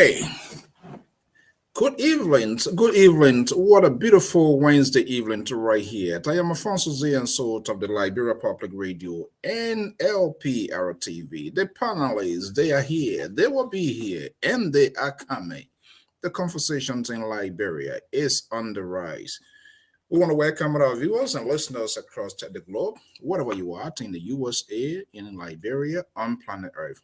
Okay. Good evening. Good evening. What a beautiful Wednesday evening right here. I am Alfonso Z and Sort of the Liberia Public Radio and Lpr-Tv. The panelists, they are here. They will be here and they are coming. The conversations in Liberia is on the rise. We want to welcome our viewers and listeners across the globe, wherever you are, in the USA, in Liberia, on planet Earth.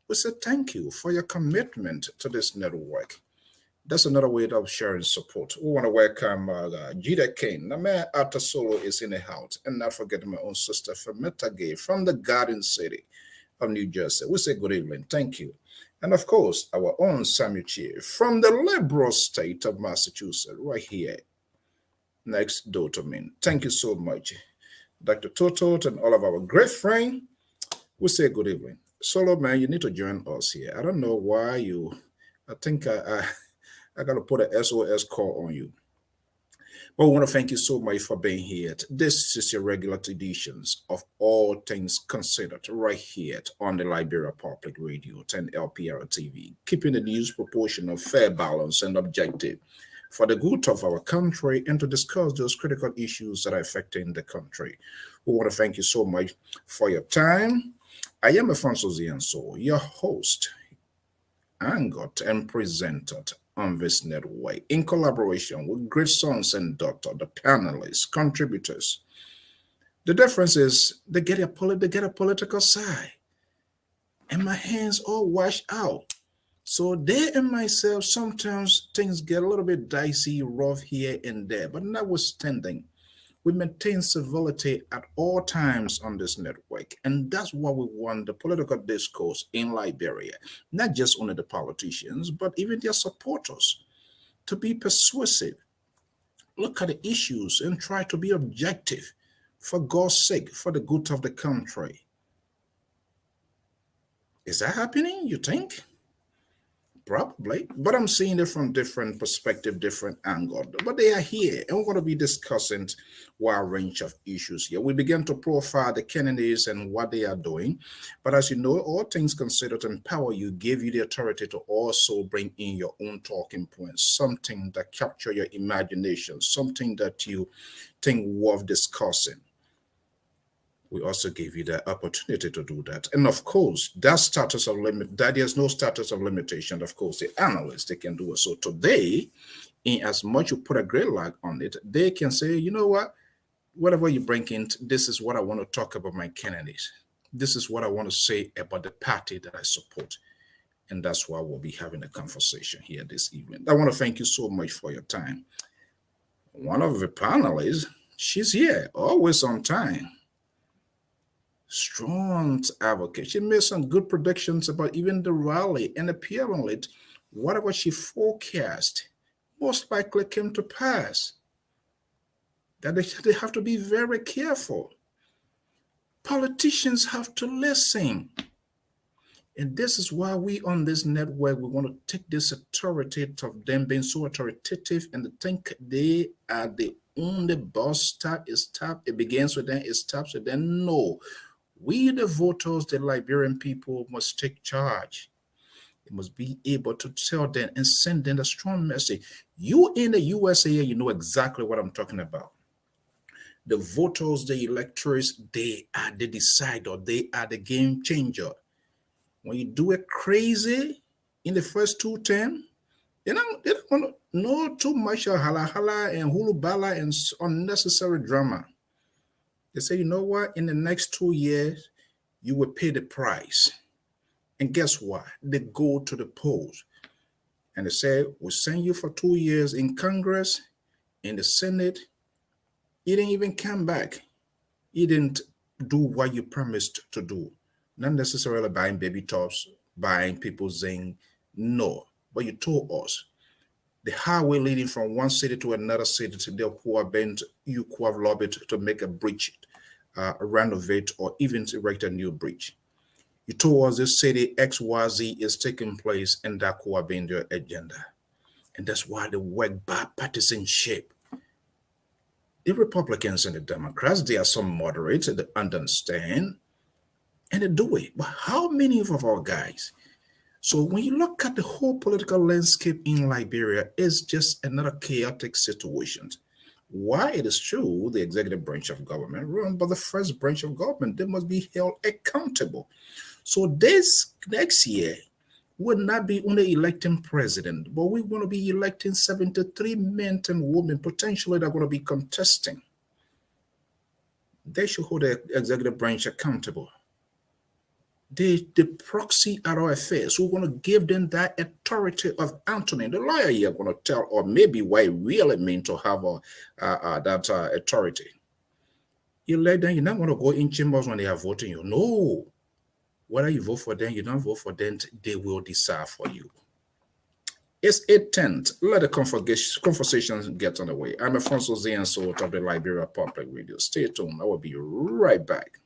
We say thank you for your commitment to this network. That's another way of sharing support. We want to welcome Jida Kane. The man Arthur Solo is in the house. And not forgetting my own sister, Femeta Gay, from the Garden City of New Jersey. We say good evening. Thank you. And of course, our own Samuel Chia from the liberal state of Massachusetts, right here, next door to me. Thank you so much. Dr. Toto and all of our great friends, we say good evening. Solo, man, you need to join us here. I don't know why I think I got to put an SOS call on you. But we want to thank you so much for being here. This is your regular editions of All Things Considered right here on the Liberia Public Radio and Lpr-Tv, keeping the news proportional, fair, balanced, and objective for the good of our country and to discuss those critical issues that are affecting the country. We want to thank you so much for your time. I am Alfonso Zianso, your host, anchored and presented on this network in collaboration with great sons and daughters, the panelists, contributors. The difference is they get a political side, and my hands all washed out. So they and myself, sometimes things get a little bit dicey, rough here and there, but notwithstanding, we maintain civility at all times on this network. And that's what we want the political discourse in Liberia, not just only the politicians, but even their supporters, to be persuasive. Look at the issues and try to be objective for God's sake, for the good of the country. Is that happening, you think? Probably, but I'm seeing it from different perspective, different angle. But they are here, and we're going to be discussing a wide range of issues here. We begin to profile the candidates and what they are doing. But as you know, all things considered empower you, give you the authority to also bring in your own talking points, something that capture your imagination, something that you think worth discussing. We also give you the opportunity to do that. And of course, that there's no status of limitation. Of course, the analysts, they can do it. So today, in as much you put a great light on it, they can say, you know what, whatever you bring in, this is what I want to talk about my candidates. This is what I want to say about the party that I support. And that's why we'll be having a conversation here this evening. I want to thank you so much for your time. One of the panelists, she's here, always on time. Strong advocate. She made some good predictions about even the rally, and apparently, whatever she forecast most likely came to pass. That they have to be very careful. Politicians have to listen. And this is why we on this network, we want to take this authority of them being so authoritative and think they are the only boss. Stop, it begins with them, it stops with them. No. We, the voters, the Liberian people, must take charge. They must be able to tell them and send them a strong message. You in the USA, you know exactly what I'm talking about. The voters, the electors, they are the decider. They are the game changer. When you do it crazy in the first 2 terms, they don't want to know too much of hala and hulubala and unnecessary drama. They say, you know what? In the next 2 years, you will pay the price. And guess what? They go to the polls. And they say, we'll send you for 2 years in Congress, in the Senate. You didn't even come back. You didn't do what you promised to do. Not necessarily buying baby tops, buying people's zing. No. But you told us. The highway leading from one city to another city to the who have lobbied to make a bridge, renovate, or even to erect a new bridge. You told us this city XYZ is taking place, and that could have been their agenda. And that's why they work bipartisanship. The Republicans and the Democrats, they are some moderates, they understand, and they do it. But how many of our guys? So when you look at the whole political landscape in Liberia, it's just another chaotic situation. Why it is true, the executive branch of government run by the first branch of government, they must be held accountable. So this next year will not be only electing president, but we're going to be electing 73 men and women potentially that are going to be contesting. They should hold the executive branch accountable. The proxy at our affairs, we're going to give them that authority of Anthony. The lawyer here going to tell, or maybe why it really mean to have that authority. You let them, you're not going to go in chambers when they are voting you. No. Whether you vote for them, you don't vote for them, they will decide for you. It's 8:10. Let the conversation get underway. I'm Alfonso Zianso of the Liberia Public Radio. Stay tuned. I will be right back.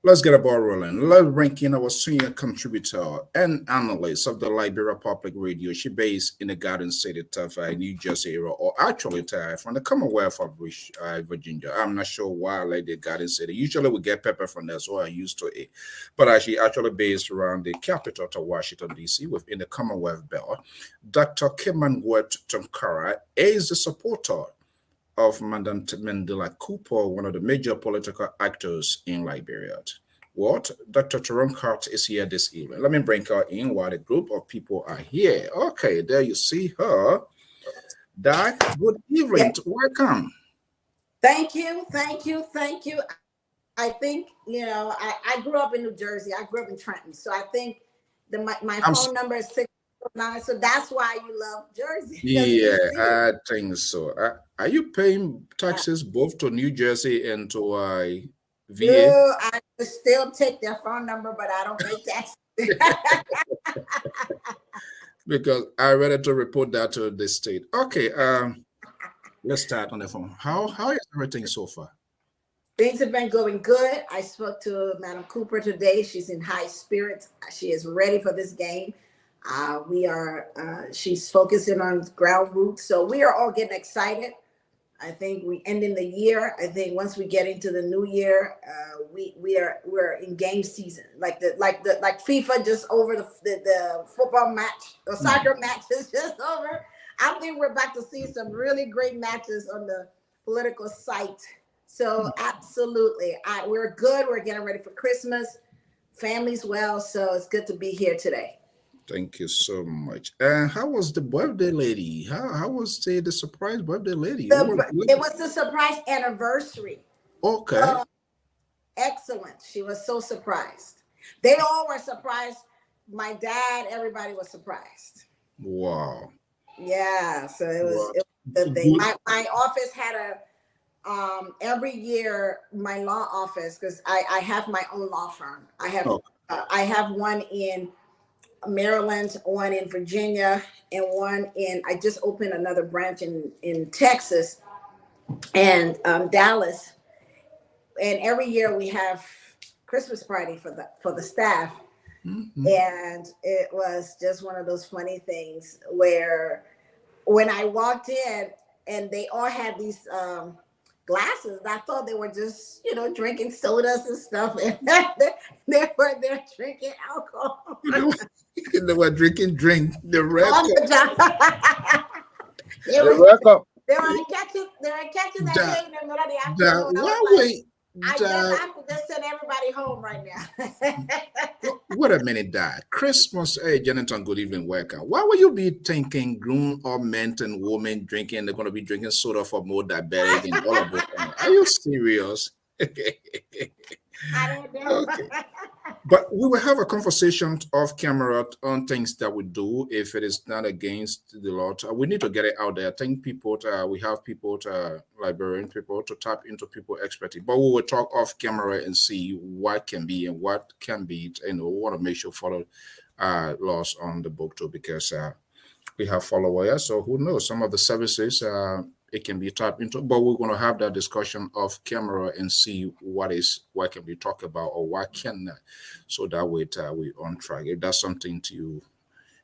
Let's get a ball rolling. Let's rank in our senior contributor and analyst of the Liberia Public Radio. She based in the Garden City of New Jersey area, or actually from the Commonwealth of Virginia. I'm not sure why I like the Garden City. Usually we get pepper from there, so I used to it. But she actually based around the capital of Washington, D.C. within the Commonwealth Belt. Dr. Kimanwet Tonkara is the supporter of Madam Mandela Cooper, one of the major political actors in Liberia. What? Dr. Tyrone Hart is here this evening. Let me bring her in while a group of people are here. Okay, there you see her. Doc, good evening. Welcome. Thank you. I think, I grew up in New Jersey. I grew up in Trenton. So I think my phone number is 609. So that's why you love Jersey. Yeah, I think so. Are you paying taxes both to New Jersey and to VA? No, I still take their phone number, but I don't pay taxes. Because I ready to report that to the state. Okay, let's start on the phone. How is everything so far? Things have been going good. I spoke to Madam Cooper today. She's in high spirits. She is ready for this game. She's focusing on ground roots. So we are all getting excited. I think we end in the year. I think once we get into the new year, we're in game season. Like FIFA just over the football match, the soccer match is just over. I think we're about to see some really great matches on the political site. So absolutely, we're good. We're getting ready for Christmas. Family's well, so it's good to be here today. Thank you so much. How was the birthday lady? How was the surprise birthday lady? It was the surprise anniversary. Okay. Excellent. She was so surprised. They all were surprised. My dad, everybody was surprised. Wow. Yeah. So it was the thing. My office had every year, my law office, because I have my own law firm. I have one in Maryland, one in Virginia, and I just opened another branch in Texas and Dallas. And every year we have Christmas party for the staff. Mm-hmm. And it was just one of those funny things where when I walked in and they all had these glasses, I thought they were just, drinking sodas and stuff. And they were there drinking alcohol. They were drinking the red cup. They were catching that in the middle of the afternoon. I have to just send everybody home right now. Wait a minute, Dad. Christmas, hey, Jonathan, good evening, welcome. Why would you be thinking grown-up men and women drinking, they're going to be drinking soda for more diabetic and all of that? Are you serious? I don't know. Okay. But we will have a conversation off camera on things that we do if it is not against the law. We need to get it out there. I think people, we have people, librarian people to tap into people expertise. But we will talk off camera and see what can be and what can be. And we want to make sure follow laws on the book too, because we have followers. So who knows? Some of the services it can be tapped into, but we're going to have that discussion off camera and see what can we talk about or what can, so that way we on track. If that's something to you.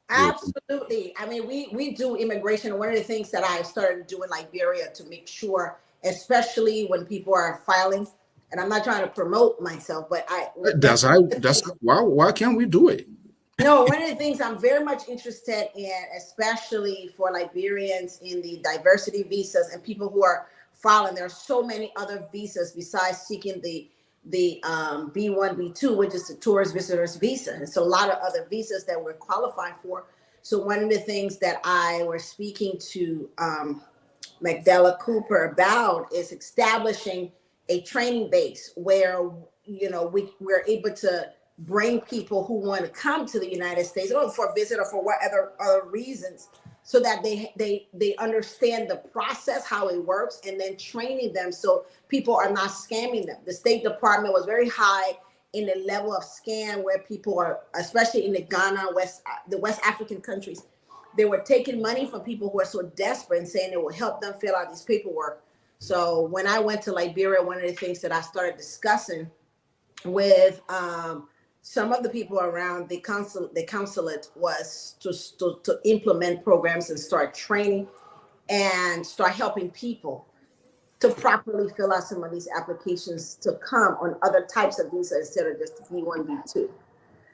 Absolutely. I mean, we do immigration. One of the things that I started doing Liberia to make sure, especially when people are filing, and I'm not trying to promote myself, but why can't we do it? No, one of the things I'm very much interested in, especially for Liberians in the diversity visas and people who are filing, there are so many other visas besides seeking the B1, B2, which is the tourist visitors visa. And so a lot of other visas that we're qualified for. So one of the things that I was speaking to Magdala Cooper about is establishing a training base where, we're able to bring people who want to come to the United States or for a visit or for what other reasons, so that they understand the process, how it works, and then training them so people are not scamming them. The State Department was very high in the level of scam where people are, especially in the Ghana, the West African countries, they were taking money from people who are so desperate and saying it will help them fill out this paperwork. So when I went to Liberia, one of the things that I started discussing with some of the people around the consulate was to implement programs and start training and start helping people to properly fill out some of these applications to come on other types of visas instead of just B1, B2.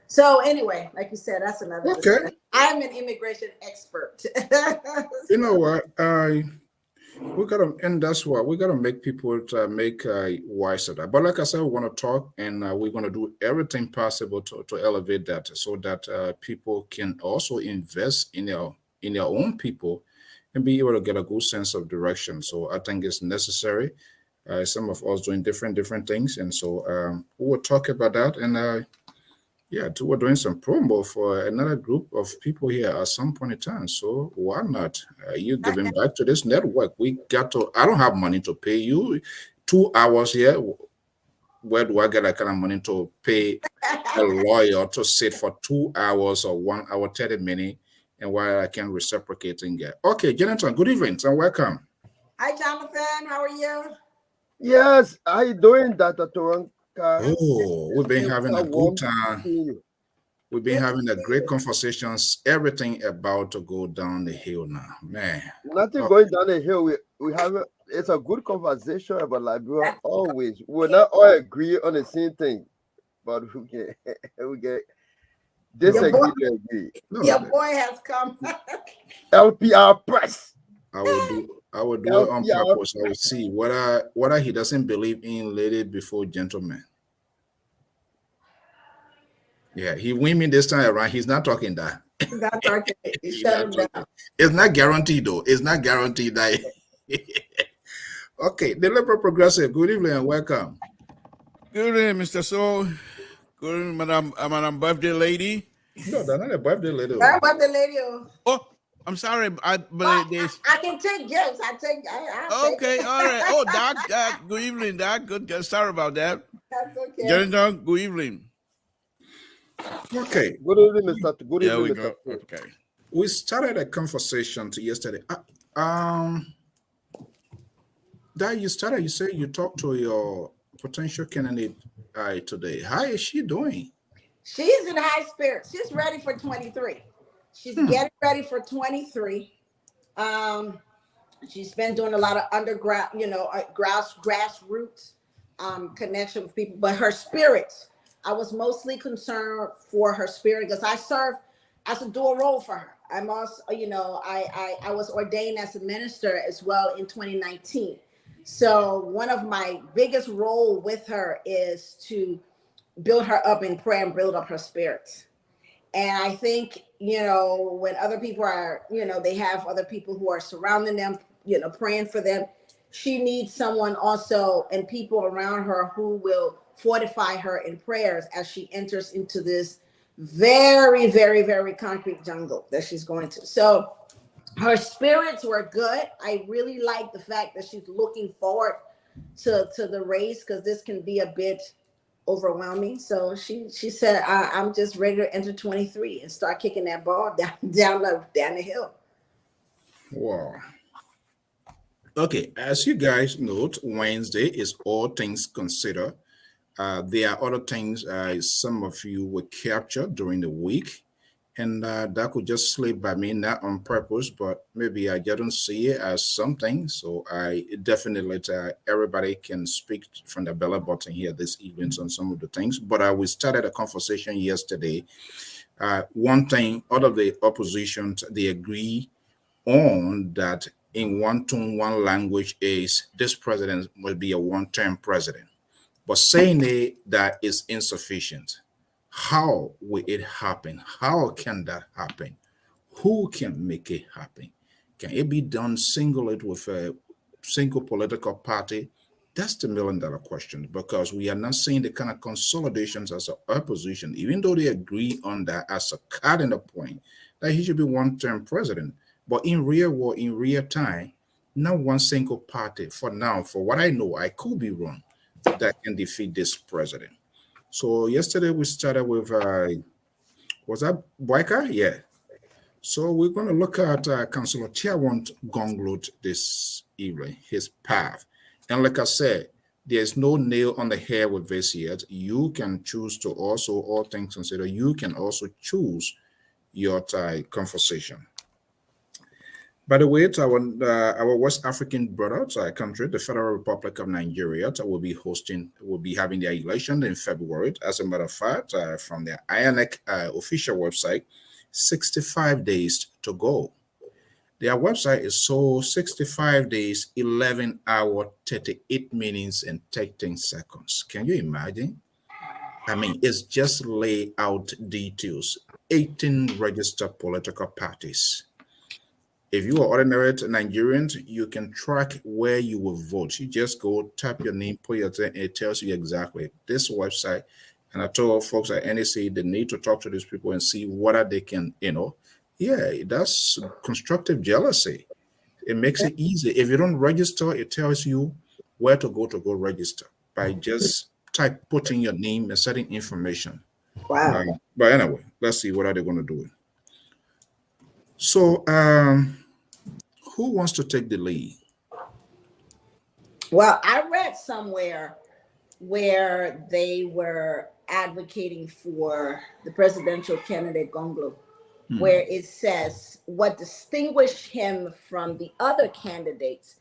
So anyway, like you said, that's another. Okay. I'm an immigration expert. You know what? We gotta, and that's why we gotta make people to make wise of that. But like I said, we want to talk, and we're gonna do everything possible to elevate that, so that people can also invest in their own people and be able to get a good sense of direction. So I think it's necessary. Some of us doing different things, and so we will talk about that. And we're doing some promo for another group of people here at some point in time. So why not? You giving back to this network? We got to. I don't have money to pay you. 2 hours here. Where do I get that kind of money to pay a lawyer to sit for 2 hours or 1 hour 30 minutes, and while I can reciprocate and get? Okay, Jonathan. Good evening and welcome. Hi, Jonathan. How are you? Yes, how you doing, Dr. Toronka? Oh, we've been having a good time. We've been having a great conversations. Everything about to go down the hill now, man. Nothing going down the hill. We have it's a good conversation about Liberia always. We're not all agree on the same thing, but we get disagree to agree. Your boy has come. LPR press. I will do it on purpose. I will see whether he doesn't believe in lady before gentlemen. Yeah, he win me this time around. He's not talking that. He's not talking. It's not guaranteed though. It's not guaranteed that. Okay, the Liberal Progressive. Good evening and welcome. Good evening, Mr. Soul. Good evening, Madam Birthday Lady. No, that's not a birthday lady. Birthday lady. Oh, I'm sorry. I can take gifts. Okay, all right. Oh, Doc, good evening, Doc. Good. Sorry about that. That's okay. Jonathan, good evening. Okay. Good evening, Mr. Good There evening, we go. Mr. Okay. We started a conversation yesterday. That you said you talked to your potential candidate today. How is she doing? She's in high spirits. She's ready for 23. She's getting ready for 23. She's been doing a lot of underground, grassroots connection with people, but her spirit, I was mostly concerned for her spirit because I serve as a dual role for her. I'm also, I was ordained as a minister as well in 2019. So one of my biggest role with her is to build her up in prayer and build up her spirit. And I think, when other people are, they have other people who are surrounding them, praying for them. She needs someone also and people around her who will fortify her in prayers as she enters into this very, very, very concrete jungle that she's going to. So her spirits were good. I really like the fact that she's looking forward to the race, because this can be a bit overwhelming. So she said, I'm just ready to enter 23 and start kicking that ball down the hill. Wow. Okay, as you guys note, Wednesday is All Things Considered. There are other things some of you will capture during the week, and that could just slip by me, not on purpose, but maybe I didn't see it as something. So I definitely everybody can speak from the belly button here this evening on some of the things. But we started a conversation yesterday. One thing, all of the opposition, they agree on that in one tone, one language is this president will be a one-term president. But saying that is insufficient. How will it happen? How can that happen? Who can make it happen? Can it be done singly with a single political party? That's the million-dollar question, because we are not seeing the kind of consolidations as an opposition, even though they agree on that as a cardinal point, that he should be one-term president. But in real world, in real time, not one single party, for now, for what I know, I could be wrong, that can defeat this president. So yesterday we started with, was that Boyka? Yeah. So we're going to look at Councillor TIAWAN GONGLOE this evening, his path. And like I said, there's no nail on the head with this yet. You can choose to also, all things considered, you can also choose your conversation. By the way, our West African brother country, the Federal Republic of Nigeria, will be having their election in February. As a matter of fact, from the INEC official website, 65 days to go. Their website is 65 days, 11 hours, 38 minutes, and 13 seconds. Can you imagine? I mean, it's just lay out details. 18 registered political parties. If you are ordinary Nigerians, you can track where you will vote. You just go tap your name, put your name, it tells you exactly this website. And I told folks at NEC they need to talk to these people and see whether they can, yeah, that's constructive jealousy. It makes it easy. If you don't register, it tells you where to go register by just putting your name and certain information. Wow. But anyway, let's see what are they going to do. So, who wants to take the lead? Well, I read somewhere where they were advocating for the presidential candidate GONGLOE, where it says what distinguished him from the other candidates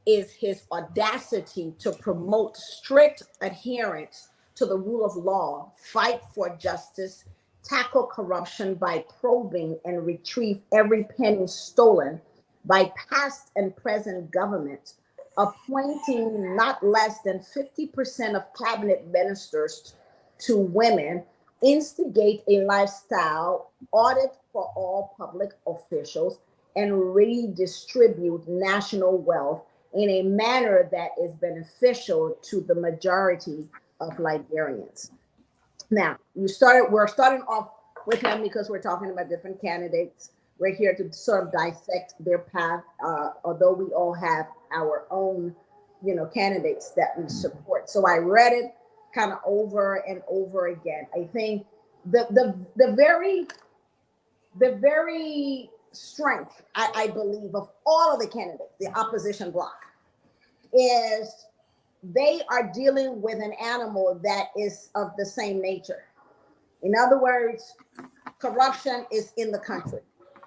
is his audacity to promote strict adherence to the rule of law, fight for justice, tackle corruption by probing and retrieve every penny stolen by past and present government, appointing not less than 50% of cabinet ministers to women, instigate a lifestyle audit for all public officials, and redistribute national wealth in a manner that is beneficial to the majority of Liberians. Now, we're starting off with him because we're talking about different candidates. We're here to sort of dissect their path, although we all have our own, candidates that we support. So I read it kind of over and over again. I think the very strength, I believe, of all of the candidates, the opposition bloc, is they are dealing with an animal that is of the same nature. In other words, corruption is in the country.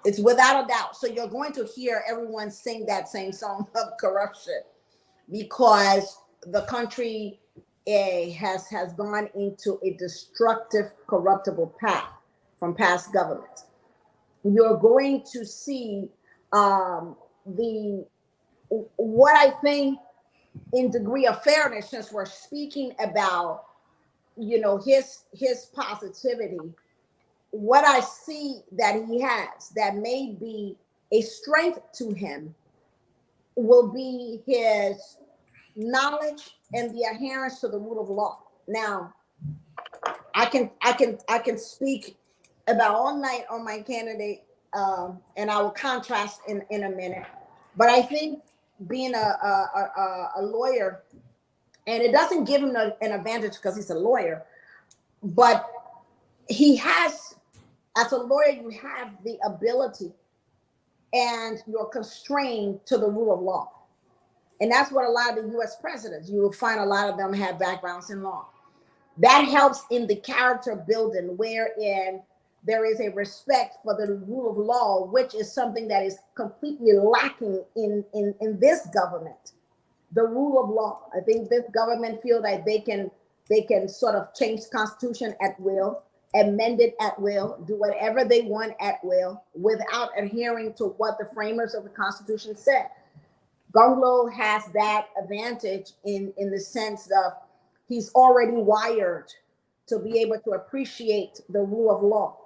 It's without a doubt. So you're going to hear everyone sing that same song of corruption because the country has gone into a destructive, corruptible path from past governments. You're going to see what I think in degree of fairness, since we're speaking about, his positivity, what I see that he has that may be a strength to him will be his knowledge and the adherence to the rule of law. Now, I can speak about all night on my candidate, and I will contrast in a minute. But I think being a lawyer, and it doesn't give him an advantage because he's a lawyer, but he has, as a lawyer, you have the ability and you're constrained to the rule of law. And that's what a lot of the US presidents, you will find a lot of them have backgrounds in law. That helps in the character building, wherein there is a respect for the rule of law, which is something that is completely lacking in this government. The rule of law. I think this government feels that they can sort of change the Constitution at will, amend it at will, do whatever they want at will, without adhering to what the framers of the Constitution said. GONGLOE has that advantage in the sense of he's already wired to be able to appreciate the rule of law.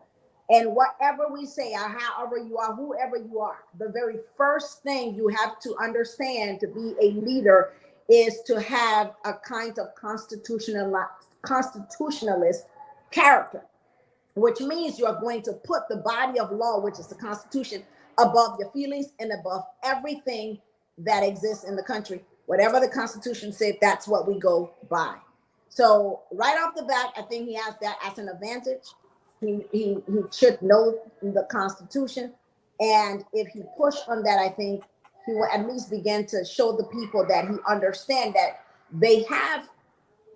And whatever we say, or however you are, whoever you are, the very first thing you have to understand to be a leader is to have a kind of constitutionalist character, which means you are going to put the body of law, which is the Constitution, above your feelings and above everything that exists in the country. Whatever the Constitution said, that's what we go by. So right off the bat, I think he has that as an advantage. He should know the Constitution. And if he push on that, I think he will at least begin to show the people that he understands that they have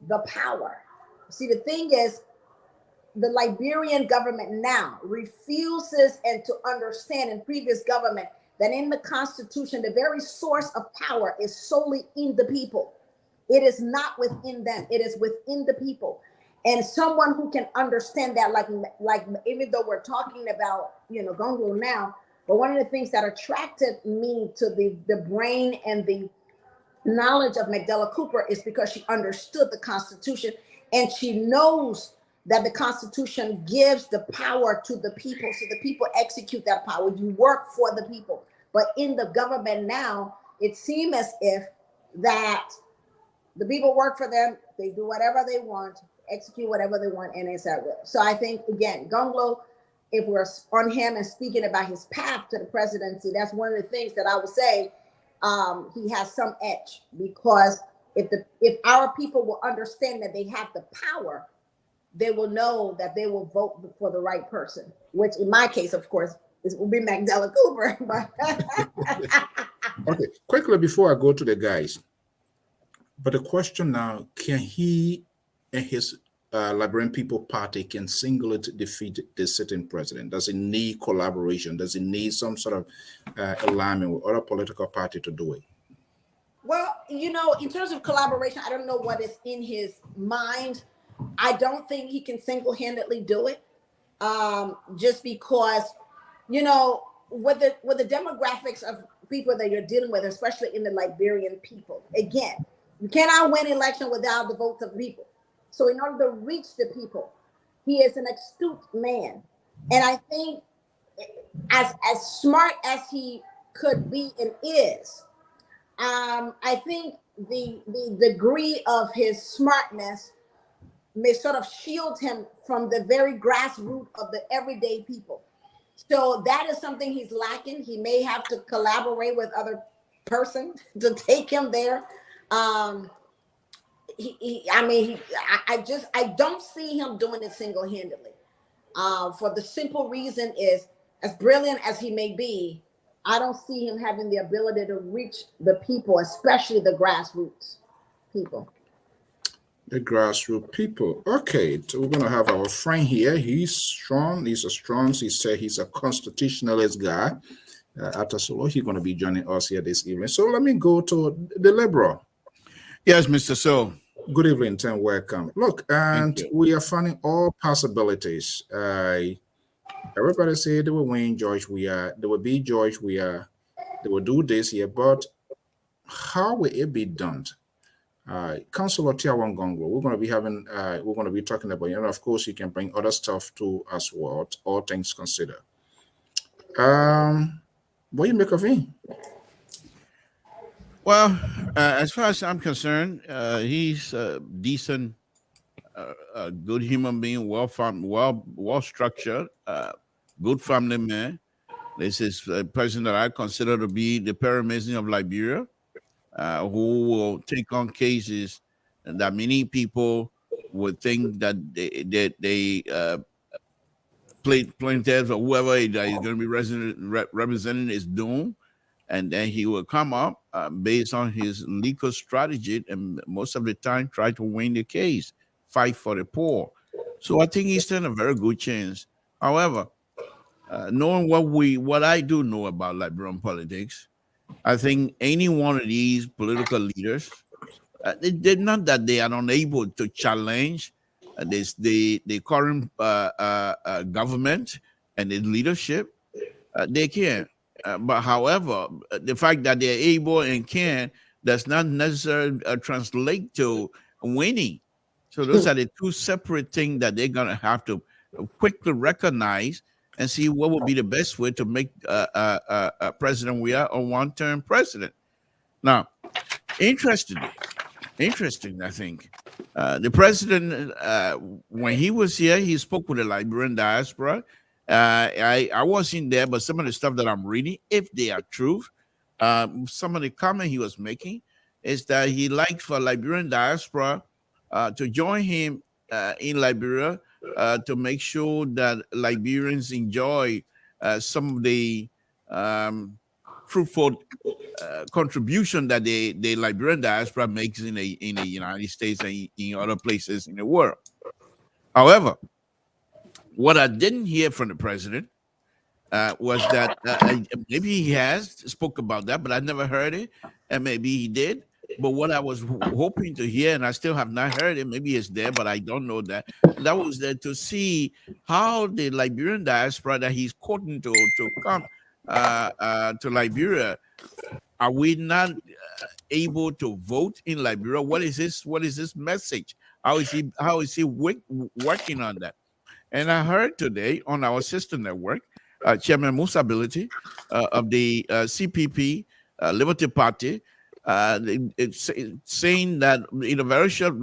the power. See, the thing is, the Liberian government now refuses and to understand in previous government that in the Constitution, the very source of power is solely in the people. It is not within them. It is within the people. And someone who can understand that, like even though we're talking about, GONGLOE now, but one of the things that attracted me to the brain and the knowledge of Magdala Cooper is because she understood the Constitution, and she knows that the Constitution gives the power to the people, so the people execute that power. You work for the people. But in the government now, it seems as if that the people work for them, they do whatever they want, execute whatever they want, and it's at will. So I think, again, GONGLOE, if we're on him and speaking about his path to the presidency, that's one of the things that I would say he has some edge, because if our people will understand that they have the power, they will know that they will vote for the right person, which in my case, of course, will be Magdala Cooper. Okay, quickly before I go to the guys, but the question now, can he and his Liberian People Party can singularly defeat the sitting president? Does it need collaboration? Does it need some sort of alignment with other political party to do it? Well, in terms of collaboration, I don't know what is in his mind. I don't think he can single-handedly do it, just because, with the demographics of people that you're dealing with, especially in the Liberian people, again, you cannot win election without the votes of people. So in order to reach the people, he is an astute man. And I think as smart as he could be and is, I think the degree of his smartness may sort of shield him from the very grassroots of the everyday people. So that is something he's lacking. He may have to collaborate with other person to take him there. I don't see him doing it single-handedly. For the simple reason is, as brilliant as he may be, I don't see him having the ability to reach the people, especially the grassroots people. The grassroots people. Okay, so we're going to have our friend here. He's strong. He said he's a constitutionalist guy. Atasolo, he's going to be joining us here this evening. So let me go to the liberal. Yes, Mr. So. Good evening and welcome. Look, and we are finding all possibilities. Everybody say they will win George. They will be George. They will do this here, but how will it be done? Councillor TIAWAN GONGLOE, we're going to be talking about, of course, you can bring other stuff too as well, all things considered. What do you make of him? Well, as far as I'm concerned, he's a decent a good human being, well structured, good family man. This is a person that I consider to be the Pyramid of Liberia, who will take on cases that many people would think that they plaintiffs or whoever that is going to be representing is doomed, and then he will come up based on his legal strategy, and most of the time try to win the case, fight for the poor. So I think he's standing a very good chance. However, knowing what I do know about Liberian politics, I think any one of these political leaders, they're not that they are unable to challenge the current government and its leadership. They can. But however, the fact that they're able and can does not necessarily translate to winning. So those are the two separate things that they're going to have to quickly recognize and see what would be the best way to make President Weah a one-term president. Now, interesting, I think. The president, when he was here, he spoke with the Liberian diaspora. I wasn't there, but some of the stuff that I'm reading, if they are true, some of the comment he was making is that he liked for Liberian diaspora to join him in Liberia to make sure that Liberians enjoy some of the fruitful contribution that the Liberian diaspora makes in the United States and in other places in the world. However, what I didn't hear from the president was that maybe he has spoke about that, but I never heard it, and maybe he did. But what I was hoping to hear, and I still have not heard it, maybe it's there, but I don't know that. That was there to see how the Liberian diaspora that he's quoting to come to Liberia, are we not able to vote in Liberia? What is this message? How is he working on that? And I heard today on our sister network, Chairman Musability of the CPP Liberty Party, it's saying that in a very short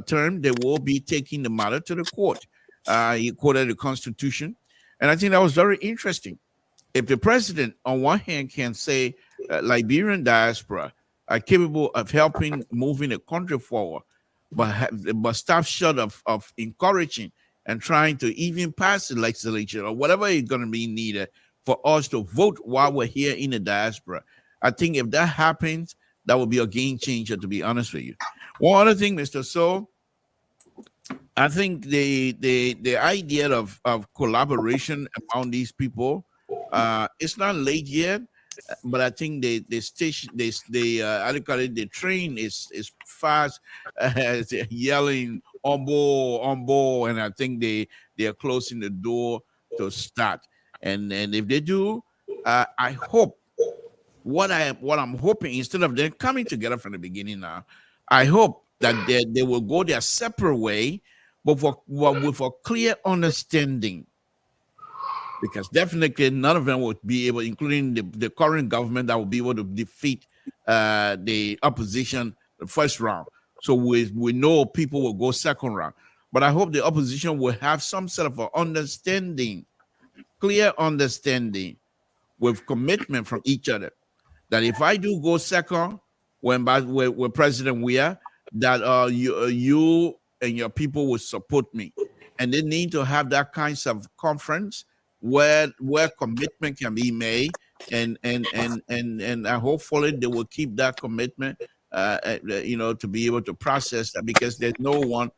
term, they will be taking the matter to the court. He quoted the Constitution. And I think that was very interesting. If the president, on one hand, can say Liberian diaspora are capable of helping moving the country forward, but stop short of encouraging and trying to even pass the legislation or whatever is going to be needed for us to vote while we're here in the diaspora. I think if that happens, that will be a game changer, to be honest with you. One other thing, Mr. So, I think the idea of collaboration among these people, it's not late yet, but I think the station, how do you call it, the train is fast, yelling on board, and I think they are closing the door to start. And if they do, I hope what I'm hoping, instead of them coming together from the beginning now, I hope that they will go their separate way, but with a clear understanding. Because definitely none of them would be able, including the current government, that will be able to defeat the opposition the first round. So we know people will go second round. But I hope the opposition will have some sort of an understanding, clear understanding, with commitment from each other. That if I do go second, with President Weah, that you and your people will support me. And they need to have that kinds of conference where commitment can be made, and hopefully they will keep that commitment, to be able to process that, because there's no one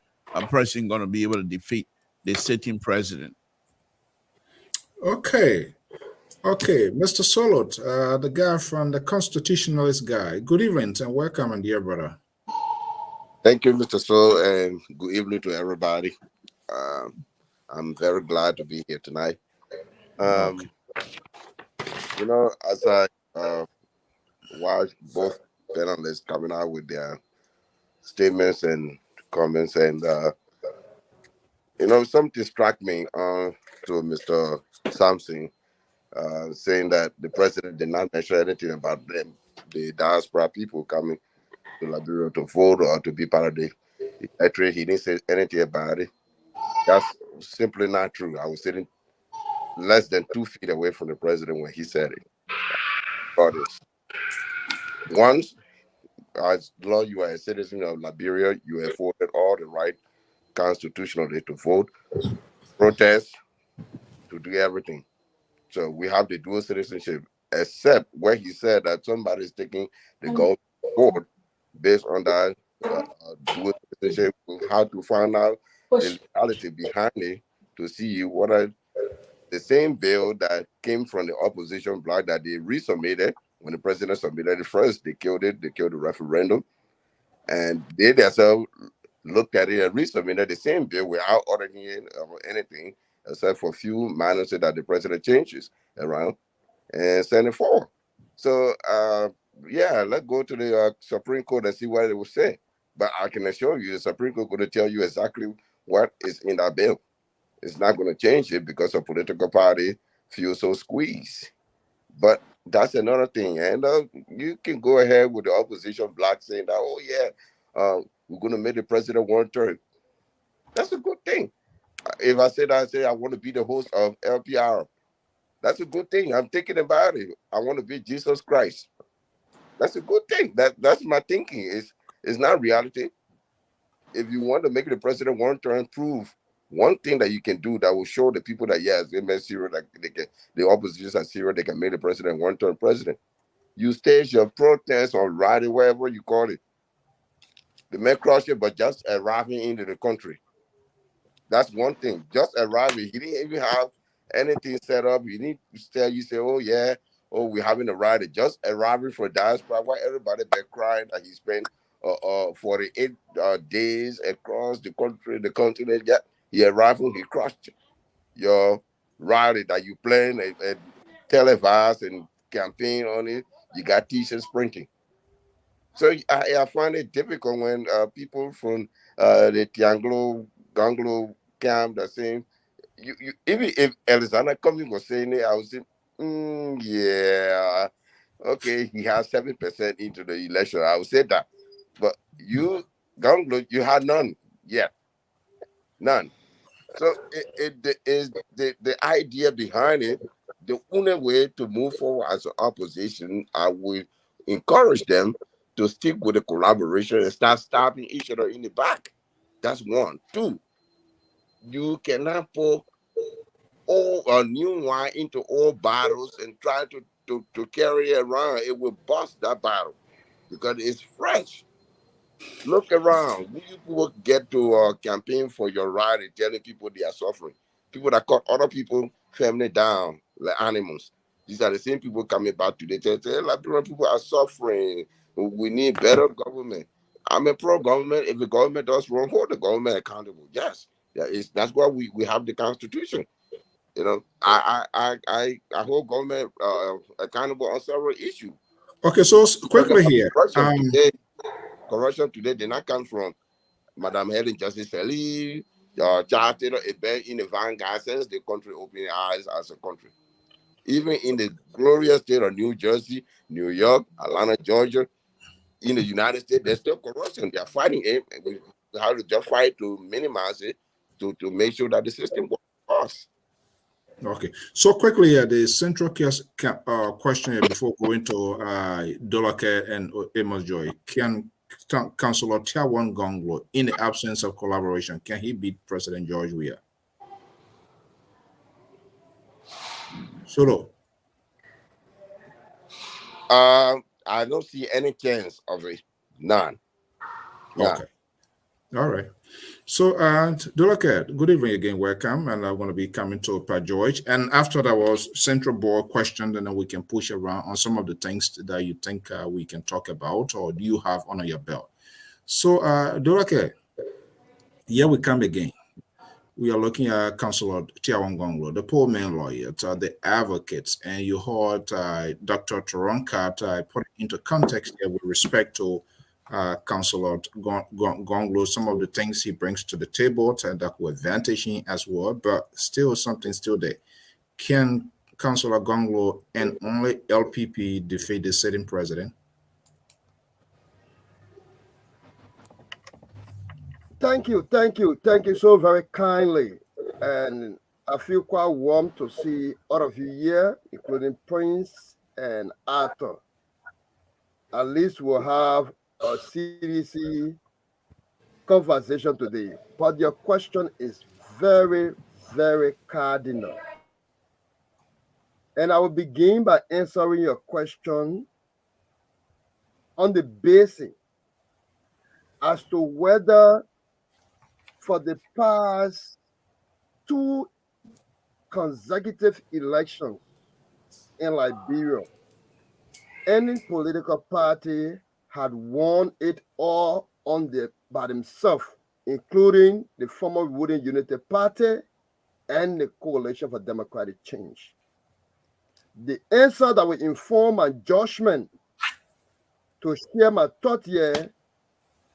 person going to be able to defeat the sitting president. Okay, Mr. Solot, the guy from the Constitutionalist guy. Good evening and welcome, and dear brother. Thank you, Mr. So, and good evening to everybody. I'm very glad to be here tonight. As I watch both panelists coming out with their statements and comments, and something struck me to Mr. Sampson, saying that the president did not mention anything about them, the diaspora people coming to Liberia to vote or to be part of the electorate. He didn't say anything about it. That's simply not true. I was sitting less than 2 feet away from the president when he said it. About this. Once, as long you are a citizen of Liberia, you are afforded all the right constitutionally to vote, protest, to do everything. So we have the dual citizenship, except where he said that somebody is taking the government forward based on that dual citizenship. We have to find out the legality behind it to see what are the same bill that came from the opposition bloc that they resubmitted when the president submitted it first. They killed it. They killed the referendum, and they themselves looked at it and resubmitted the same bill without ordering it or anything, except for a few minor things that the president changes around and send it forward. So, yeah, let's go to the Supreme Court and see what it will say. But I can assure you, the Supreme Court is going to tell you exactly what is in that bill. It's not going to change it because a political party feels so squeezed. But that's another thing. And you can go ahead with the opposition bloc saying that, oh, yeah, we're going to make the president one term. That's a good thing. If I say that, I say I want to be the host of Lpr. That's a good thing. I'm thinking about it. I want to be Jesus Christ. That's a good thing. That's my thinking. It's not reality. If you want to make the president one term, prove one thing that you can do that will show the people that yes, they made serious, like the opposition are serious, they can make the president one term president. You stage your protest or rally, whatever you call it. The man crossed it, but just arriving into the country. That's one thing. Just arriving. He didn't even have anything set up. You need to tell you say, oh yeah, oh we're having a rally. Just arriving for diaspora. Why everybody been crying that he spent 48 days across the country, the continent. Yeah, he arrived and he crushed your rally that you plan and televised and campaign on it. You got t-shirts printing. So I find it difficult when people from the GONGLOE camp are saying, you even if Alexander Cummings was saying it, I would say, yeah, okay, he has 7% into the election. I would say that. But you, GONGLOE, you had none yet. None. So it is the idea behind it, the only way to move forward as an opposition, I would encourage them to stick with the collaboration and start stabbing each other in the back. That's one. Two, you cannot pour all a new wine into old bottles and try to carry it around. It will bust that bottle because it's fresh. Look around. Who you people get to campaign for your right and telling people they are suffering? People that cut other people family down like animals. These are the same people coming back today. They say, Liberian people are suffering. We need better government. I'm a pro-government. If the government does wrong, hold the government accountable. Yes, that's why we have the Constitution. You know, I hold government accountable on several issues. Okay, so quickly here. Corruption today did not come from Madam Helen Justice Lee, Charter, a bank in the vanguard since the country opened eyes as a country. Even in the glorious state of New Jersey, New York, Atlanta, Georgia, in the United States, there's still corruption. They are fighting it. We have to just fight to minimize it, to make sure that the system works for us. Okay, so quickly here, the central case question here before going to Dolake and Amos Joy. Can Councillor TIAWAN GONGLOE, in the absence of collaboration, can he beat President George Weah? Solo. I don't see any chance of it. None. Okay. All right. So, Dolake, good evening again. Welcome. And I want to be coming to Pa George. And after that was Central Board question, and then we can push around on some of the things that you think we can talk about or do you have under your belt. So, Dolake, here we come again. We are looking at Councillor TIAWAN GONGLOE, the poor man lawyer, the advocates, and you heard Dr. Taronkat put it into context here with respect to Councillor GONGLOE, some of the things he brings to the table that will advantage him as well, but still something still there. Can Councillor GONGLOE and only LPP defeat the sitting president? Thank you so very kindly. And I feel quite warm to see all of you here, including Prince and Arthur. At least we'll have a CDC conversation today. But your question is very, very cardinal. And I will begin by answering your question on the basis as to whether for the past 2 consecutive elections in Liberia, any political party had won it all by themselves, including the former ruling Unity Party and the Coalition for Democratic Change. The answer that will inform my judgment to share my thought here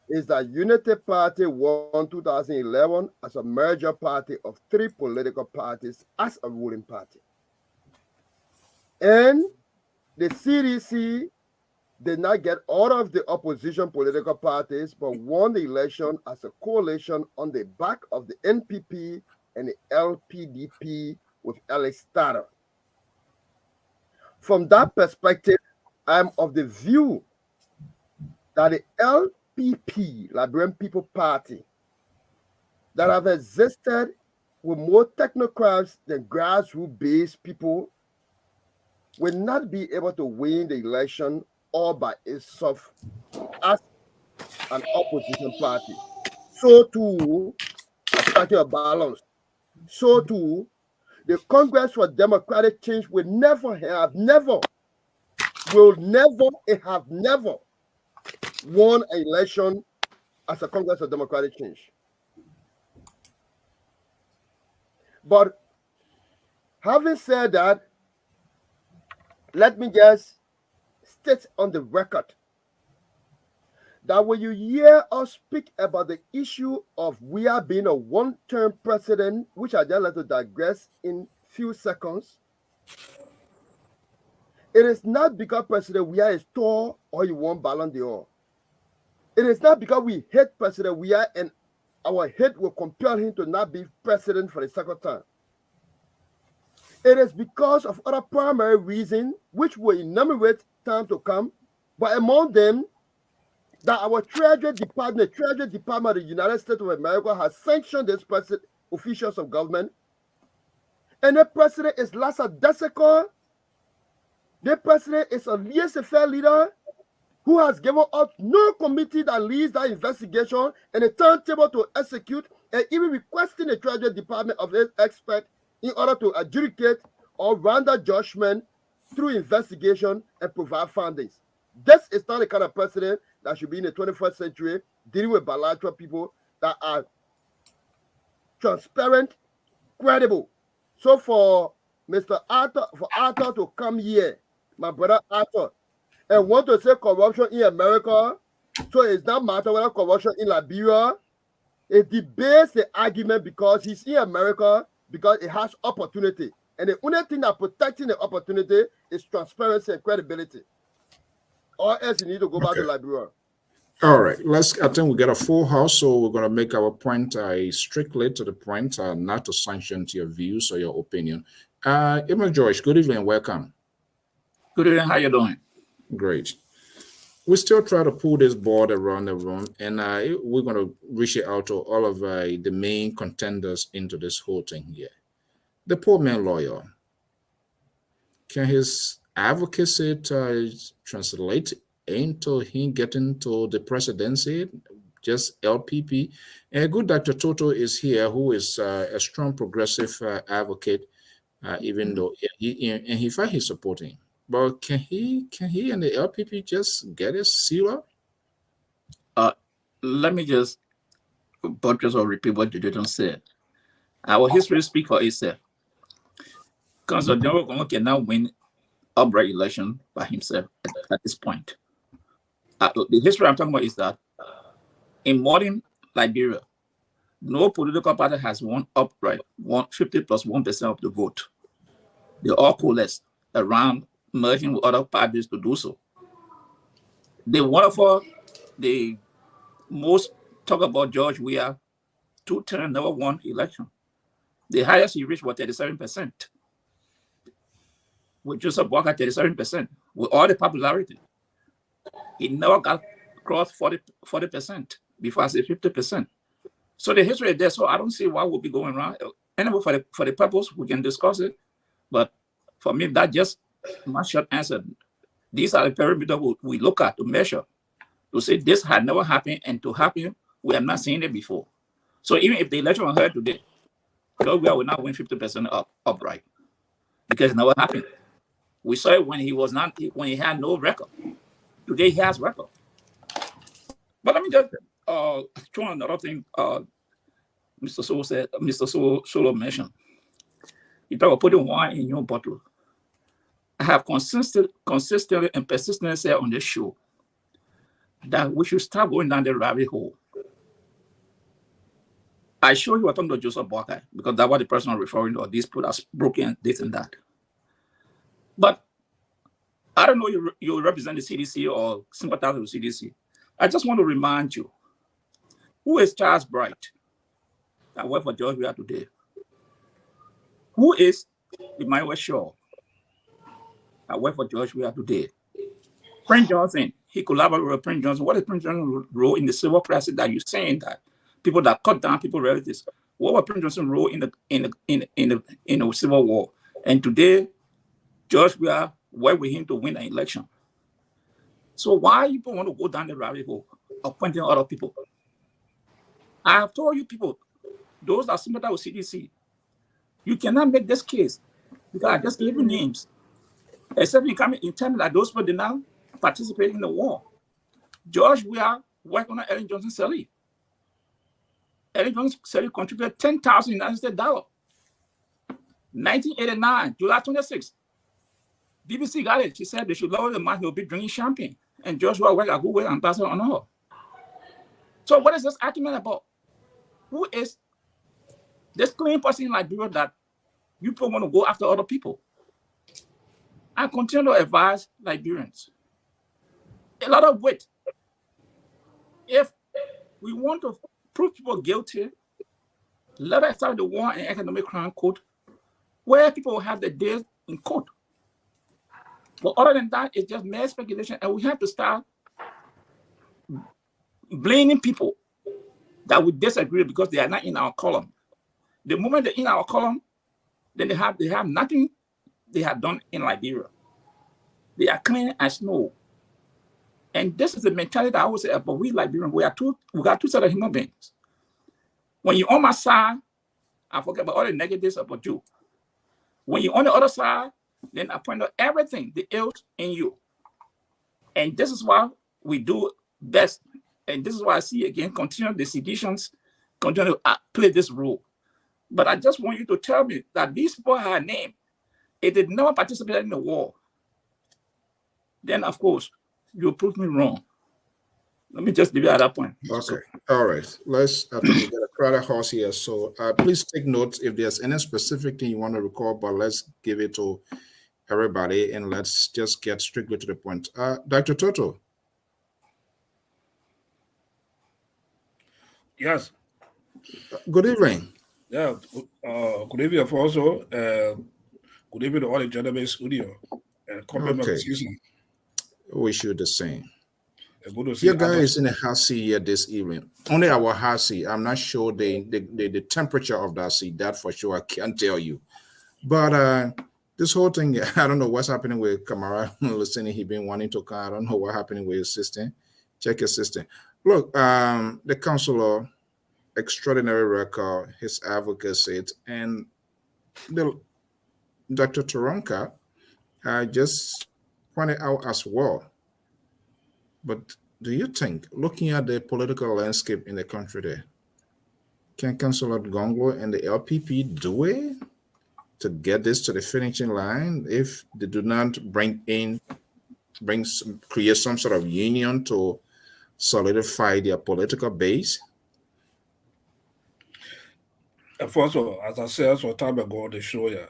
is that Unity Party won 2011 as a merger party of 3 political parties as a ruling party. And the CDC did not get all of the opposition political parties, but won the election as a coalition on the back of the NPP and the LPDP with Cllr. From that perspective, I'm of the view that the LPP, Liberian People Party, that have existed with more technocrats than grassroots-based people, will not be able to win the election all by itself as an opposition party. So too, striking a balance. So too, the Congress for Democratic Change will never won an election as a Congress of Democratic Change. But having said that, let me just state on the record that when you hear us speak about the issue of we are being a one-term president, which I just like to digress in few seconds, it is not because President Weah is tall or he won Ballon d'Or. It is not because we hate President Weah and our hate will compel him to not be president for the second time. It is because of other primary reasons, which will enumerate time to come, but among them, that our Treasury Department of the United States of America has sanctioned this officials of government. And the president is lackadaisical. The president is a laissez-faire leader who has given us no committee that leads that investigation and a timetable to execute, and even requesting the Treasury Department of its expert in order to adjudicate or render judgment through investigation and provide findings. This is not the kind of president that should be in the 21st century dealing with bilateral people that are transparent, credible. So for Arthur to come here, my brother Arthur, and want to say corruption in America, so it's not matter whether corruption in Liberia, it debates the argument because he's in America because it has opportunity. And the only thing that protecting the opportunity is transparency and credibility. Or else you need to go back to Liberia. All right, I think we got a full house, so we're going to make our point strictly to the point, not to sanction your views or your opinion. Emma George, good evening, welcome. Good evening, how you doing? Great. We still try to pull this board around the room, and we're going to reach out to all of the main contenders into this whole thing here. The poor man lawyer, can his advocacy translate into him getting to the presidency, just LPP? And good Dr. Toto is here, who is a strong progressive advocate, even though he finds he's supporting. But can he and the LPP just get a sealer? Let me just buttress or repeat what Didon said. Our history speaks for itself. Councilor General Congo cannot win upright election by himself at this point. The history I'm talking about is that in modern Liberia, no political party has won upright 50 plus 1% of the vote. They all coalesced around merging with other parties to do so. The one of the most talk about George Weah, 2-term, never won election. The highest he reached was 37%. With Joseph Walker, 37%. With all the popularity, he never got across 40% before I say 50%. So the history is there. So I don't see why we'll be going around. Anyway, for the purpose, we can discuss it. But for me, that's just my short answer. These are the parameters we look at to measure, to say this had never happened, and to happen, we have not seen it before. So even if the election was held today, George Weah will not win 50% upright, because it never happened. We saw it when he had no record. Today he has record. But let me just throw another thing. Mr. Solo mentioned. He talked about putting wine in your bottle. I have consistently and persistently said on this show that we should start going down the rabbit hole. I sure you were talking to Joseph Walker, because that's what the person I'm referring to, or these people are broken, this and that. But I don't know you represent the CDC or sympathize with the CDC. I just want to remind you, who is Charles Bright that worked for George Weah today? Who is Emmanuel Shaw that worked for George Weah today? Prince Johnson, he collaborated with Prince Johnson. What is Prince Johnson's role in the civil process that you're saying that people that cut down people's relatives? What was Prince Johnson's role in the Civil War? And today, George Weah worked with him to win an election. So why people want to go down the rabbit hole of pointing other people? I have told you people, those that sympathize with CDC, you cannot make this case because I just gave you names. Except you come in tell me that those people did not participate in the war. George Weah worked on Ellen Johnson Sirleaf. Ellen Johnson Sirleaf contributed $10,000 United States dollars. 1989, July 26th. BBC got it. She said they should lower the mark, they'll be drinking champagne. And George Weah worked at Google ambassador on her. So what is this argument about? Who is this clean person in Liberia that you people want to go after other people? I continue to advise Liberians. A lot of weight. If we want to prove people guilty, let us start the War and Economic Crime Code, where people will have the days in court. But other than that, it's just mere speculation, and we have to start blaming people that we disagree because they are not in our column. The moment they're in our column, then they have nothing they have done in Liberia. They are clean as snow. And this is the mentality that I always say about we Liberians. We got two sets of human beings. When you're on my side, I forget about all the negatives about you. When you're on the other side, then I point out everything, the ills in you. And this is why we do best. And this is why I see again, continue the seditions, continue to play this role. But I just want you to tell me that these people had a name. If they never participated in the war, then of course, you prove me wrong. Let me just leave it at that point. Okay. So, All right. Let's we get a crowded horse here. So please take notes if there's any specific thing you want to record, but let's give it to everybody and let's just get strictly to the point. Dr. Toto. Yes. Good evening. Yeah. Good evening also. Good evening to all the gentlemen studio. Okay. Wish you the same. Good to see Your guy is in a hot seat here this evening. Only our hot seat. I'm not sure the temperature of that seat. That for sure I can't tell you. But this whole thing, I don't know what's happening with Kamara. Listening, he been wanting to come. I don't know what's happening with his system. Check his system. Look, the counselor, extraordinary record, his advocacy, and Dr. Taranka just pointed out as well. But do you think, looking at the political landscape in the country there, can Councillor GONGLOE and the LPP do it to get this to the finishing line if they do not create some sort of union to solidify their political base? First of all, as I said some time ago on the show, yeah,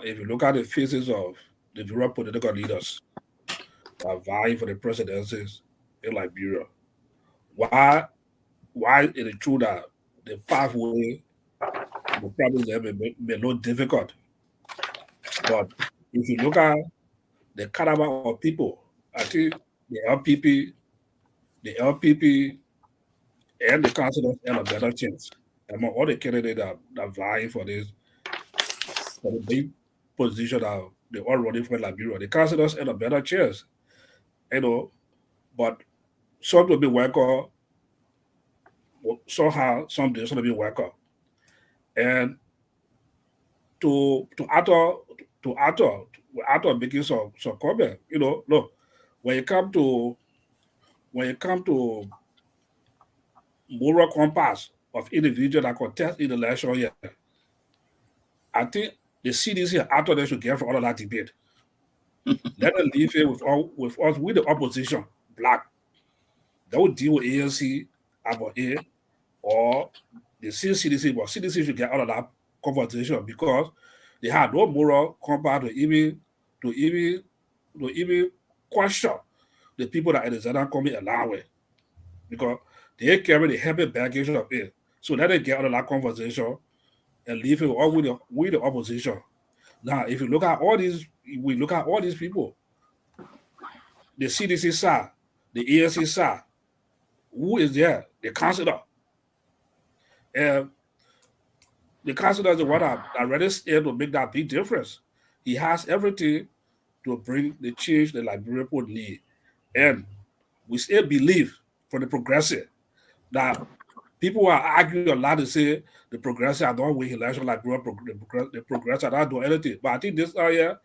if you look at the faces of the various political leaders that are vying for the presidencies in Liberia, why it is true that the pathway, the problems there may look difficult. But if you look at the caliber of people, I think the LPP and the council stand a better chance among all the candidates that vying for the big position that they all running for Liberia. The council stand a better chance, but some will be welcome, somehow, some days will be welcome. And to after making some comment, look, when it come to moral compass of individual that contest in the election here, I think the CDC after they should get for all of that debate. Let them leave it with us, with the opposition, black. They will deal with ANC about it, or the CDC, but CDC should get out of that conversation because they had no moral compass to even question the people that Alexander coming along with, because they carry the heavy baggage of it. So let them get out of that conversation and leave it all with the opposition. Now, if you look at all these, people, the CDC side, the ANC side, who is there? The councillor. And the councillor is the one that already scared to make that big difference. He has everything to bring the change the Liberian people need. And we still believe for the progressive that people are arguing a lot to say the progressive are not winning election like the progressive are not doing anything. But I think this area,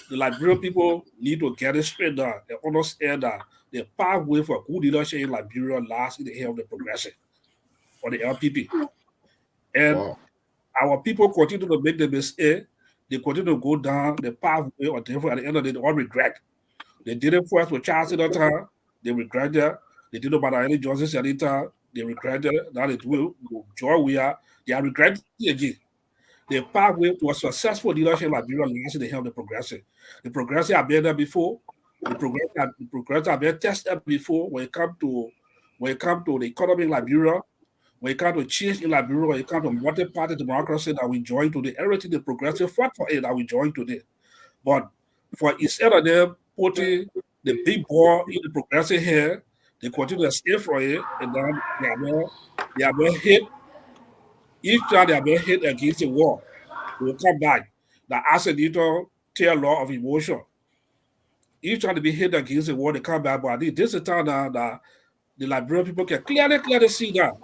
the Liberian people need to get it straight down and understand that the pathway for good leadership in Liberia lies in the hand of the progressive or the LPP. And our people continue to make the mistake. They continue to go down the pathway or different. At the end of the day, they all regret. They did it first with Charles at the time. They regret that. They did it about any justice at the time. They regret it. Now they do Joy we are. They are regretting again. The pathway to a successful leadership in Liberia lies in the hand of the progressive. The progressive have been there before. The progressive have been tested before when it comes to the economy in Liberia. When it comes to change in Liberia, when it comes to multi-party democracy that we enjoy today, everything the progressive fought for it that we enjoy today. But for instead of them putting the big ball in the progressive here, they continue to stay for it, and then they are being hit. Each time they are being hit against the wall, they will come back. The accidental tail law of emotion. Each time they be hit against the wall, they come back. But this is the time that the Liberian people can clearly see that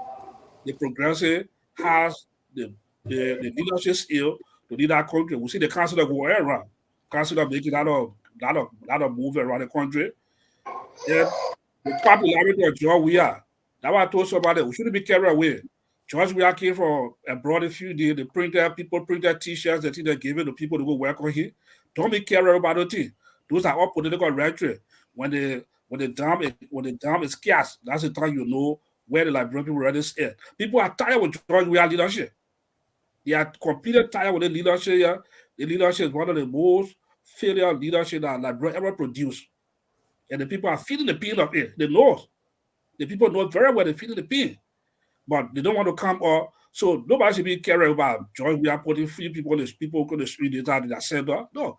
the progressive has the leadership skill to lead that country. We see the council that go around, council that making a lot of move around the country. And the popularity of George Weah, that's why I told somebody we shouldn't be carried away. George Weah came from abroad a few days. People printed t-shirts that they gave it to people to go work on here. Don't be carried about the thing. Those are all political rhetoric. When the dam is scarce, that's the time you know where the Liberian people already stand. People are tired with George Weah leadership. They are completely tired with the leadership here. The leadership is one of the most failure leadership that Liberia ever produced. And the people are feeling the pain of it. They know. The people know very well they're feeling the pain. But they don't want to come or so nobody should be caring about George Weah putting free people on the street in the center. No.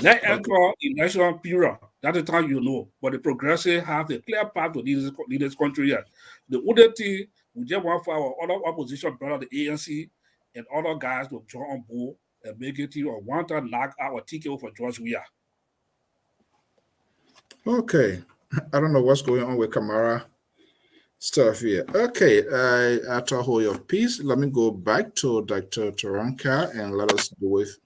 Let enter election period. That's the time you know. But the progressive have the clear path to lead this country here. The other thing, we just want for our other opposition brother, the ANC, and other guys to join on board and make it or want to knock our ticket for George Weah. Okay. I don't know what's going on with Kamara stuff here. Okay. After hold your peace, let me go back to Dr. Taranka and let us do with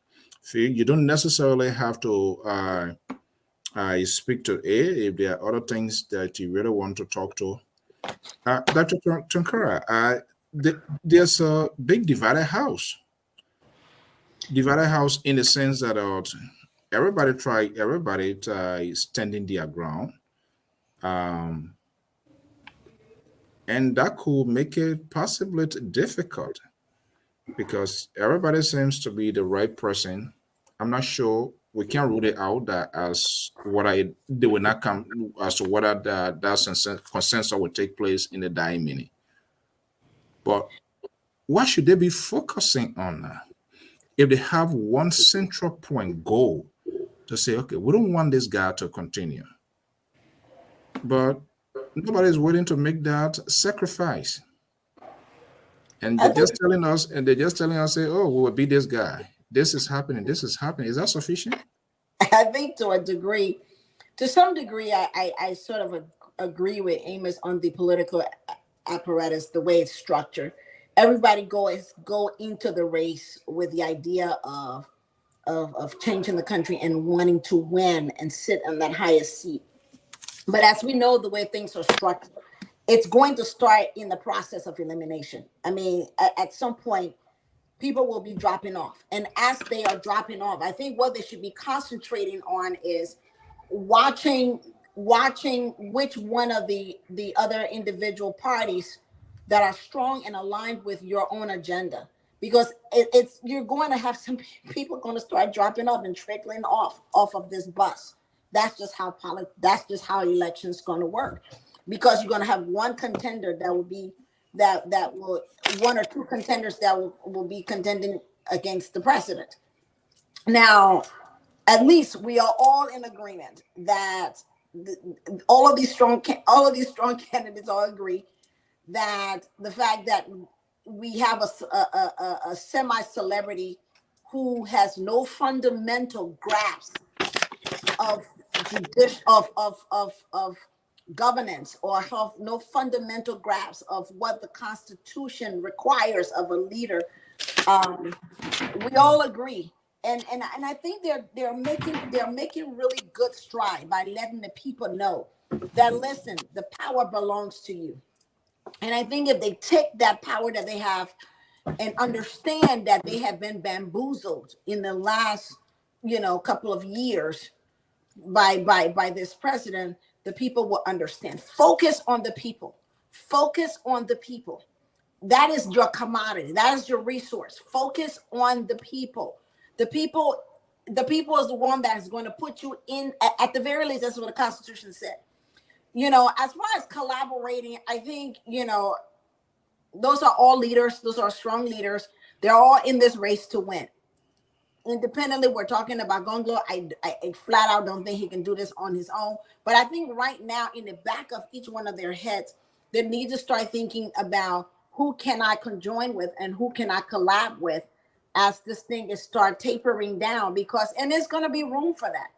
you don't necessarily have to speak to A if there are other things that you really want to talk to. Dr. Tankara, there's a big divided house. Divided house in the sense that everybody is standing their ground. And that could make it possibly difficult because everybody seems to be the right person. I'm not sure we can't rule it out that as they will not come as to whether that consensus will take place in the dying minute. But what should they be focusing on now? If they have one central point goal to say, okay, we don't want this guy to continue, but nobody's willing to make that sacrifice. And they're just telling us, say, oh, we will beat this guy. This is happening. This is happening. Is that sufficient? I think to some degree, I sort of agree with Amos on the political apparatus, the way it's structured. Everybody go into the race with the idea of changing the country and wanting to win and sit on that highest seat. But as we know, the way things are structured, it's going to start in the process of elimination. I mean, at some point, people will be dropping off. And as they are dropping off, I think what they should be concentrating on is watching which one of the other individual parties that are strong and aligned with your own agenda. Because you're going to have some people going to start dropping off and trickling off of this bus. That's just how elections going to work. Because you're going to have one contender that will be one or two contenders that will be contending against the president. Now, at least we are all in agreement that all of these strong candidates all agree that the fact that we have a semi-celebrity who has no fundamental grasp of governance or have no fundamental grasp of what the Constitution requires of a leader. We all agree, and I think they're making really good stride by letting the people know that, listen, the power belongs to you. And I think if they take that power that they have and understand that they have been bamboozled in the last couple of years by this president, the people will understand. Focus on the people. Focus on the people. That is your commodity. That is your resource. Focus on the people. The people is the one that is going to put you in, at the very least, that's what the Constitution said. As far as collaborating, I think, those are all leaders. Those are strong leaders. They're all in this race to win. Independently, we're talking about GONGLOE. I flat out don't think he can do this on his own. But I think right now, in the back of each one of their heads, they need to start thinking about who can I conjoin with and who can I collab with as this thing is start tapering down, and there's going to be room for that.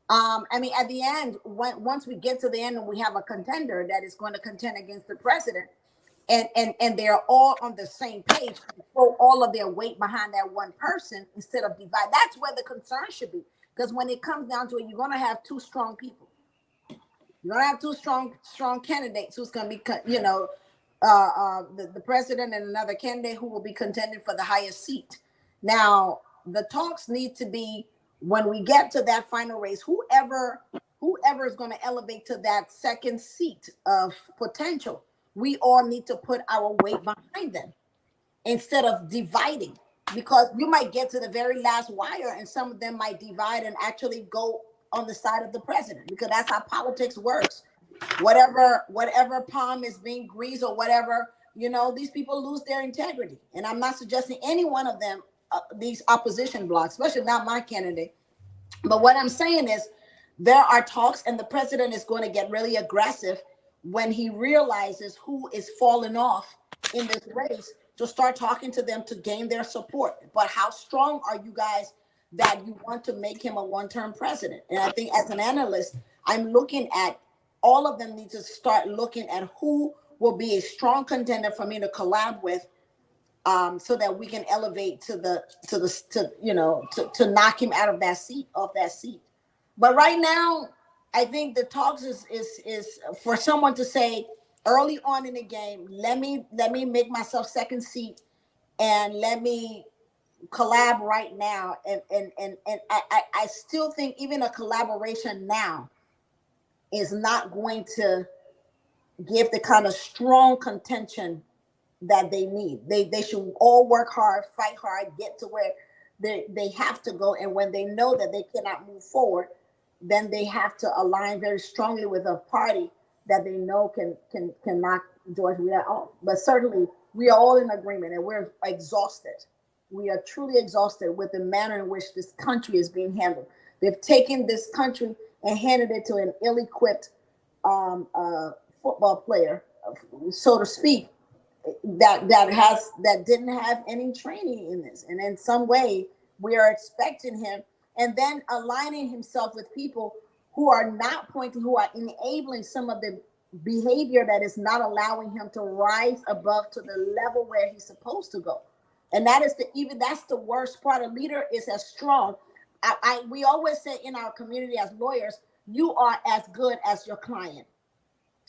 I mean, at the end, once we get to the end and we have a contender that is going to contend against the president, and they're all on the same page, throw all of their weight behind that one person instead of divide. That's where the concern should be. Because when it comes down to it, you're going to have two strong people. You're going to have two strong candidates who's going to be, the president and another candidate who will be contending for the highest seat. Now, the talks need to be, when we get to that final race, whoever is going to elevate to that second seat of potential, we all need to put our weight behind them instead of dividing, because you might get to the very last wire and some of them might divide and actually go on the side of the president, because that's how politics works. Whatever palm is being greased or whatever, these people lose their integrity. And I'm not suggesting any one of them, these opposition blocks, especially not my candidate. But what I'm saying is there are talks, and the president is going to get really aggressive when he realizes who is falling off in this race, to start talking to them to gain their support. But how strong are you guys that you want to make him a one-term president? And I think as an analyst, I'm looking at all of them need to start looking at who will be a strong contender for me to collab with, so that we can elevate to knock him out of that seat, But right now, I think the talks is for someone to say early on in the game, let me make myself second seat and let me collab right now. And I still think even a collaboration now is not going to give the kind of strong contention that they need. They should all work hard, fight hard, get to where they have to go. And when they know that they cannot move forward, then they have to align very strongly with a party that they know can knock George Weah off. But certainly we are all in agreement, and we're exhausted. We are truly exhausted with the manner in which this country is being handled. They've taken this country and handed it to an ill-equipped football player, so to speak, that didn't have any training in this. And in some way, we are expecting him, and then aligning himself with people who are not pointing, who are enabling some of the behavior that is not allowing him to rise above to the level where he's supposed to go. And that is that's the worst part. A leader is as strong. We always say in our community as lawyers, you are as good as your client.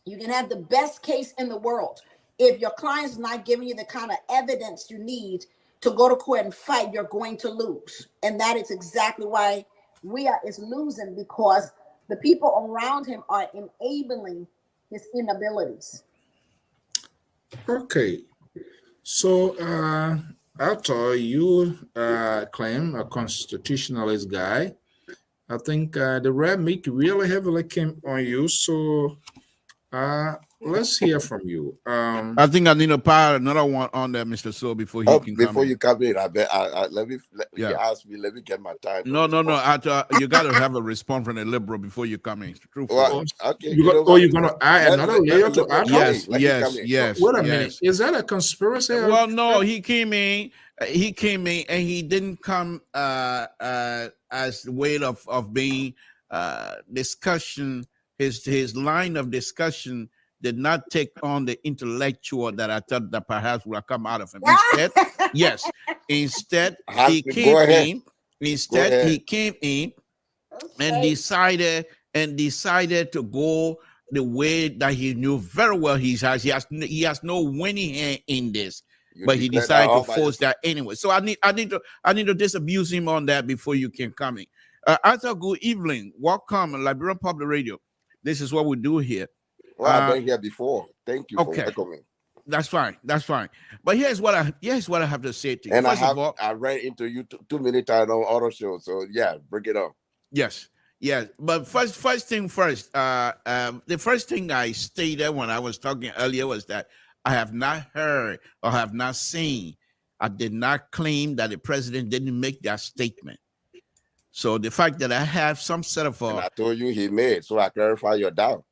You can have the best case in the world. If your client's not giving you the kind of evidence you need to go to court and fight, you're going to lose. And that is exactly why Weah is losing, because the people around him are enabling his inabilities. Okay. So after you claim a constitutionalist guy, I think the red meat really heavily came on you. So let's hear from you. I think I need to pile another one on there, Mr. So, before he can before come you come in, I bet you ask me, let me get my time. No. You got to have a response from the liberal before you come in. True. Well, okay. You're going to add another layer to add? Yes. Wait a minute. Is that a conspiracy? Well, no, he came in and he didn't come as the way of being discussion. His line of discussion did not take on the intellectual that I thought that perhaps would have come out of him. Instead, he came in. Instead, he came in and decided to go the way that he knew very well he has no winning hand in this. But he decided to force that anyway. So I need to disabuse him on that before you can come in. Arthur, good evening. Welcome, Liberian Public Radio. This is what we do here. Well, I've been here before. Thank you for welcoming. That's fine. But here's what I have to say to you. And I ran into you too many times on auto show. So yeah, bring it up. Yes. But first thing first. The first thing I stated when I was talking earlier was that I have not heard or have not seen. I did not claim that the president didn't make that statement. So the fact that I have some sort of and I told you he made, so I clarify your doubt.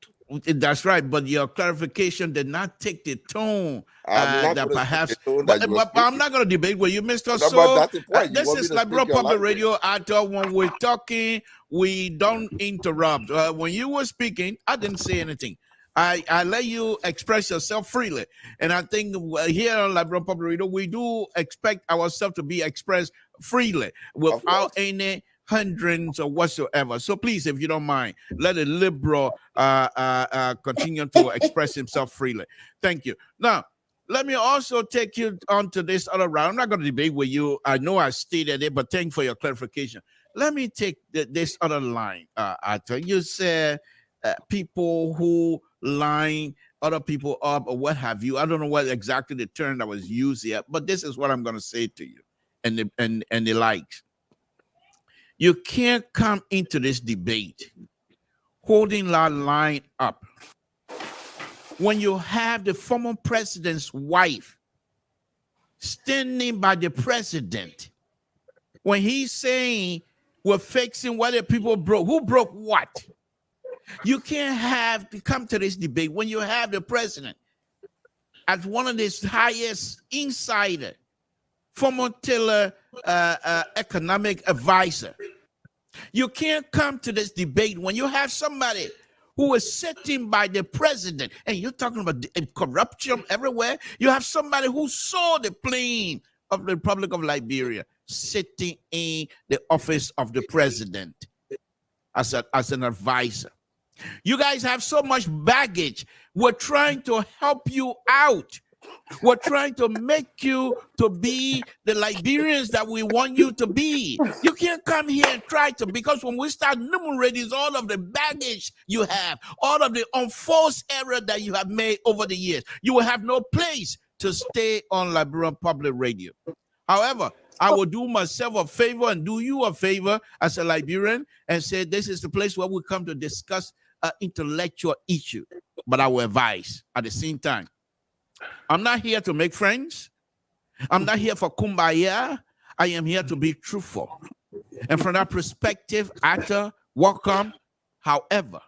That's right, but your clarification did not take the tone that perhaps. But I'm not going to debate with you, Mr. So this is Liberal Public Radio. I thought when we're talking, we don't interrupt. When you were speaking, I didn't say anything. I let you express yourself freely, and I think here on Liberal Public Radio, we do expect ourselves to be expressed freely without any hindrance or whatsoever. So please, if you don't mind, let a liberal continue to express himself freely. Thank you. Now, let me also take you on to this other round. I'm not going to debate with you. I know I stated it, but thank you for your clarification. Let me take this other line. Arthur, you said people who line other people up or what have you. I don't know what exactly the term that was used here, but this is what I'm going to say to you and the likes. You can't come into this debate holding that line up when you have the former president's wife standing by the president when he's saying we're fixing what the people broke. Who broke what? You can't have to come to this debate when you have the president as one of his highest insider, former Cllr economic advisor. You can't come to this debate when you have somebody who is sitting by the president and you're talking about corruption everywhere. You have somebody who saw the plane of the Republic of Liberia sitting in the office of the president as an advisor. You guys have so much baggage. We're trying to help you out. We're trying to make you to be the Liberians that we want you to be. You can't come here and try to, because when we start enumerating all of the baggage you have, all of the unforced error that you have made over the years, you will have no place to stay on Liberian Public Radio. However, I will do myself a favor and do you a favor as a Liberian and say this is the place where we come to discuss an intellectual issue. But I will advise at the same time, I'm not here to make friends. I'm not here for kumbaya. I am here to be truthful. And from that perspective, actor, welcome. However,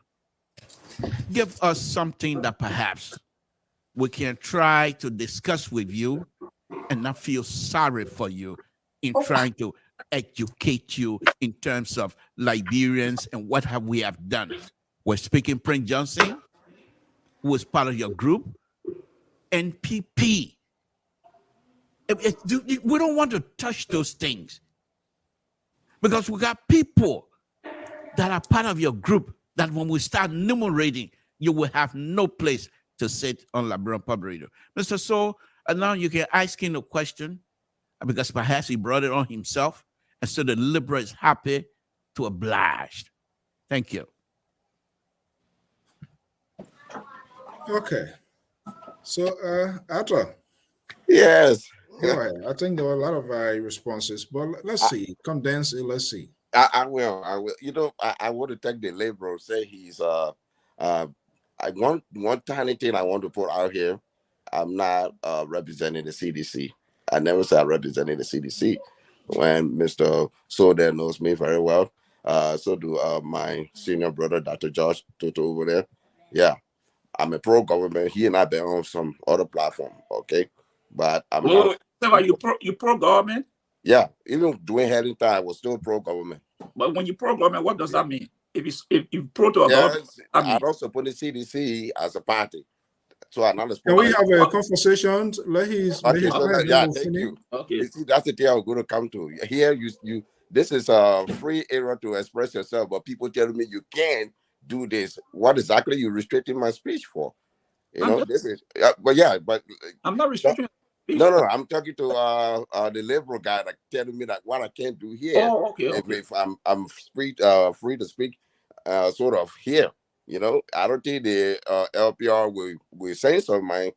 give us something that perhaps we can try to discuss with you and not feel sorry for you in trying to educate you in terms of Liberians and what have we have done. We're speaking Prince Johnson, who is part of your group, NPP. We don't want to touch those things because we got people that are part of your group that when we start enumerating, you will have no place to sit on Liberian Public Radio. Mr. So, and now you can ask him a question because perhaps he brought it on himself, and so the Liberal is happy to oblige. Thank you. Okay. So, Atta. Yes. Go ahead. I think there were a lot of responses, but let's see. Condense it. Let's see. I will. You know, I want to thank the Liberal. Say he's I want one tiny thing I want to put out here. I'm not representing the CDC. I never said I represented the CDC. When Mr. Soder knows me very well, so do my senior brother, Dr. Josh Toto over there. Yeah, I'm a pro-government. He and I been on some other platform, okay? But I'm not. You pro-government? Yeah, even during heading time, I was still pro-government. But when you pro-government, what does that mean? If you pro to a government, I don't support the CDC as a party. So I'm not a Can we have a conversation? Let his okay, so yeah, thank you. Okay. You see, that's the thing I'm going to come to. Here, you this is a free area to express yourself, but people telling me you can't do this. What exactly you restricting my speech for? You know, this is but yeah, but I'm not restricting. No, I'm talking to the Liberal guy that telling me that what I can't do here. Oh, okay. If I'm free to speak, sort of here. You know, I don't think the LPR will censor my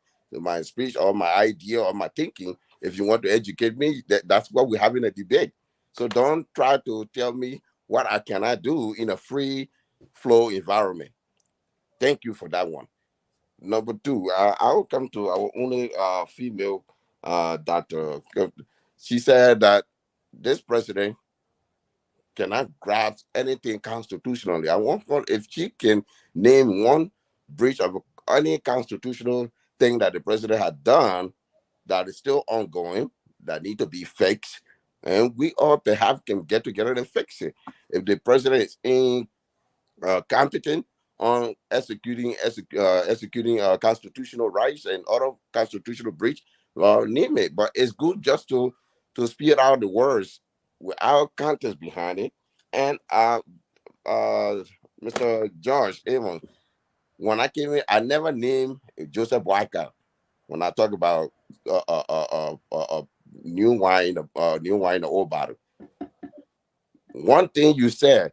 speech or my idea or my thinking. If you want to educate me, that's what we're having a debate. So don't try to tell me what I cannot do in a free flow environment. Thank you for that one. Number two, I will come to our only female doctor. She said that this president cannot grasp anything constitutionally. I want if she can name one breach of any constitutional thing that the president had done that is still ongoing, that need to be fixed, and we all perhaps can get together and fix it. If the president is incompetent on executing constitutional rights and other constitutional breach, name it. But it's good just to speak out the words without context behind it. And Mr. George Avon, when I came in, I never named Joseph Walker when I talk about new wine in the old bottle. One thing you said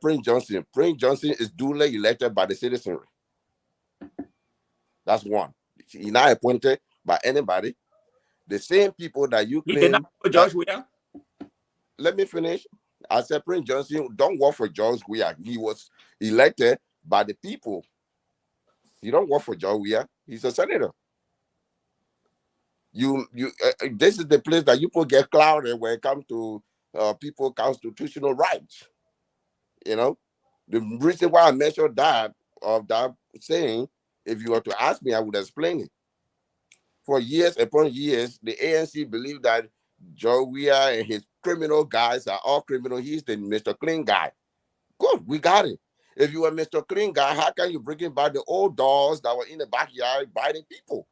Prince Johnson. Prince Johnson is duly elected by the citizenry. That's one. He's not appointed by anybody. The same people that you claim. George Weah? Let me finish. I said Prince Johnson don't work for George Weah. He was elected by the people. You don't work for George Weah. He's a senator. This is the place that you people get clouded when it comes to people's constitutional rights. You know, the reason why I mentioned that saying, if you were to ask me, I would explain it. For years upon years, the ANC believed that Joe Weah and his criminal guys are all criminal. He's the Mr. Clean guy. Good, we got it. If you were Mr. Clean guy, how can you bring back the old dogs that were in the backyard biting people?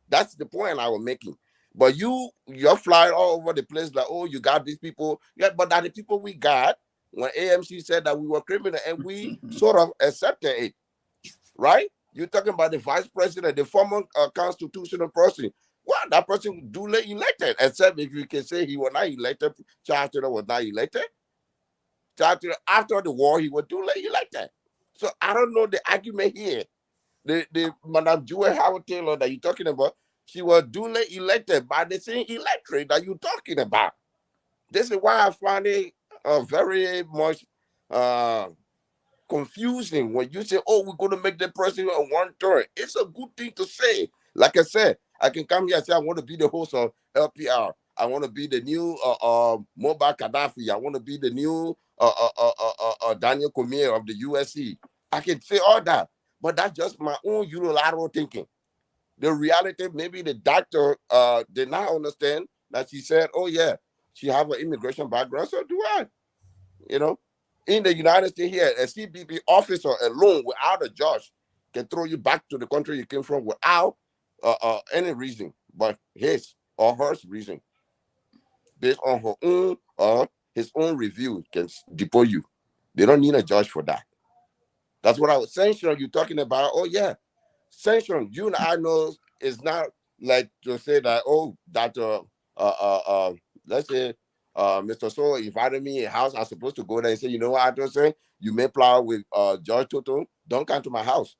That's the point I was making. But you're flying all over the place like, oh, you got these people. Yeah, but that the people we got when AMC said that we were criminal and we sort of accepted it, right? You're talking about the vice president, the former constitutional person. Well, that person duly elected, except if you can say he was not elected, Charles Taylor was not elected. Charles Taylor, after the war, he was duly elected. So I don't know the argument here. The Madam Jewel Howard Taylor that you're talking about, she was duly elected by the same electorate that you're talking about. This is why I find it very much confusing when you say, oh, we're going to make the president a one term. It's a good thing to say. Like I said, I can come here and say, I want to be the host of LPR. I want to be the new Muammar Gaddafi. I want to be the new Daniel Cormier of the USC. I can say all that, but that's just my own unilateral thinking. The reality, maybe the doctor did not understand that she said, oh, yeah, she have an immigration background, so do I. You know, in the United States here, a CBP officer alone without a judge can throw you back to the country you came from without any reason but his or her reason. Based on her own or his own review, can deport you. They don't need a judge for that. That's what I was saying. You're talking about, oh, yeah. Sanction, you and I know is not like to say that, oh, that let's say Mr. So invited me in a house, I'm supposed to go there and say, you know what I just saying? You may plow with George Toto, don't come to my house.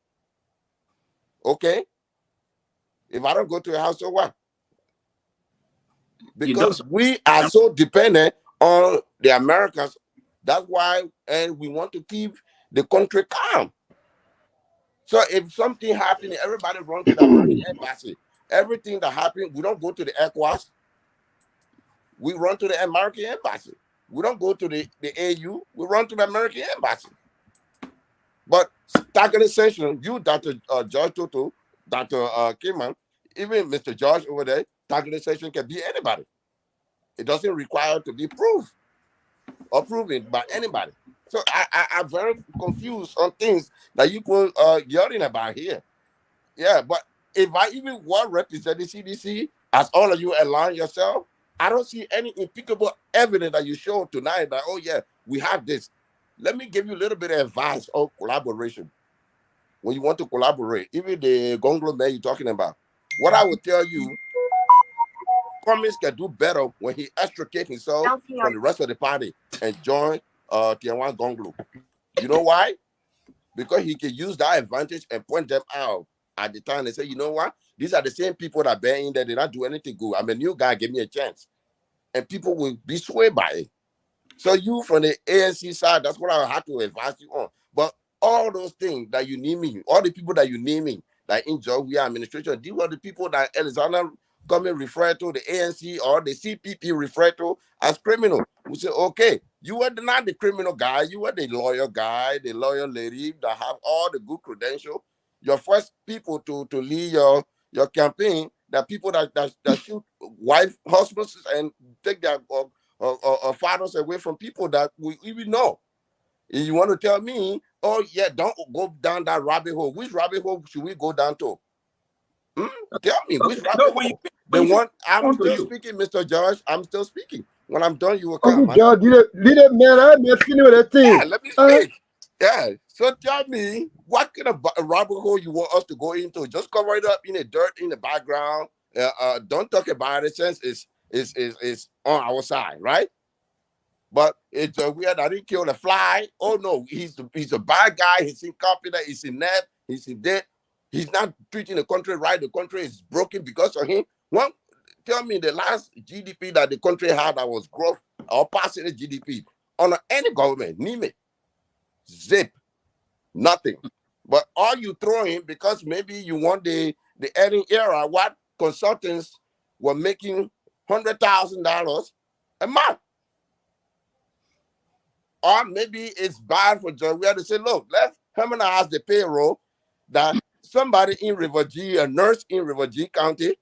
Okay? If I don't go to your house, so what? Because we are so dependent on the Americans. That's why, and we want to keep the country calm. So if something happened, everybody run to the American embassy. Everything that happened, we don't go to the ECOWAS. We run to the American embassy. We don't go to the AU. We run to the American embassy. But tackling session, you, Dr. George Toto, Dr. Kiman, even Mr. George over there, tackling session can be anybody. It doesn't require to be proved or proven by anybody. So I'm very confused on things that you were yelling about here. Yeah, but if I even want to represent the CDC, as all of you align yourself, I don't see any impeccable evidence that you show tonight that, oh, yeah, we have this. Let me give you a little bit of advice on collaboration. When you want to collaborate, even the GONGLOE man you're talking about, what I would tell you, Cummings can do better when he extricates himself from the rest of the party and join TIAWAN GONGLOE. You know why? Because he can use that advantage and point them out at the time and say, you know what? These are the same people that bear in there. They don't do anything good. I'm a new guy. Give me a chance. And people will be swayed by it. So you from the ANC side, that's what I have to advise you on. But all those things that you name me, all the people that you name me, that enjoy we administration, these were the people that Alexander Cummings referred to, the ANC or the CPP referred to as criminal. We say, okay, you were not the criminal guy, you were the lawyer guy, the lawyer lady that have all the good credentials. Your first people to lead your campaign, that people that shoot wife, husbands, and take their fathers away from people that we even know. If you want to tell me, oh yeah, don't go down that rabbit hole. Which rabbit hole should we go down to? Tell me, which rabbit hole? The one I'm still speaking, Mr. George. I'm still speaking. When I'm done, you will come. Uncle George, lead it, man. I'm finish with that thing. Yeah, let me speak. Yeah. So tell me, what kind of rabbit hole you want us to go into? Just cover it up in the dirt in the background. Don't talk about it since it's on our side, right? But it's weird that he killed a fly. Oh no, he's a bad guy. He's incompetent. He's inept. He's in debt. He's not treating the country right. The country is broken because of him. Tell me the last GDP that the country had that was growth or passing the GDP under any government. Name it. Zip. Nothing. But all you throwing because maybe you want the ending era, what consultants were making $100,000 a month. Or maybe it's bad for John. We have to say, look, let's harmonize the payroll that somebody in River G, a nurse in River G County,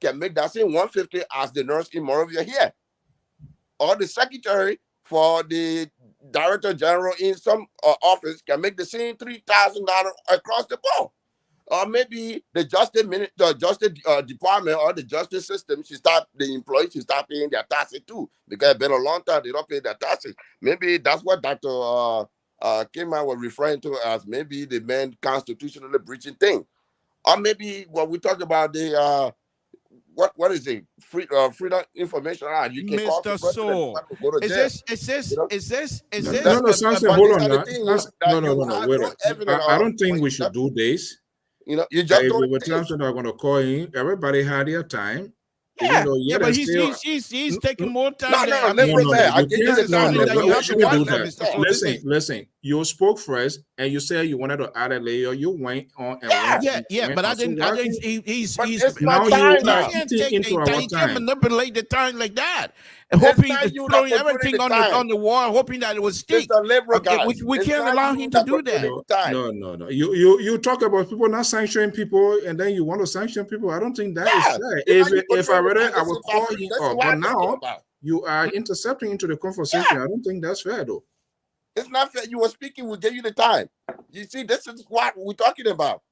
can make that same 150 as the nurse in Moravia here. Or the secretary for the director general in some office can make the same $3,000 across the board. Or maybe the justice department or the justice system the employees should start paying their taxes too, because it's been a long time they don't pay their taxes. Maybe that's what Dr. Kiman was referring to as maybe the main constitutionally breaching thing. Or maybe what we talk about the what is it? Freedom Information Act. You can call the So is this no, hold on. Wait. I don't think we should do this. You know, you just we were are going to call in. Everybody had their time. Yeah, but he's taking more time. No, liberals there. I give you the time. Listen. You spoke first, and you said you wanted to add a layer. You went on and but I didn't. He's now you can't take you can't manipulate the time like that. And hoping throwing everything on the wall, hoping that it would stick. We can't allow him to do that. No. You talk about people not sanctioning people, and then you want to sanction people. I don't think that is fair. If I read it, I would call him up. But now you are intercepting into the conversation. I don't think that's fair, though. It's not fair. You were speaking. We gave you the time. You see, this is what we're talking about.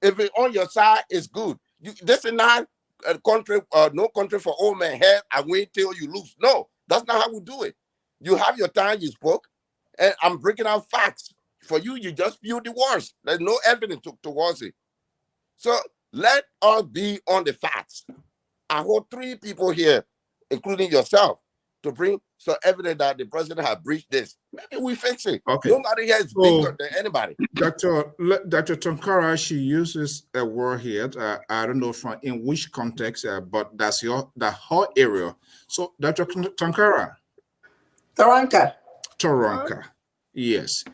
If it's on your side, it's good. This is not a country, no country for old man head and wait till you lose. No, that's not how we do it. You have your time, you spoke, and I'm breaking out facts. For you, you just view the worst. There's no evidence towards it. So let us be on the facts. I hold 3 people here, including yourself, to bring some evidence that the president has breached this. Maybe we fix it. Okay. Nobody here is bigger than anybody. Dr. Tonkara, she uses a word here. I don't know in which context, but that's her area. So, Dr. Tonkara. Toronka. Yes.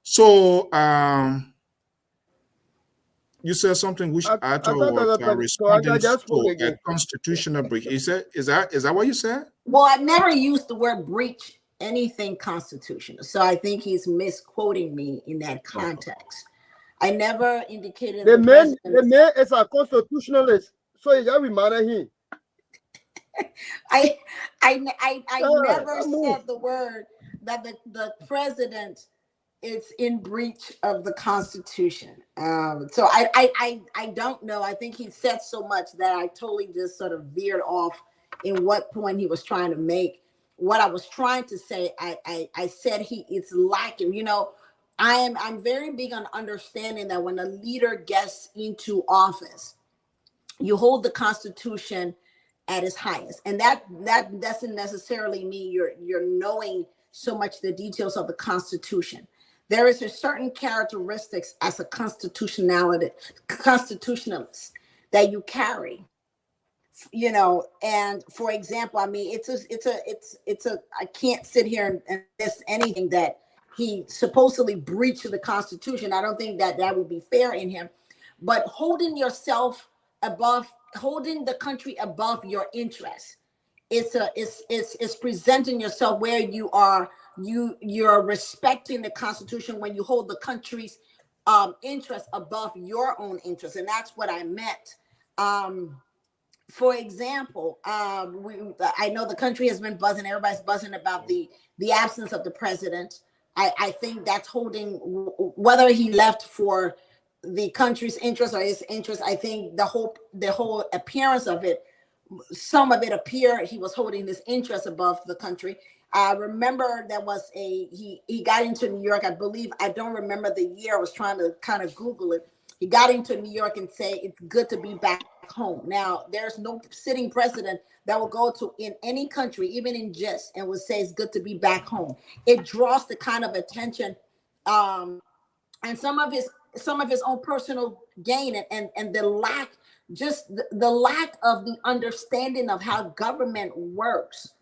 So, you said something which I thought was responding to a constitutional breach. Is that what you said? Well, I never used the word breach anything constitutional. So I think he's misquoting me in that context. I never indicated the man is a constitutionalist. So you gotta remind him. I never said the word that the president is in breach of the Constitution. So I don't know. I think he said so much that I totally just sort of veered off in what point he was trying to make. What I was trying to say, I said it's lacking. I'm very big on understanding that when a leader gets into office, you hold the Constitution at its highest, and that doesn't necessarily mean you're knowing so much the details of the Constitution. There is a certain characteristics as a constitutionalist that you carry, and for example, I mean, I can't sit here and miss anything that he supposedly breached the Constitution. I don't think that would be fair in him, but holding the country above your interests, it's presenting yourself where you're respecting the Constitution when you hold the country's interest above your own interest. And that's what I meant. For example, I know the country has been buzzing. Everybody's buzzing about the absence of the president. I think that's holding, whether he left for the country's interest or his interest. I think the whole appearance of it, some of it appeared he was holding his interest above the country. I remember there was he got into New York, I believe. I don't remember the year. I was trying to kind of Google it. He got into New York and say it's good to be back home. Now, there's no sitting president that will go to in any country, even in jest, and would say it's good to be back home. It draws the kind of attention, and some of his own personal gain, and the lack, just the lack of the understanding of how government works.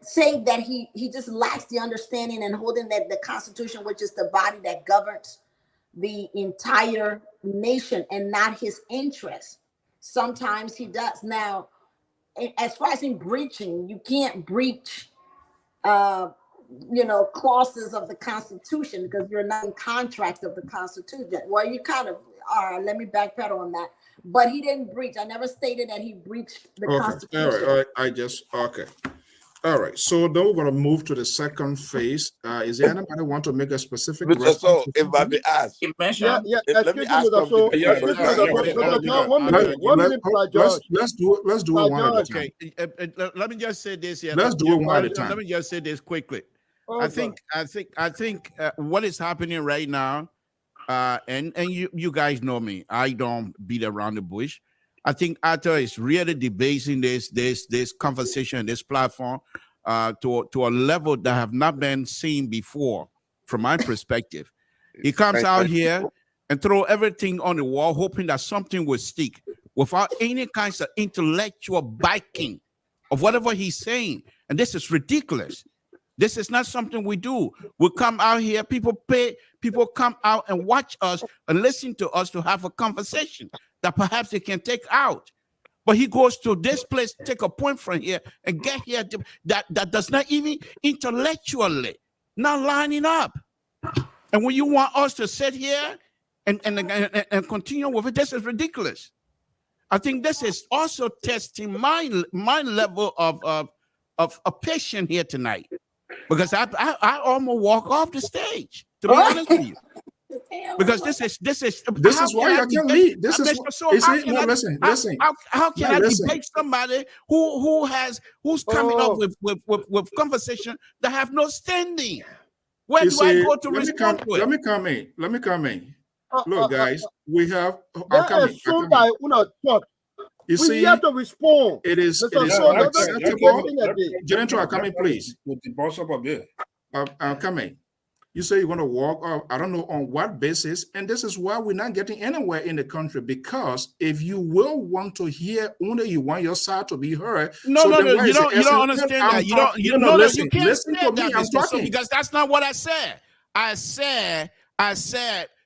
Say that he just lacks the understanding and holding that the Constitution, which is the body that governs the entire nation and not his interests. Sometimes he does. Now, as far as in breaching, you can't breach clauses of the Constitution because you're not in contract of the Constitution. Well, you kind of are. Let me backpedal on that. But he didn't breach. I never stated that he breached the Constitution. All right. All right, so then we're going to move to the second phase. Is there anybody want to make a specific response? So, if I be asked, let me ask let's do it one at a time. Okay, let me just say this here. Let's do it one at a time. Let me just say this quickly. I think what is happening right now, and you guys know me. I don't beat around the bush. I think Arthur is really debasing this conversation, this platform, to a level that have not been seen before, from my perspective. He comes out here and throw everything on the wall, hoping that something will stick. without any kinds of intellectual backing of whatever he's saying. And this is ridiculous. This is not something we do. We come out here, people come out and watch us and listen to us to have a conversation that perhaps they can take out. But he goes to this place, take a point from here, and get here that does not even intellectually not lining up. And when you want us to sit here and continue with it, this is ridiculous. I think this is also testing my level of patience here tonight, because I almost walk off the stage, to be honest with you. Because this is why I can't lead. This is listen. How can I debate somebody who's coming up with conversation that have no standing? Where do I go to respond to it? Let me come in. Look, guys, we have. You see, we have to respond. It is unacceptable. General, I'm coming, please. I'm coming. You say you're going to walk off, I don't know on what basis, and this is why we're not getting anywhere in the country, because if you will want to hear only, you want your side to be heard. You don't understand that. You can't listen to me. I'm talking, because that's not what I said. I said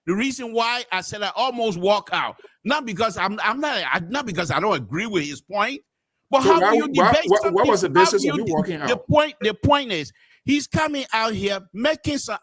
the reason why I said I almost walk out, not because not because I don't agree with his point, but so how do you debate? What was the basis of you walking out? The point is, he's coming out here making some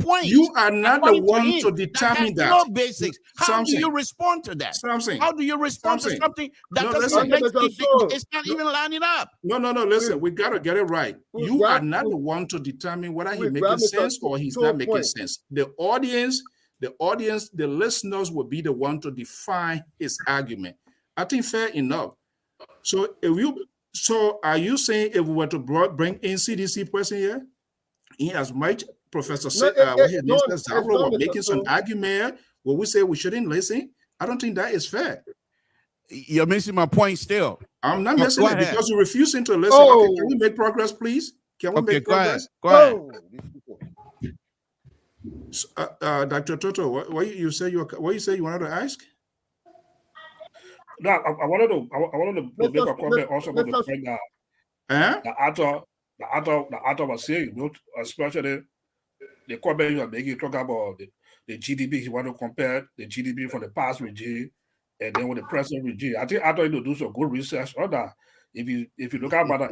points. You are not the one to determine that. No basics. How do you respond to that? How do you respond to something that doesn't make it's not even lining up? No. Listen, we gotta get it right. You are not the one to determine whether he's making sense or he's not making sense. The audience, the listeners will be the one to define his argument. I think fair enough. So are you saying if we were to bring in CDC person here, in as much Professor Zaro were making some argument where we say we shouldn't listen? I don't think that is fair. You're missing my point still. I'm not missing it because you're refusing to listen. Okay, can we make progress, please? Can we make progress? Go ahead. Dr. Toto, what you say you wanted to ask? No, I wanted to make a comment also about the point that the author was saying, especially the comment you are making, talking about the GDP. He want to compare the GDP from the past regime and then with the present regime. I think author need to do some good research on that. If you look at the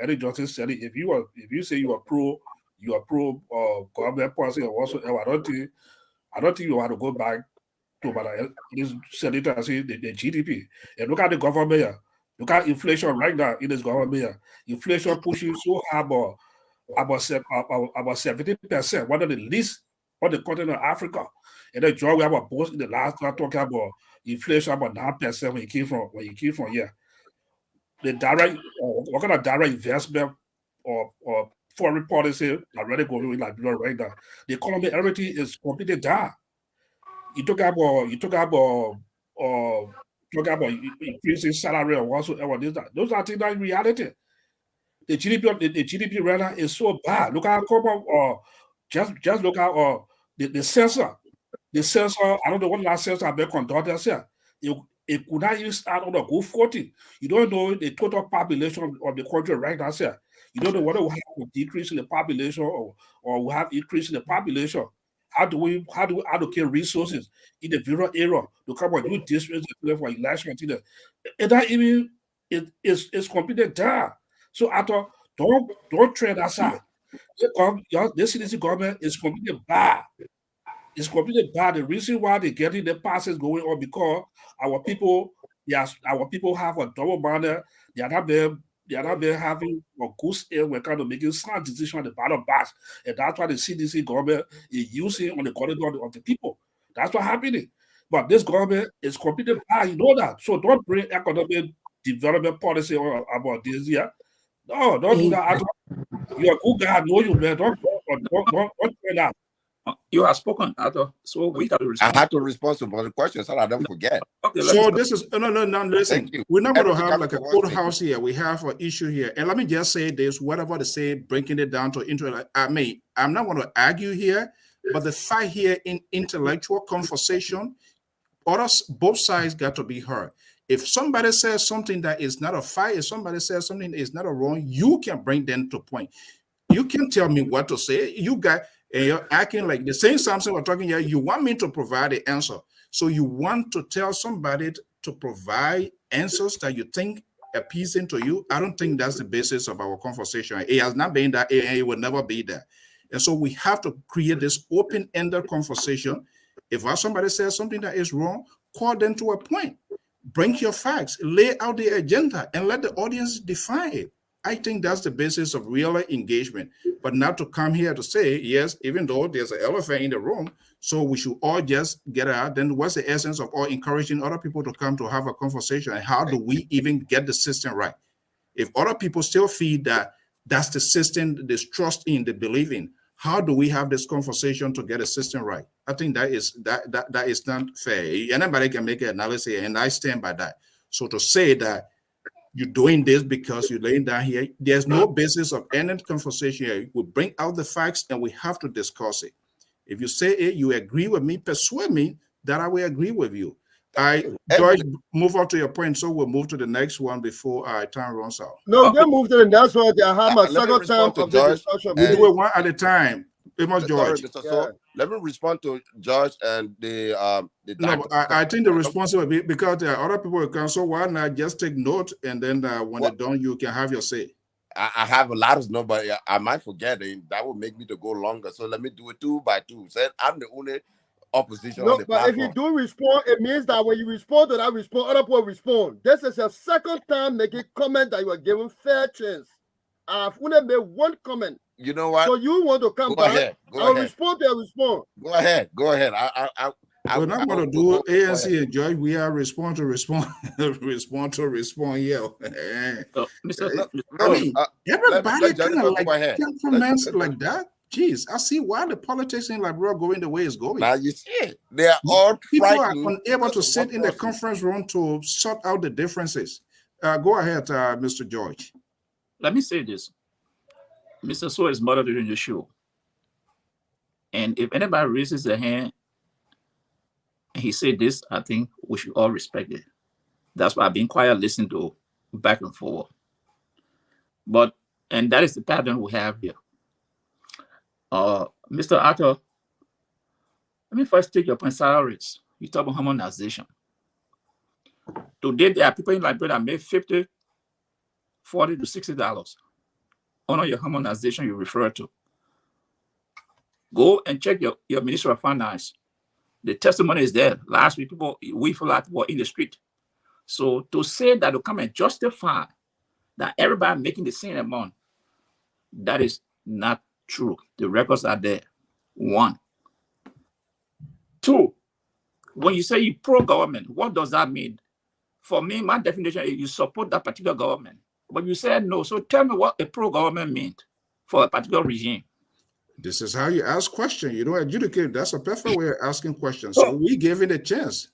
Eddie Johnson study, if you say you are pro government policy or whatsoever, I don't think you want to go back to about this senator and say the GDP. And look at the government here. Look at inflation right now in this government here. Inflation pushing so hard about 70%, one of the least on the continent of Africa. And the job we have both in the last time talking about inflation about 9% when you came from here. The direct what kind of direct investment or foreign policy are really going on in Liberia right now. The economy, everything is completely down. You talk about increasing salary or whatsoever. Those are things that in reality. The GDP right now is so bad. Look at just look at the census. The census, I don't know what last census have been conducted here. It could not even start on the go 40. You don't know the total population of the country right now here. You don't know whether we have a decrease in the population or we have increase in the population. How do we allocate resources in the rural area to come and do districts for election? And that even it's completely down. So I thought, don't trade aside. The CDC government is completely bad. It's completely bad. The reason why they're getting the passes going on because our people have a double minded. They are not there having a goose air when kind of making smart decisions on the ballot box. And that's why the CDC government is using on the corridor of the people. That's what's happening. But this government is completely bad. You know that. So don't bring economic development policy about this year. No, don't do that. You're a good guy. I know you, man. Don't do that. You have spoken, Arthur. So we have to respond. I had to respond to the question so I don't forget. Okay, so this is no. Listen, we're not going to have like a courthouse here. We have an issue here, and let me just say this: whatever they say, breaking it down to intellect. I'm not going to argue here, but the fight here in intellectual conversation. both sides got to be heard. If somebody says something that is not a fight, if somebody says something that is not a wrong, you can bring them to point. You can tell me what to say. You got, and you're acting like the same something we're talking here. You want me to provide the answer. So you want to tell somebody to provide answers that you think appeasing to you. I don't think that's the basis of our conversation. It has not been that, and it will never be that. And so we have to create this open-ended conversation. If somebody says something that is wrong, call them to a point. Bring your facts, lay out the agenda, and let the audience define it. I think that's the basis of real engagement, but not to come here to say, yes, even though there's an elephant in the room, so we should all just get out. Then what's the essence of all encouraging other people to come to have a conversation? And how do we even get the system right? If other people still feel that that's the system, this trust in, the belief in, how do we have this conversation to get a system right? I think that is not fair. Anybody can make an analysis, and I stand by that. So to say that you're doing this because you're laying down here, there's no basis of any conversation here. We bring out the facts and we have to discuss it. If you say it, you agree with me, persuade me that I will agree with you. George, move on to your point, so we'll move to the next one before our time runs out. No, they move to the next one. I have my second time of the discussion. We do it one at a time. George. Let me respond to George and the no, I think the response will be, because there are other people who come, so why not just take note, and then when they're done, you can have your say. I have a lot of notes, but I might forget it. That would make me to go longer. So let me do it 2 by 2. So I'm the only opposition on the platform. If you do respond, it means that when you respond to that response, other people respond. This is your second time making comment that you are given fair chance. I've only made one comment. You know what? So you want to come back? Ahead. I'll respond to your response. Go ahead. We're not going to do ANC and George. We are respond to respond, respond to respond. Yeah. Everybody kind of like comments like that. Jeez, I see why the politics in Liberia going the way it's going. Now you see it. They are all people are unable to sit in the conference room to sort out the differences. Go ahead, Mr. George. Let me say this. Mr. So is mother during the show. And if anybody raises their hand and he said this, I think we should all respect it. That's why I've been quiet, listening to back and forward. And that is the pattern we have here. Mr. Arthur, let me first take your point salaries. You talk about harmonization. Today, there are people in Liberia that make $50, $40 to $60. Honor your harmonization you refer to. Go and check your Minister of Finance. The testimony is there. Last week, we feel like were in the street. So to say that to come and justify that everybody making the same amount, that is not true. The records are there. 1. 2, when you say you pro-government, what does that mean? For me, my definition is you support that particular government. But you said no. So tell me what a pro-government means for a particular regime. This is how you ask questions. You don't adjudicate. That's a perfect way of asking questions. So we gave it a chance.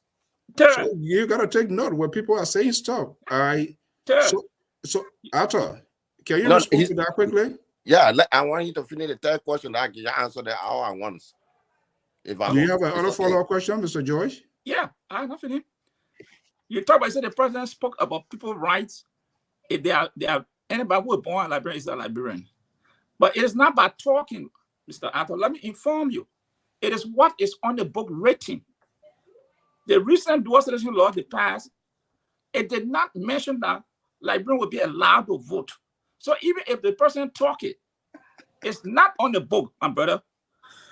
So you got to take note when people are saying stuff. So Arthur, can you respond to that quickly? Yeah, I want you to finish the third question. I can answer that all at once. Do you have another follow-up question, Mr. George? Yeah, I have nothing. You talk about, the president spoke about people's rights. If they are anybody who is born in Liberia is a Liberian. But it is not by talking, Mr. Arthur. Let me inform you. It is what is on the book written. The recent dual citizenship law they passed, it did not mention that Liberians will be allowed to vote. So even if the person talk it's not on the book, my brother.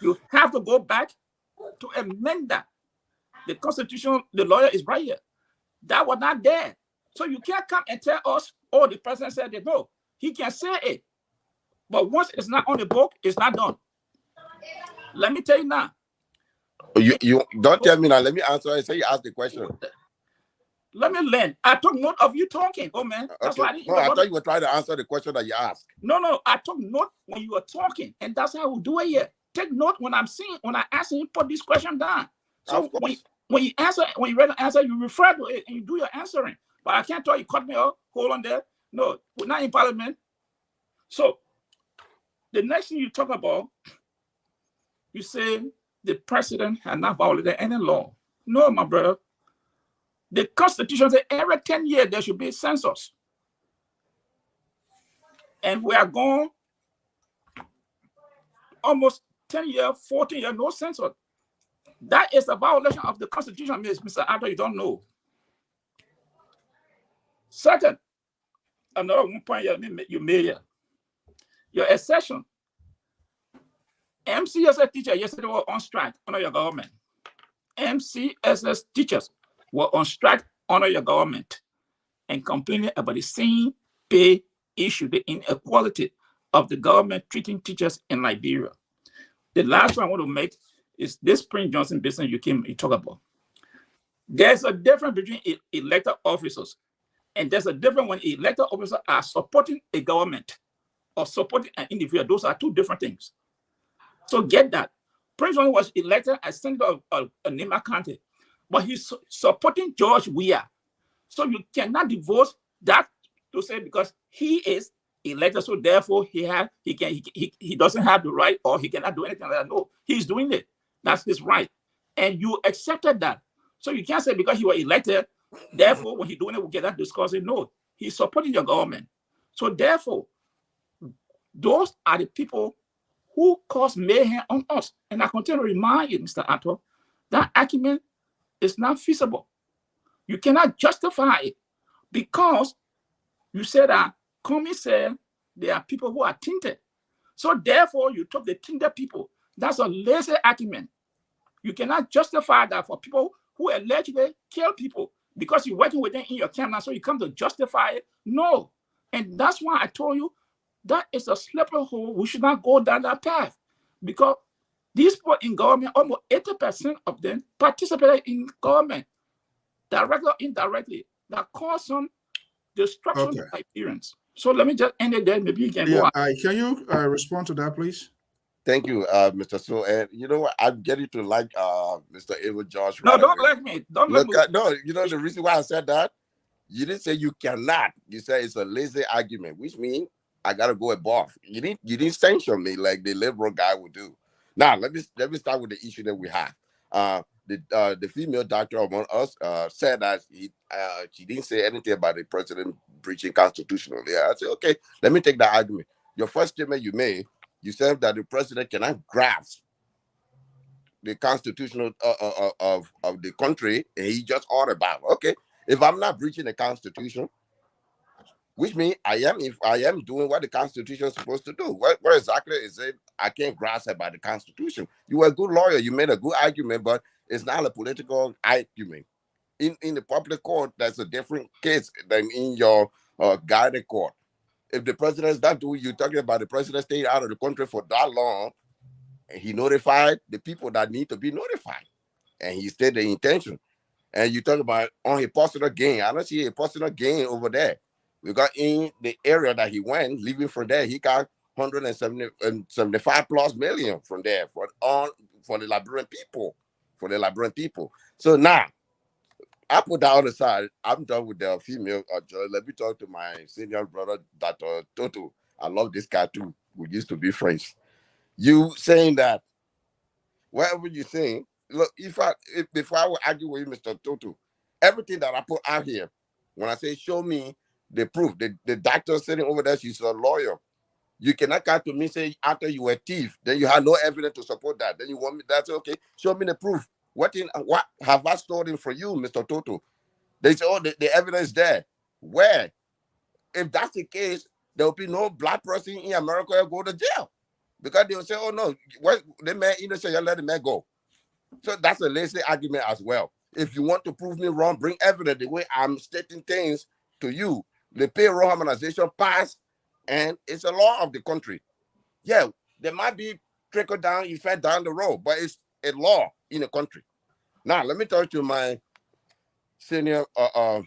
You have to go back to amend that. The Constitution, the lawyer is right here. That was not there. So you can't come and tell us, oh, the president said that. No, he can say it. But once it's not on the book, it's not done. Let me tell you now. You don't tell me now. Let me answer. I say you ask the question. Let me learn. I took note of you talking. Oh, man. That's why I thought you were trying to answer the question that you asked. No. I took note when you were talking. And that's how we do it here. Take note when I ask you, put this question down. So when you answer, when you read the answer, you refer to it and you do your answering. But I can't tell you, cut me off, hold on there. No, we're not in parliament. So the next thing you talk about, you say the president had not violated any law. No, my brother. The Constitution says every 10 years there should be a census. And we are going almost 10 years, 14 years, no census. That is a violation of the Constitution, Mr. Arthur, you don't know. Second, another one point you made here. Your accession. MCSS teachers yesterday were on strike under your government. MCSS teachers were on strike under your government and complaining about the same pay issue, the inequality of the government treating teachers in Liberia. The last one I want to make is this Prince Johnson business you talk about. There's a difference between elected officers, and there's a difference when elected officers are supporting a government or supporting an individual. Those are two different things. So get that. Prince Johnson was elected as senator of Nema County, but he's supporting George Weah. So you cannot divorce that to say because he is elected, so therefore he doesn't have the right or he cannot do anything like that. No, he's doing it. That's his right. And you accepted that. So you can't say because he was elected, therefore when he's doing it, we cannot discuss it. No, he's supporting your government. So therefore, those are the people who cause mayhem on us. And I continue to remind you, Mr. Arthur, that argument is not feasible. You cannot justify it because you said that Comey said there are people who are tainted. So therefore, you took the tainted people. That's a lazy argument. You cannot justify that for people who allegedly kill people because you're working with them in your camera, so you come to justify it. No. And that's why I told you that is a slippery hole. We should not go down that path because these people in government, almost 80% of them participated in government, directly or indirectly, that caused some destruction of appearance. So let me just end it there. Maybe you can go on. Can you respond to that, please? Thank you, Mr. So. And you know what? I'm getting to like Mr. Edward George. No, don't like me. Don't look. No, you know the reason why I said that? You didn't say you cannot. You said it's a lazy argument, which means I gotta go above. You didn't sanction me like the liberal guy would do. Now let me start with the issue that we have. The female doctor among us said that she didn't say anything about the president breaching constitutional. Yeah, I said, okay, let me take that argument. Your first statement you made, you said that the president cannot grasp the constitutional of the country, and he just ordered about. Okay, if I'm not breaching the constitution, which means if I am doing what the Constitution is supposed to do. What exactly is it? I can't grasp about the Constitution. You were a good lawyer. You made a good argument, but it's not a political argument. In the public court, that's a different case than in your guided court. If the president is not doing, you're talking about the president staying out of the country for that long, and he notified the people that need to be notified, and he stated the intention. And you talk about on his personal gain. I don't see a personal gain over there. We got in the area that he went, leaving from there, he got 175 plus million from there for the Liberian people. For the Liberian people. So now, I put that on the side. I'm done with the female. Let me talk to my senior brother, Dr. Toto. I love this guy too. We used to be friends. You saying that, whatever you saying, look, before I would argue with you, Mr. Toto, everything that I put out here, when I say show me the proof, the doctor sitting over there, she's a lawyer. You cannot come to me and say after you were a thief, then you have no evidence to support that. Then you want me, that's okay. Show me the proof. What have I stolen for you, Mr. Toto? They say, oh, the evidence there. Where? If that's the case, there will be no black person in America who go to jail. Because they will say, oh no, what the man innocent, you let the man go. So that's a lazy argument as well. If you want to prove me wrong, bring evidence the way I'm stating things to you. The payroll harmonization passed, and it's a law of the country. Yeah, there might be trickle down effect down the road, but it's a law in the country. Now, let me talk to my senior, I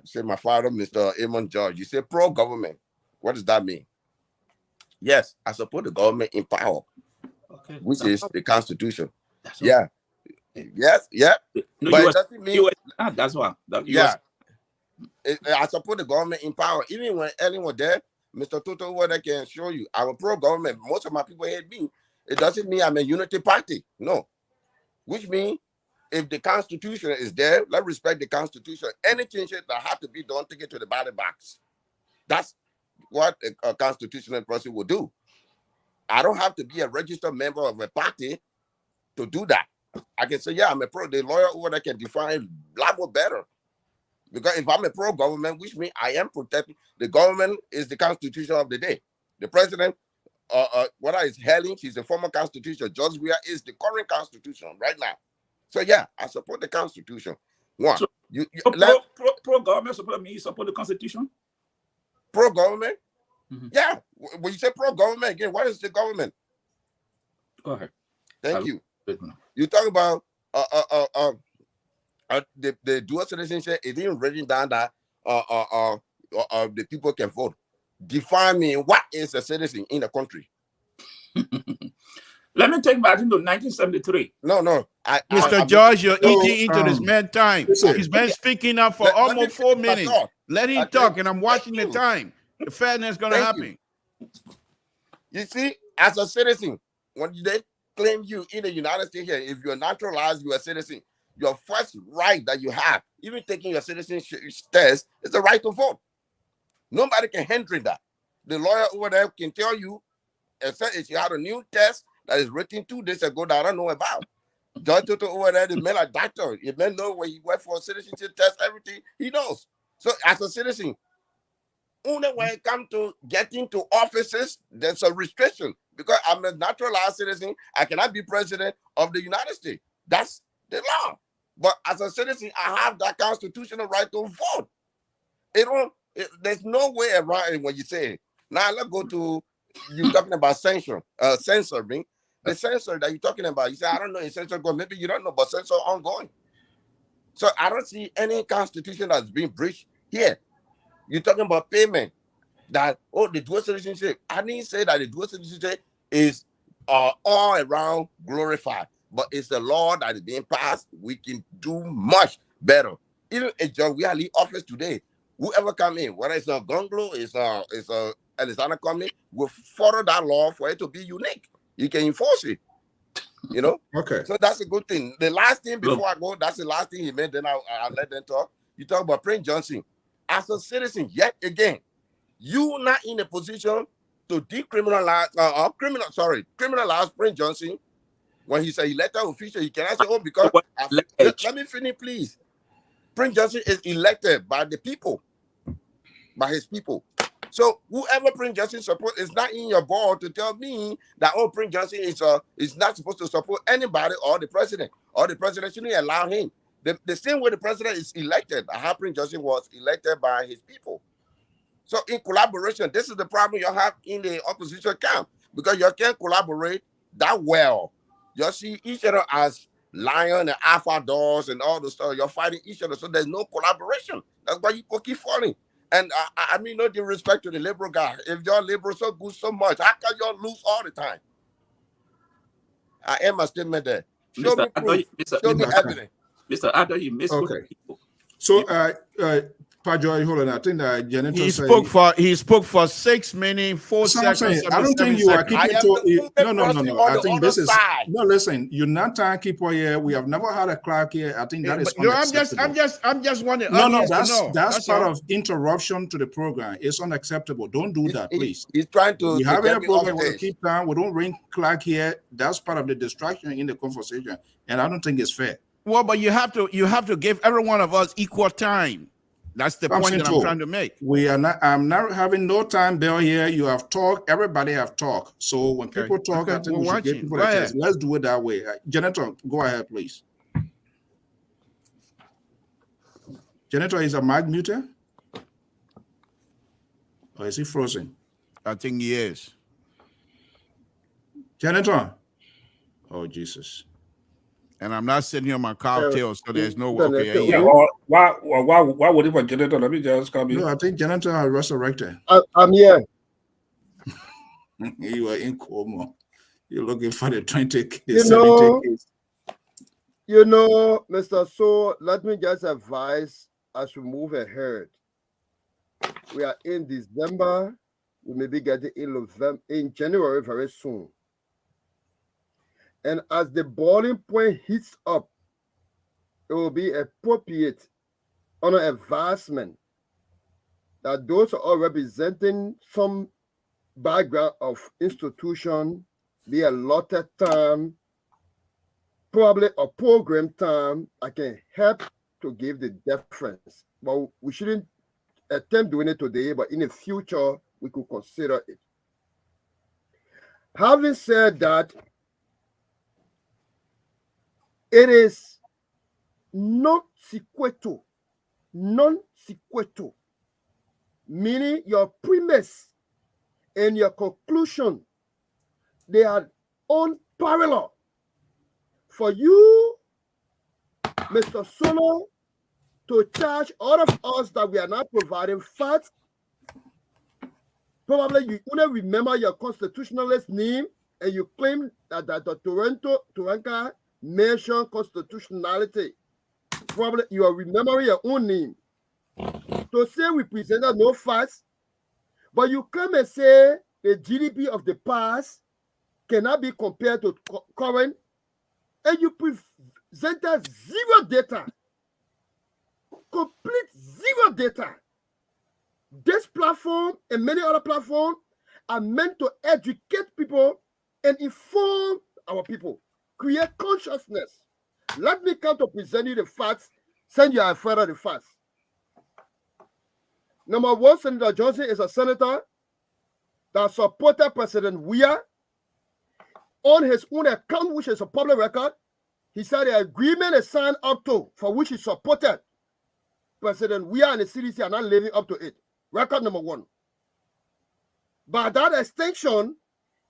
say my father, Mr. Amon George. You say pro-government. What does that mean? Yes, I support the government in power, which is the Constitution. Yeah. Yes, yeah. No, but it doesn't mean that's why. I support the government in power. Even when Ellen was there, Mr. Toto, what I can show you, I'm a pro-government. Most of my people hate me. It doesn't mean I'm a unity party. No. Which means if the Constitution is there, let's respect the Constitution. Any changes that have to be done, take it to the ballot box. That's what a constitutional person will do. I don't have to be a registered member of a party to do that. I can say, yeah, I'm a pro. The lawyer over there can define a lot more better. Because if I'm a pro-government, which means I am protecting the government, is the constitution of the day. The president, whether it's Helen, she's a former constitution. George Weah is the current constitution right now. So yeah, I support the constitution. One, So, pro-government support me, you support the constitution? Pro-government? Mm-hmm. Yeah. When you say pro-government, again, what is the government? Go ahead. Thank you. You talk about the dual citizenship. It didn't written down that the people can vote. Define me what is a citizen in the country. Let me take back into 1973. No. Mr. George, you're eating into this man's time. He's been speaking up for almost 4 minutes. Let him talk, and I'm watching the time. The fairness is going to happen. You see, as a citizen, when they claim you in the United States here, if you're naturalized, you're a citizen. Your first right that you have, even taking your citizenship test, is the right to vote. Nobody can hinder that. The lawyer over there can tell you, except if you had a new test that is written 2 days ago that I don't know about. Judge over there, the man a doctor. The man know where he went for a citizenship test, everything he knows. So as a citizen, only when it comes to getting to offices, there's a restriction. Because I'm a naturalized citizen, I cannot be president of the United States. That's the law. But as a citizen, I have that constitutional right to vote. There's no way around it when you say it. Now let's go to you talking about censoring. The censor that you're talking about, you say, I don't know, it's censor going. Maybe you don't know, but censor ongoing. So I don't see any constitution that's being breached here. You're talking about payment. That, the dual citizenship. I didn't say that the dual citizenship is all around glorified, but it's the law that is being passed. We can do much better. Even if John Weah leave office today, whoever come in, whether it's a GONGLOE, it's a Alexander company, will follow that law for it to be unique. You can enforce it. You know? Okay. So that's a good thing. The last thing before I go, that's the last thing he made, then I'll let them talk. You talk about Prince Johnson. As a citizen, yet again, you not in a position to decriminalize, criminalize Prince Johnson when he's an elected official. He cannot say, because let me finish, please. Prince Johnson is elected by the people, by his people. So whoever Prince Johnson supports is not in your board to tell me that Prince Johnson is not supposed to support anybody or the president shouldn't allow him. The same way the president is elected, how Prince Johnson was elected by his people. So in collaboration, this is the problem you have in the opposition camp, because you can't collaborate that well. You see each other as lion and alpha dogs and all the stuff. You're fighting each other, so there's no collaboration. That's why you keep falling. And I mean, no disrespect to the liberal guy. If you're liberal so good so much, how can y'all lose all the time? I am a statement there. Show me proof. Show me evidence. Mr. Addo, you missed people. So, Pajoy, hold on. I think that Janet he spoke for 6 minutes, 4 seconds. I don't think you are keeping to. No. I think this is no. Listen, you're not timekeeper here. We have never had a clerk here. I think that is unacceptable. I'm just wondering. No. That's part of interruption to the program. It's unacceptable. Don't do that, please. He's trying to. We have a program. We keep time. We don't ring clerk here. That's part of the distraction in the conversation, and I don't think it's fair. Well, but you have to give every one of us equal time. That's the point that I'm trying to make. We are not. I'm not having no time bill here. You have talked. Everybody have talked. So when people talk, I think we should give people a chance. Let's do it that way. Janitor, go ahead, please. Janitor, is a mic muted? Or is he frozen? I think he is. Janitor. Oh, Jesus. And I'm not sitting here on my cocktail, so there's no why would it be Janitor? Let me just come in. No, I think Janitor has resurrected. I'm here. You are in coma. You're looking for the 20 case. You know, Mr. So, let me just advise as we move ahead. We are in December. We may be getting in January very soon. And as the boiling point heats up, it will be appropriate on an advancement that those are all representing some background of institution be allotted time, probably a program time that can help to give the difference. But we shouldn't attempt doing it today, but in the future, we could consider it. Having said that, it is non-sequitur, meaning your premise and your conclusion, they are unparalleled. For you, Mr. Solo, to charge all of us that we are not providing facts, probably you only remember your constitutionalist name and you claim that the Toronto mentioned constitutionality. Probably you are remembering your own name. To say we presented no facts, but you come and say the GDP of the past cannot be compared to current, and you presented zero data, complete zero data. This platform and many other platforms are meant to educate people and inform our people, create consciousness. Let me come to present you the facts, send you further the facts. Number one, Senator Johnson is a senator that supported President Weah on his own account, which is a public record. He said the agreement is signed up to, for which he supported President Weah and the CDC are not living up to it. Record number one. By that extension,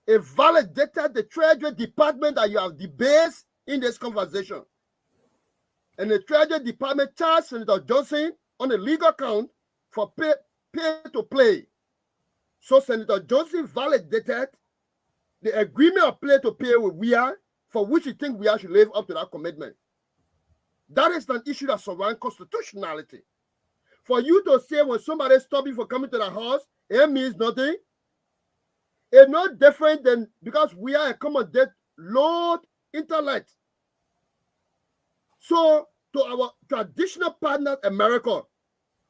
it validated the Treasury Department that you have debased in this conversation. And the Treasury Department charged Senator Johnson on a legal count for pay to play. So Senator Johnson validated the agreement of play to pay with Weah, for which he thinks Weah should live up to that commitment. That is an issue that surrounds constitutionality. For you to say when somebody stops you from coming to the house, it means nothing. It's not different than because we are accommodate low intellect. So to our traditional partner, America,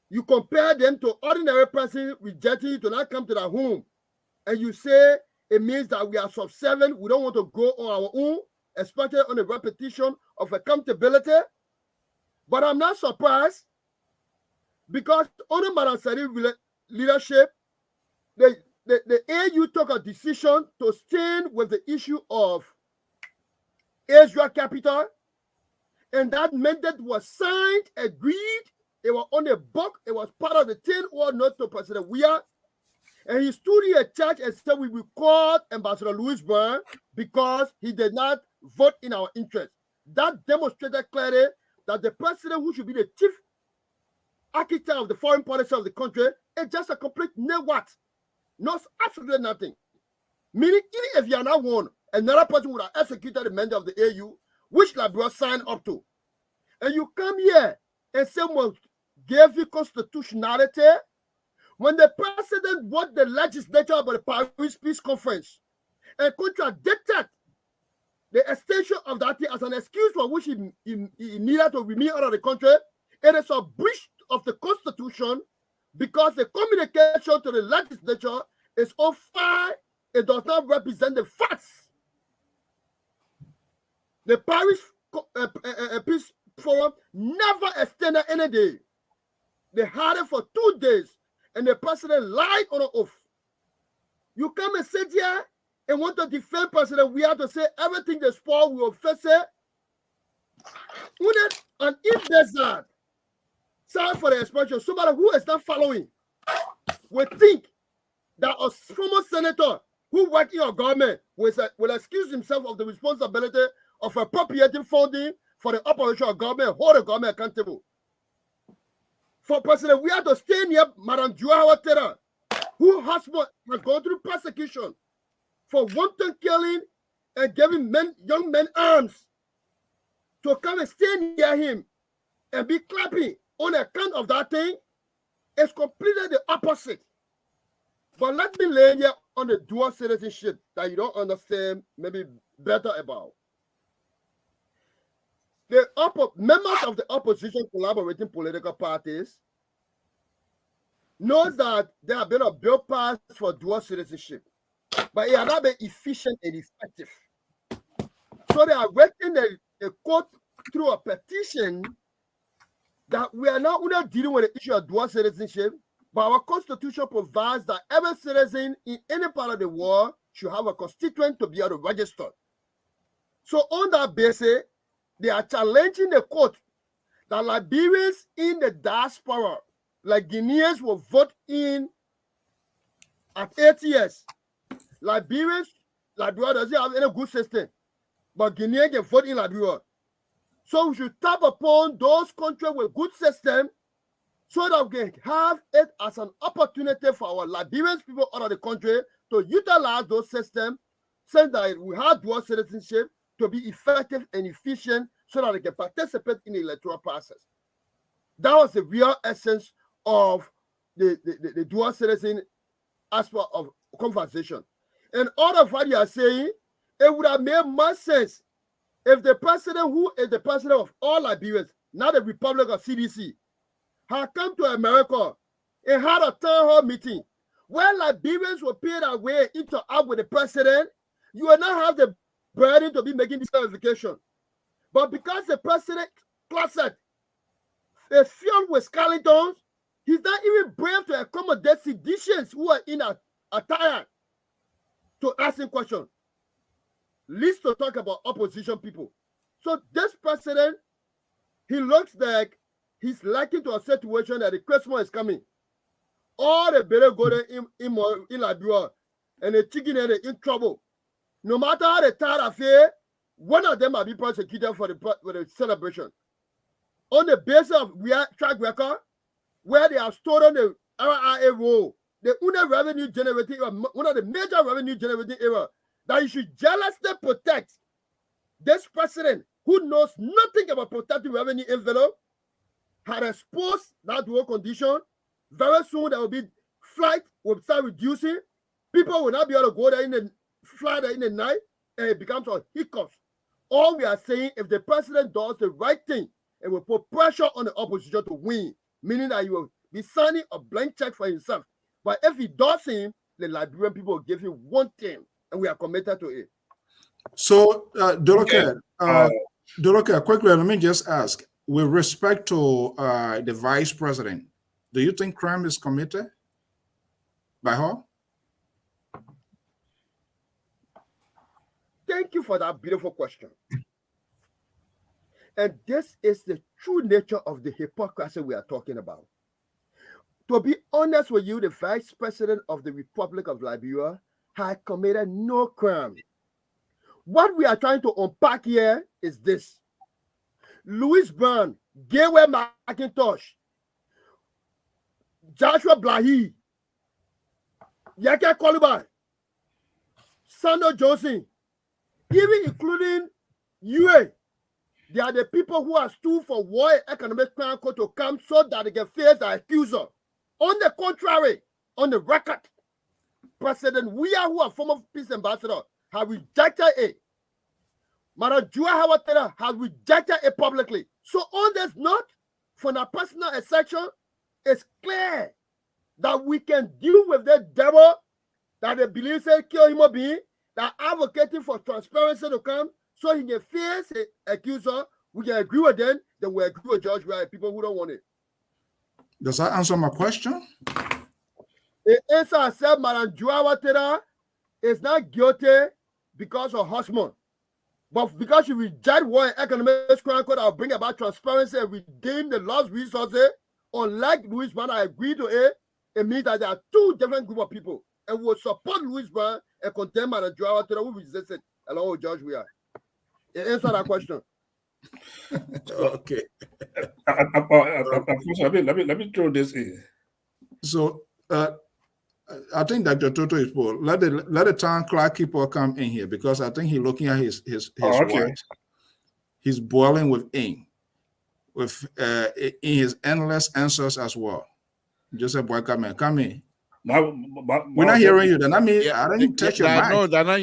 you compare them to ordinary person rejecting you to not come to their home. And you say it means that we are subservient. We don't want to go on our own, especially on the repetition of accountability. But I'm not surprised because under Madam Sadi's leadership, the AU took a decision to stand with the issue of Israel capital, and that mandate was signed, agreed. It was on the book. It was part of the 10-year note to President Weah, and he stood in a church and said we will call Ambassador Louis Brown because he did not vote in our interest. That demonstrated clearly that the president, who should be the chief architect of the foreign policy of the country, is just a complete what? Knows absolutely nothing. Meaning, even if you are not one, another person would have executed the mandate of the AU, which Liberia signed up to. And you come here and someone gave you constitutionality when the president won the legislature about the Paris Peace Conference and contradicted the extension of that thing as an excuse for which he needed to remain out of the country. It is a breach of the Constitution because the communication to the legislature is unfair. It does not represent the facts. The Paris Peace Forum never extended any day. They had it for 2 days, and the president lied on an oath. You come and sit here and want to defend President, we have to say everything they spoil, we will face it. An imbecile, sorry for the expression, somebody who is not following will think that a former senator who worked in your government will excuse himself of the responsibility of appropriating funding for the operation of government, hold the government accountable. For President, we have to stay near Madam Juawa Tera, whose husband has gone through persecution for wanton killing and giving young men arms, to come and stay near him and be clapping on account of that thing is completely the opposite. But let me lay here on the dual citizenship that you don't understand maybe better about. the members of the opposition collaborating political parties knows that there have been a bill passed for dual citizenship, but it has not been efficient and effective. So they are working a court through a petition that we are not only dealing with the issue of dual citizenship, but our constitution provides that every citizen in any part of the world should have a constituent to be able to register. So on that basis, they are challenging the court that Liberians in the diaspora, like Guineans, will vote in at 8 years. Liberia doesn't have any good system, but Guinea can vote in Liberia. So we should tap upon those countries with good system so that we can have it as an opportunity for our Liberian people out of the country to utilize those systems so that we have dual citizenship to be effective and efficient so that they can participate in the electoral process. That was the real essence of the dual citizen aspect of conversation. And all of what you are saying, it would have made more sense if the president, who is the president of all Liberians, not the Republic of CDC, had come to America and had a town hall meeting where Liberians were paid their way into up with the president. You will not have the burden to be making this verification. But because the president closet is filled with skeletons, he's not even brave to accommodate seditious who are in attire to ask him questions. Least to talk about opposition people. So this president, he looks like he's likened to a situation that the Christmas is coming. All the better go in Liberia and the chicken are in trouble. No matter how they tired of it, one of them will be prosecuted for the celebration. On the basis of track record, where they have stolen the RIA role, the revenue generating, one of the major revenue generating area, that you should jealously protect this president who knows nothing about protecting revenue envelope, had exposed that dual condition. Very soon there will be flight will start reducing. People will not be able to go there fly there in the night, and it becomes a hiccup. All we are saying, if the president does the right thing, it will put pressure on the opposition to win, meaning that he will be signing a blank check for himself. But if he doesn't, the Liberian people will give him one thing, and we are committed to it. So, Doloke, quickly, let me just ask, with respect to the vice president, do you think crime is committed by her? Thank you for that beautiful question. And this is the true nature of the hypocrisy we are talking about. To be honest with you, the vice president of the Republic of Liberia had committed no crime. What we are trying to unpack here is this. Louis Brown, Gayway McIntosh, Joshua Blahi, Yake Koliban, Sando Johnson, even including UA, they are the people who are stood for war and economic crime court to come so that they can face the accuser. On the contrary, on the record, President Weah, who are former peace ambassador, have rejected it. Madam Jua Hawatera has rejected it publicly. So on this note, from a personal exception, it's clear that we can deal with the devil that they believe say kill human being, that advocating for transparency to come so he can face the accuser. We can agree with them, then we agree with Judge Wright, people who don't want it. Does that answer my question? The answer I said, Madam Jua Hawatera is not guilty because of husband. But because you reject war and economic crime code that will bring about transparency and regain the lost resources, unlike Louis Brown, I agree to it, it means that there are two different groups of people. And we will support Louis Brown and condemn Madam Jua Hawatera who resisted along with Judge Weah. It answer that question. Okay. Let me throw this in. So I think Dr. Toto is full. Let the town clerk keeper come in here because I think he's looking at his watch. He's boiling with ink, with in his endless answers as well. Joseph Boy, come in. We're not hearing you. Then I mean, I didn't touch your mic. No, that's not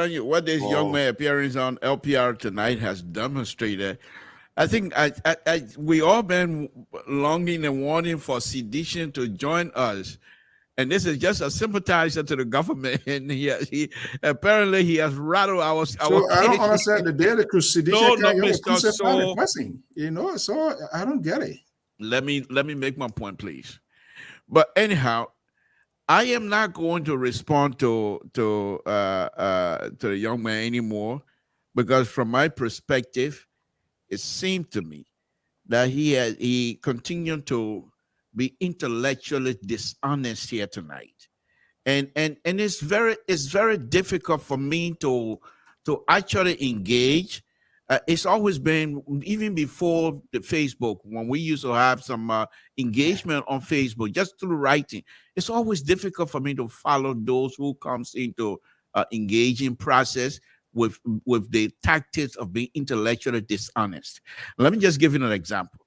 you. What this young man appearance on LPR tonight has demonstrated I think we all been longing and wanting for sedition to join us. And this is just a sympathizer to the government. And he apparently he has rattled our So I don't understand the day the sedition Mr. person. You know, so I don't get it. Let me make my point, please. But anyhow, I am not going to respond to the young man anymore, because from my perspective, it seemed to me that he continued to be intellectually dishonest here tonight, and it's very difficult for me to actually engage. It's always been, even before the Facebook, when we used to have some engagement on Facebook just through writing, it's always difficult for me to follow those who comes into engaging process with the tactics of being intellectually dishonest. Let me just give you an example.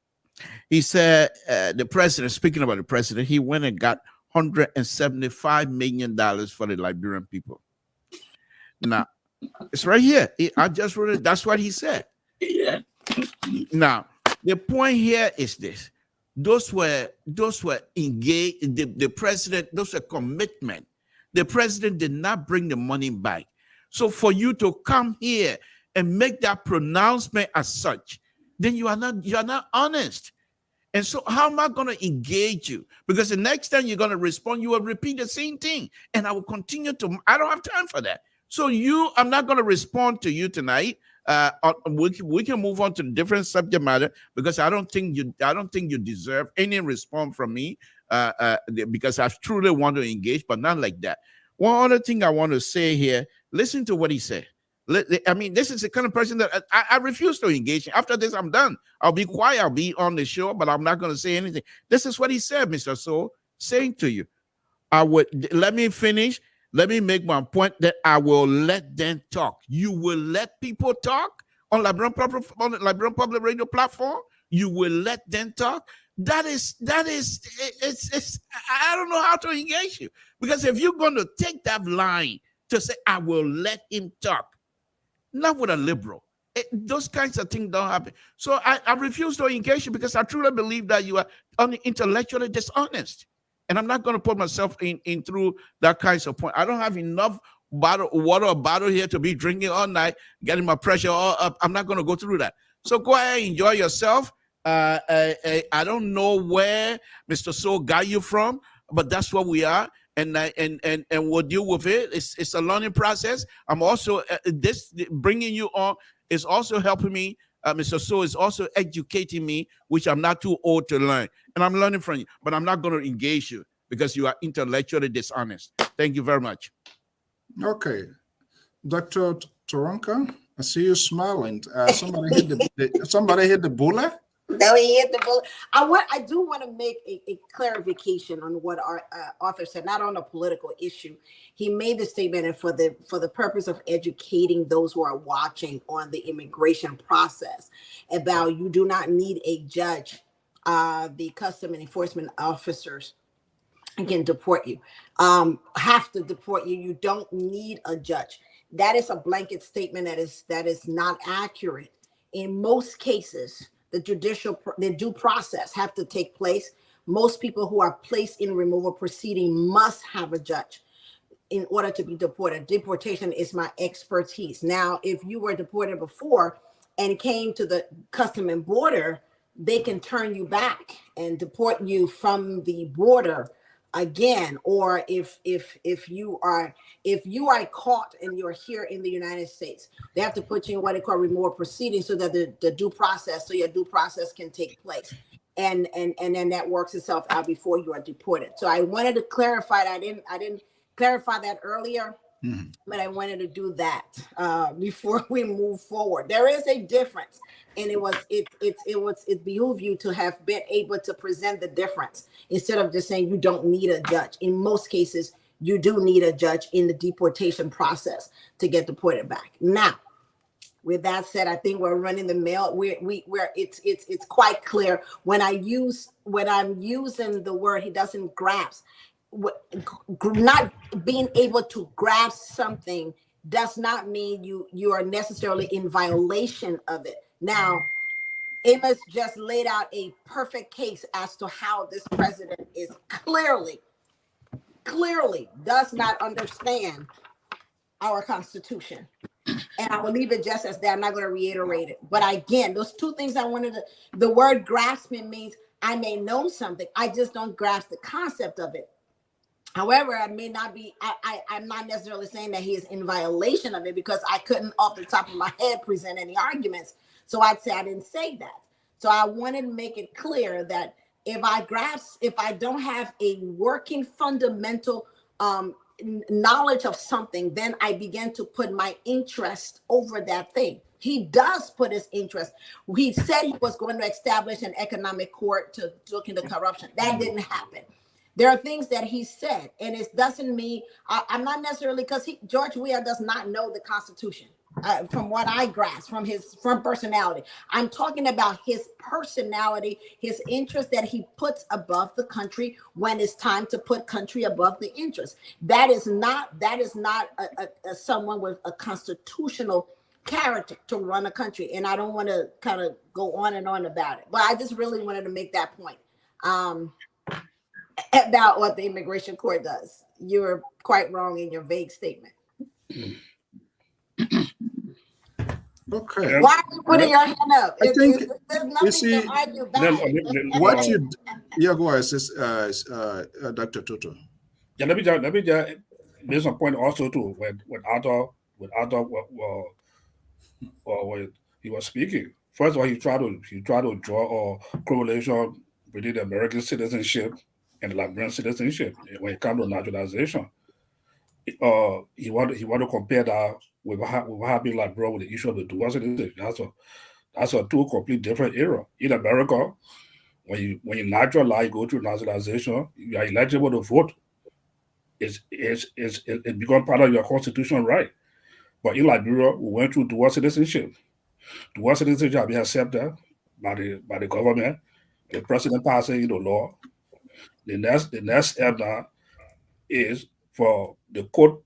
He said the president, speaking about the president, he went and got $175 million for the Liberian people. Now, it's right here. I just wrote it. That's what he said. Yeah. Now, the point here is this. Those were engaged, the president, those were commitment. The president did not bring the money back. So for you to come here and make that pronouncement as such, then you are not honest. And so how am I going to engage you? Because the next time you're going to respond, you will repeat the same thing. And I will continue to, I don't have time for that. So I'm not going to respond to you tonight. We can move on to the different subject matter, because I don't think you deserve any response from me, because I truly want to engage, but not like that. One other thing I want to say here, listen to what he said. I mean, this is the kind of person that I refuse to engage in. After this, I'm done. I'll be quiet. I'll be on the show, but I'm not going to say anything. This is what he said, Mr. So, saying to you, let me finish. Let me make my point that I will let them talk. You will let people talk on Liberian Public Radio platform. You will let them talk. It's I don't know how to engage you, because if you're going to take that line to say, I will let him talk, not with a liberal, those kinds of things don't happen. So I refuse to engage you, because I truly believe that you are intellectually dishonest. And I'm not going to put myself in through that kinds of point. I don't have enough water or bottle here to be drinking all night, getting my pressure all up. I'm not going to go through that. So go ahead, enjoy yourself. I don't know where Mr. So got you from, but that's what we are. And we'll deal with it. It's a learning process. I'm also, this bringing you on is also helping me. Mr. So is also educating me, which I'm not too old to learn. And I'm learning from you, but I'm not going to engage you because you are intellectually dishonest. Thank you very much. Okay. Dr. Taronka, I see you smiling. Somebody hit the bullet? No, he hit the bullet. I do want to make a clarification on what our author said, not on a political issue. He made the statement, and for the purpose of educating those who are watching on the immigration process, about you do not need a judge. The custom and enforcement officers can deport you, have to deport you. You don't need a judge. That is a blanket statement that is not accurate. In most cases, the due process have to take place. Most people who are placed in removal proceeding must have a judge in order to be deported. Deportation is my expertise. Now, if you were deported before and came to the Custom and Border, they can turn you back and deport you from the border again. Or if you are caught and you're here in the United States, they have to put you in what they call removal proceedings, so that the due process, so your due process can take place, and then that works itself out before you are deported. So I wanted to clarify that. I didn't clarify that earlier, but I wanted to do that before we move forward. There is a difference, and it behooved you to have been able to present the difference instead of just saying you don't need a judge. In most cases, you do need a judge in the deportation process to get deported back. Now, with that said, I think we're running the mail. It's quite clear when I'm using the word he doesn't grasp. Not being able to grasp something does not mean you are necessarily in violation of it. Now, Amos just laid out a perfect case as to how this president is clearly does not understand our Constitution. And I will leave it just as that. I'm not going to reiterate it. But again, those two things I wanted to, the word grasping means I may know something. I just don't grasp the concept of it. However, I may not be, I'm not necessarily saying that he is in violation of it, because I couldn't off the top of my head present any arguments. So I'd say I didn't say that. So I wanted to make it clear that if I don't have a working fundamental knowledge of something, then I began to put my interest over that thing. He does put his interest. He said he was going to establish an economic court to look into corruption. That didn't happen. There are things that he said, and it doesn't mean I'm not necessarily, because George Weah does not know the Constitution. From what I grasp from personality, I'm talking about his personality, his interest that he puts above the country when it's time to put country above the interest. That is not a someone with a constitutional character to run a country. And I don't want to kind of go on and on about it, but I just really wanted to make that point about what the immigration court does. You were quite wrong in your vague statement. Okay. Why are you putting your hand up? I think there's nothing to argue about. What you, yeah, go ahead, Dr. Toto. Yeah, let me just make some point also too. When Arthur when he was speaking, first of all, he tried to draw a correlation between the American citizenship and the Liberian citizenship when it comes to naturalization. He want to compare that with what happened in Liberia with the issue of the dual citizenship. That's a two complete different era. In America, when you naturalize, go through naturalization, you are eligible to vote. It becomes part of your constitutional right. But in Liberia, we went through dual citizenship. Dual citizenship has been accepted by the government. The president passes into law. The next step now is for the court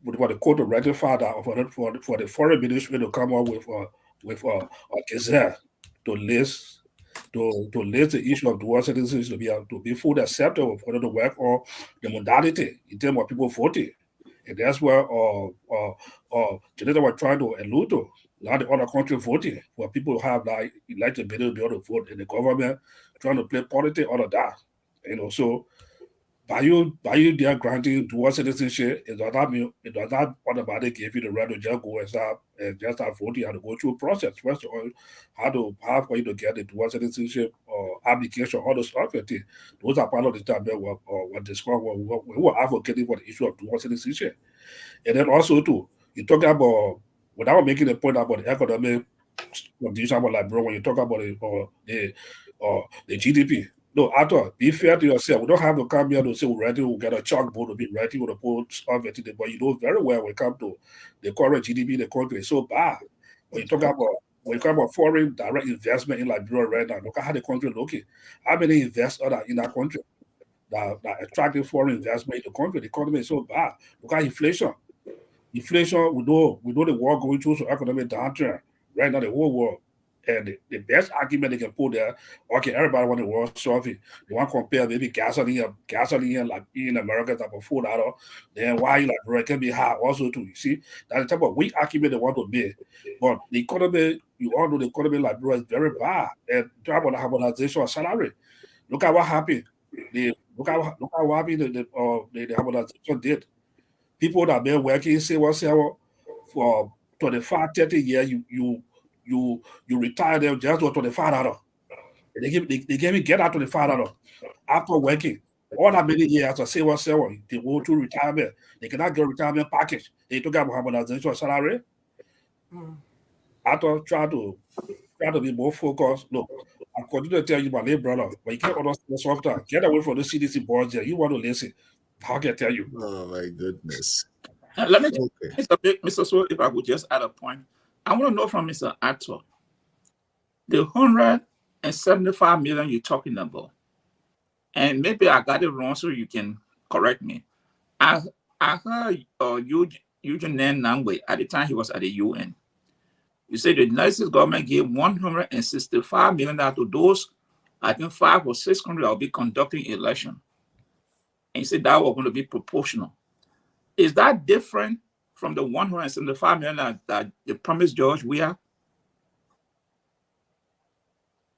to ratify that, for the foreign ministry to come up with a gazette to list the issue of dual citizenship to be fully acceptable for them to work on the modality in terms of people voting. And that's where Janetta was trying to allude to. A lot of other countries voting, where people have like electability to be able to vote, and the government trying to play politics out of that. So by you there granting dual citizenship, it does not automatically give you the right to just go and start voting. You have to go through a process. First of all, how for you to get the dual citizenship or application, all those other things. Those are part of the time that we discussed when we were advocating for the issue of dual citizenship. And then also too, you talk about, without making a point about the economic condition about Liberia, when you talk about the GDP. No, Arthur, be fair to yourself. We don't have to come here to say we're ready, we'll get a chalkboard to be ready with a poll of it. But you know very well when it comes to the current GDP, the country is so bad. When you talk about foreign direct investment in Liberia right now, look at how the country is looking. How many investors are in that country that attracting foreign investment in the country? The economy is so bad. Look at inflation. Inflation, we know the war going through, so economic downturn right now, the whole world. And the best argument they can put there, okay, everybody want the world solving. They want to compare maybe gasoline like in America type of $4. Then why Liberia can be high also too. You see, that's the type of weak argument they want to make. But the economy, you all know the economy in Liberia is very bad. And talk about the harmonization of salary. Look at what happened. Look at what happened the harmonization did. People that been working for 25, 30 years, you retire them just for $25. They give me get out $25 after working all that many years as a civil servant. They go to retirement. They cannot get a retirement package. They took out harmonization of salary. After try to be more focused. Look, I continue to tell you, my little brother, when you can't understand something, get away from the CDC boards there. You want to listen. How can I tell you? Oh my goodness. Let me, Mr. Sewell, if I could just add a point. I want to know from Mr. Arthur, the 175 million you're talking about, and maybe I got it wrong, so you can correct me. I heard Eugene Nangwe at the time he was at the UN. You say the United States government gave $165 million to those, I think 500 or 600 will be conducting election. And you said that was going to be proportional. Is that different from the $175 million that the promised George we are?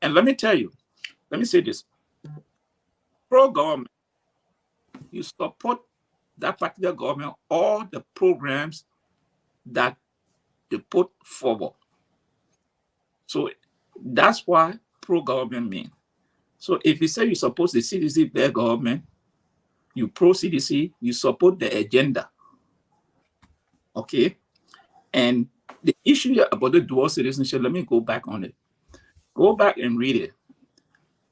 And let me tell you, let me say this. Pro-government, you support that particular government, all the programs that they put forward. So that's why pro-government means. So if you say you support the CDC, their government, you pro-CDC, you support the agenda. Okay? And the issue about the dual citizenship, let me go back on it. Go back and read it.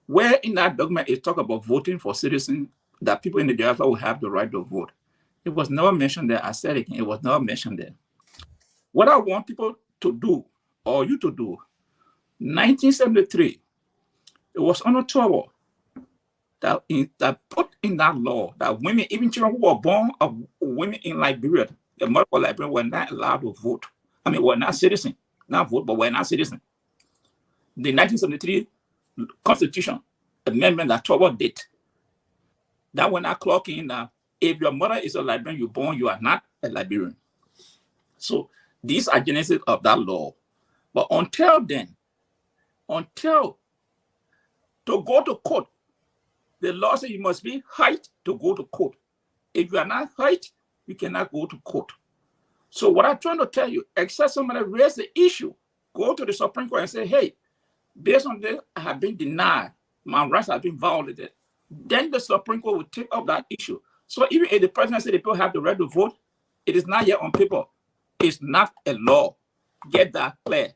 Where in that document it talk about voting for citizens, that people in the diaspora will have the right to vote. It was never mentioned there. I said it, it was never mentioned there. What I want people to do, or you to do, 1973, it was on October that put in that law that women, even children who were born of women in Liberia, the mother of Liberia, were not allowed to vote. I mean, were not citizens, not vote, but were not citizens. The 1973 Constitution amendment that October did, that when I clock in that if your mother is a Liberian, you're born, you are not a Liberian. So these are genesis of that law. But until then, until to go to court, the law says you must be white to go to court. If you are not white, you cannot go to court. So what I'm trying to tell you, except somebody raise the issue, go to the Supreme Court and say, hey, based on this, I have been denied, my rights have been violated. Then the Supreme Court will take up that issue. So even if the president said the people have the right to vote, it is not yet on paper. It's not a law. Get that clear.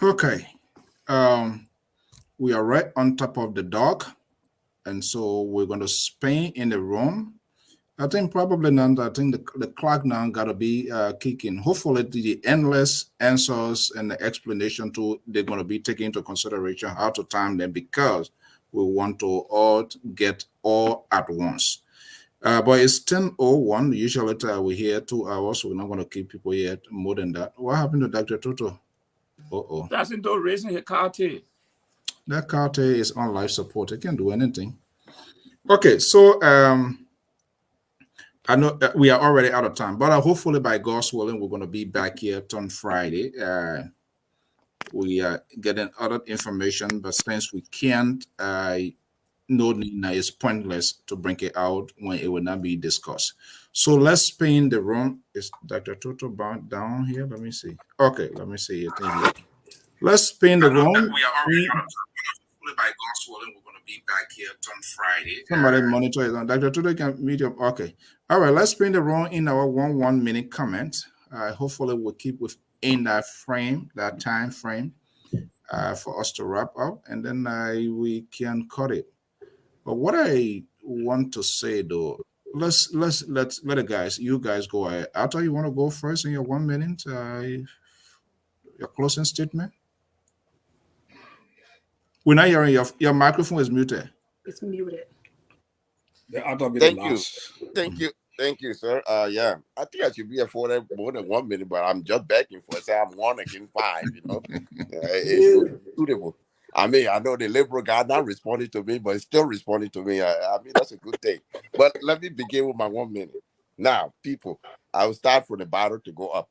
Okay. We are right on top of the dog. And so we're going to spin in the room. I think probably none. I think the clock now got to be kicking. Hopefully the endless answers and the explanation too, they're going to be taken into consideration how to time them, because we want to all get all at once. But it's 10:01. Usually we're here 2 hours. So we're not going to keep people here more than that. What happened to Dr. Toto? That's into raising his cartel. That cartel is on life support. It can't do anything. Okay, so I know we are already out of time, but hopefully by God's willing, we're going to be back here on Friday. We are getting other information, but since we can't, it's pointless to bring it out when it will not be discussed. So let's spin the room. Is Dr. Toto down here? Let me see. Okay, let me see. Let's spin the room. We are already out of time. By God's willing, we're going to be back here on Friday. Somebody monitor it on Dr. Toto can meet you. Okay. All right, let's spin the room in our 1 minute comment. Hopefully we'll keep within that frame, that time frame, for us to wrap up, and then we can cut it. But what I want to say though, let's let the guys, you guys go ahead. Atta, you want to go first in your 1 minute, your closing statement? We're not hearing your microphone is muted. It's muted. Thank you, sir. Yeah, I think I should be afforded more than 1 minute, but I'm just begging for it. Say I'm 1 against 5. You know, it's suitable. I mean, I know the liberal guy not responding to me, but he's still responding to me. I mean, that's a good thing. But let me begin with my 1 minute. Now, people, I will start from the bottom to go up.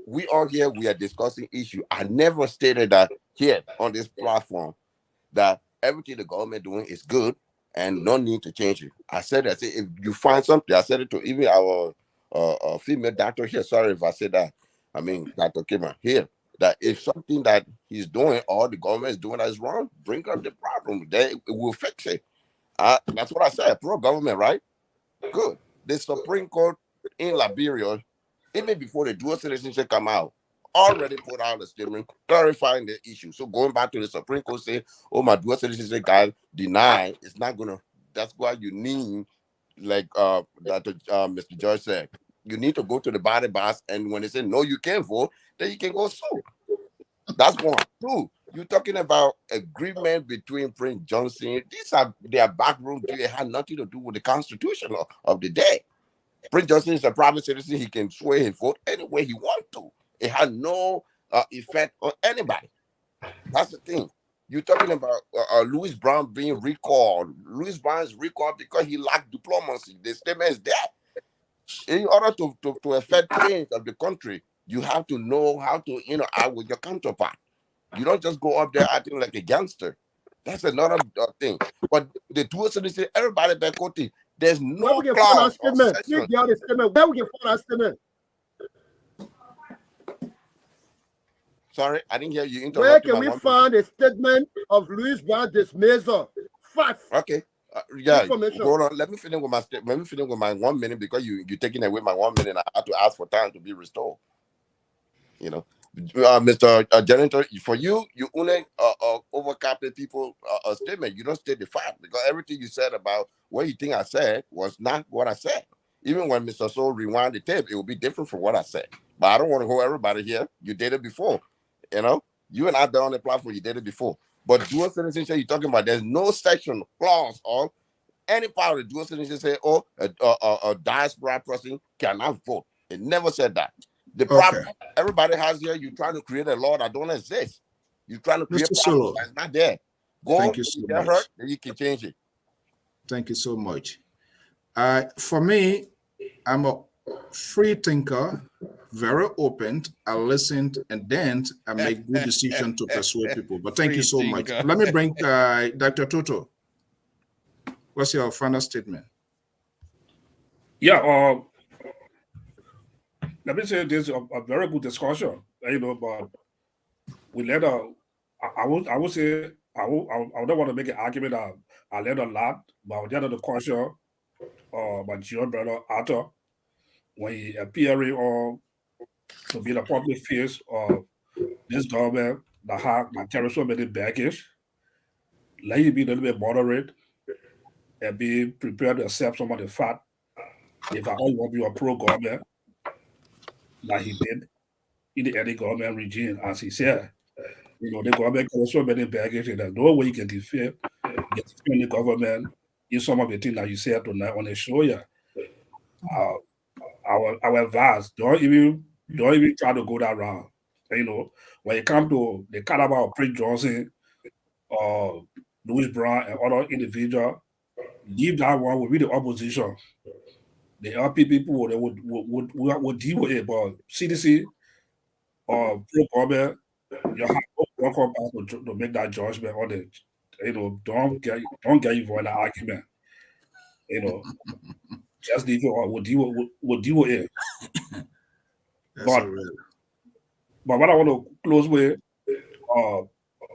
We are here. We are discussing issue. I never stated that here on this platform that everything the government doing is good and no need to change it. I said if you find something, I said it to even our female doctor here. Sorry if I said that. I mean, Dr. Kimmer here, that if something that he's doing or the government is doing that is wrong, bring up the problem. Then we'll fix it. That's what I said. Pro-government, right? Good. The Supreme Court in Liberia, even before the dual citizenship come out, already put out a statement clarifying the issue. So going back to the Supreme Court say, oh, my dual citizenship guy denied, it's not gonna, that's why you need, like Mr. George said, you need to go to the body boss, and when they say no, you can't vote, then you can go sue. That's 1. 2, you're talking about agreement between Prince Johnson. These are their backroom deal. It had nothing to do with the Constitution of the day. Prince Johnson is a private citizen. He can sway his vote any way he wants to. It had no effect on anybody. That's the thing. You're talking about Louis Brown being recalled. Louis Brown is recalled because he lacked diplomacy. The statement is there. In order to affect change of the country, you have to know how to, act with your counterpart. You don't just go up there acting like a gangster. That's another thing. But the dual citizen, everybody back quoting, there's no clause or section. Where we can find our statement? Sorry, I didn't hear you. Where can we find a statement of Louis Brown dismissal? Facts. Okay. Yeah. Hold on. Let me finish with my statement. Let me finish with my 1 minute because you're taking away my 1 minute. I have to ask for time to be restored. Mr. Janitor, for you only overcapted people a statement. You don't state the fact because everything you said about what you think I said was not what I said. Even when Mr. Soul rewind the tape, it will be different from what I said. But I don't want to hold everybody here. You did it before. You and I done on the platform. You did it before. But dual citizenship, you're talking about, there's no section, clause, or any part of the dual citizenship say, a diaspora person cannot vote. It never said that. The problem everybody has here, you're trying to create a law that don't exist. You're trying to create a problem that's not there. Thank you so much. Hurt, then you can change it. Thank you so much. For me, I'm a free thinker, very open. I listen and then I make good decisions to persuade people. But thank you so much. Let me bring Dr. Toto. What's your final statement? Yeah, let me say this is a very good discussion, but we let I would say I don't want to make an argument that I learned a lot, but the other question my dear brother Arthur, when he appearing to be the public face of this government that carries so many baggage, let you be a little bit moderate and be prepared to accept some of the fact if I all want to be a pro-government, like he did in the early government regime, as he said. The government carries so many baggage and there's no way you can defend the government in some of the things that you said tonight on the show. Yeah. Our advice, don't even try to go that route. When it comes to the caliber of Prince Johnson, Louis Brown, and other individuals, leave that one will be the opposition. The LP people they would deal with it, but CDC or pro-government, you have to work on to make that judgment on it. Don't get involved in that argument. Just leave it or we'll deal with it. But what I want to close with,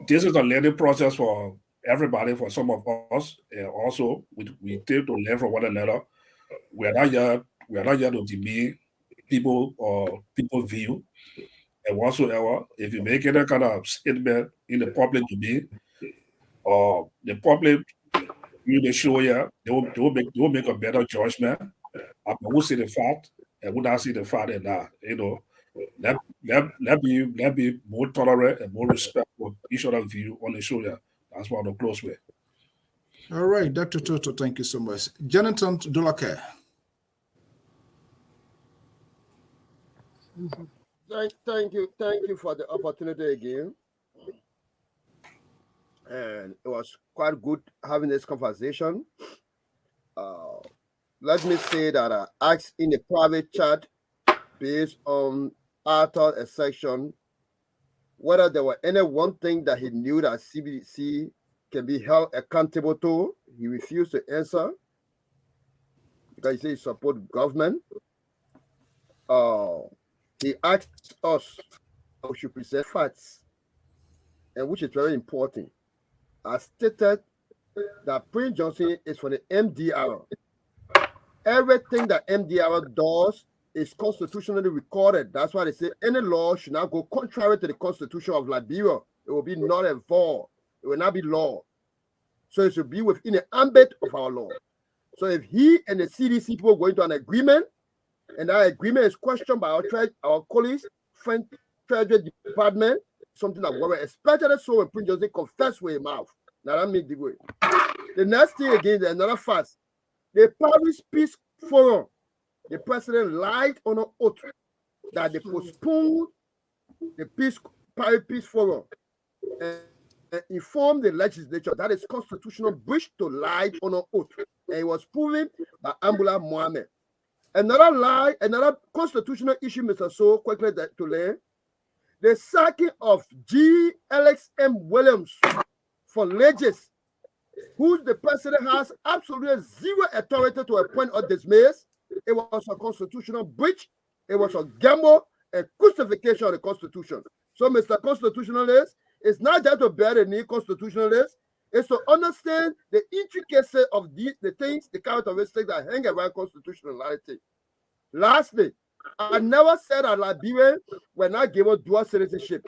this is a learning process for everybody, for some of us, and also we take to learn from one another. We are not here to demean people or people's view. And whatsoever, if you make any kind of statement in the public domain, or the public the show here, they will make a better judgment about who see the fact and who not see the fact and not. Let be more tolerant and more respectful of each other's view on the show here. That's what I'll close with. All right, Dr. Toto, thank you so much. Jonathan Dolake. Thank you for the opportunity again. And it was quite good having this conversation. Let me say that I asked in a private chat based on Arthur's section whether there were any one thing that he knew that CBC can be held accountable to. He refused to answer because he said he supports government. He asked us how we should present facts, and which is very important. I stated that Prince Johnson is for the MDR. Everything that MDR does is constitutionally recorded. That's why they say any law should not go contrary to the Constitution of Liberia. It will be not a void. It will not be law. So it should be within the ambit of our law. So if he and the CDC people go into an agreement, and that agreement is questioned by our colleagues, French Treasury Department, something that we especially so when Prince Johnson confessed with his mouth. Now that makes the way. The next thing again, there's another fact. The Paris Peace Forum, the president lied on an oath that they postponed the Paris Peace Forum, and informed the legislature that it's constitutional breach to lie on an oath, and it was proven by Ambula Mohammed. Another constitutional issue, Mr. So, quickly to learn, the sacking of G. Alex M. Williams for Legis, who the president has absolutely zero authority to appoint or dismiss. It was a constitutional breach. It was a gamble and crucifixion of the Constitution. So, Mr. Constitutionalist, it's not just to bear the knee, constitutionalist. It's to understand the intricacy of the things, the characteristics that hang around constitutionality. Lastly, I never said that Liberians were not given dual citizenship.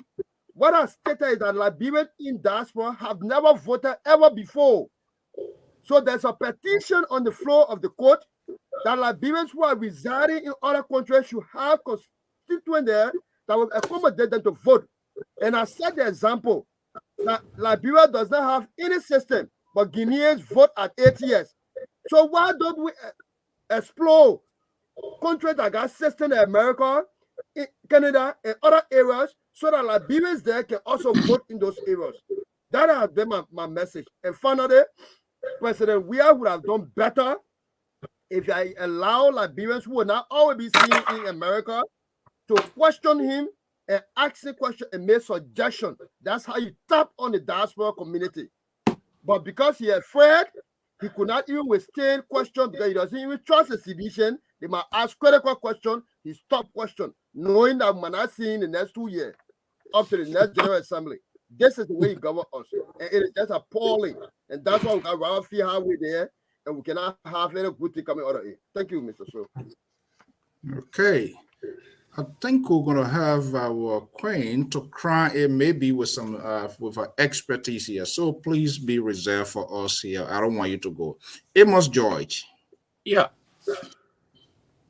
What I stated is that Liberians in diaspora have never voted ever before. So there's a petition on the floor of the court that Liberians who are residing in other countries should have constituents there that will accommodate them to vote. And I set the example that Liberia does not have any system, but Guineans vote at 8 years. So why don't we explore countries that got system in America, in Canada, and other areas, so that Liberians there can also vote in those areas? That has been my message. And finally, President Weah would have done better if I allow Liberians who will not always be seen in America to question him and ask a question and make suggestions. That's how you tap on the diaspora community. But because he is afraid, he could not even withstand questions because he doesn't even trust the sedition. They might ask critical questions. He stopped question, knowing that we might not see in the next 2 years up to the next General Assembly. This is the way he governs us. And it is just appalling. And that's why we got rather feel how we're there and we cannot have any good thing coming out of it. Thank you, Mr. So. Okay. I think we're going to have our queen to cry in maybe with some with her expertise here. So please be reserved for us here. I don't want you to go. Amos George. Yeah.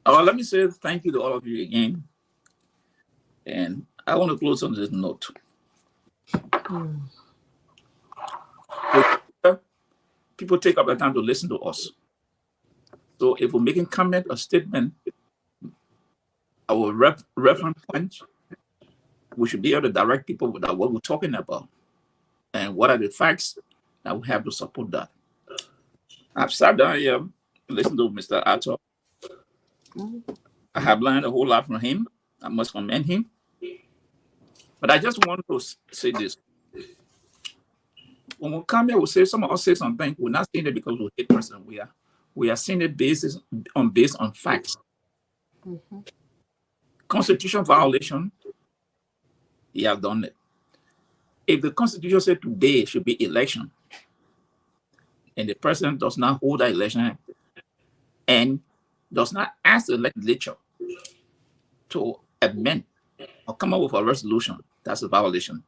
Let me say thank you to all of you again. And I want to close on this note. People take up the time to listen to us. So if we're making comment or statement, our reference point, we should be able to direct people about what we're talking about and what are the facts that we have to support that. I've sat down here and listened to Mr. Arthur. I have learned a whole lot from him. I must commend him. But I just want to say this. When we come here, we say some of us say something. We're not saying it because we hate President Weah. We are saying it based on facts. Mm-hmm. Constitution violation, he have done it. If the Constitution said today should be election, and the president does not hold that election and does not ask the legislature to amend or come up with a resolution, that's a violation.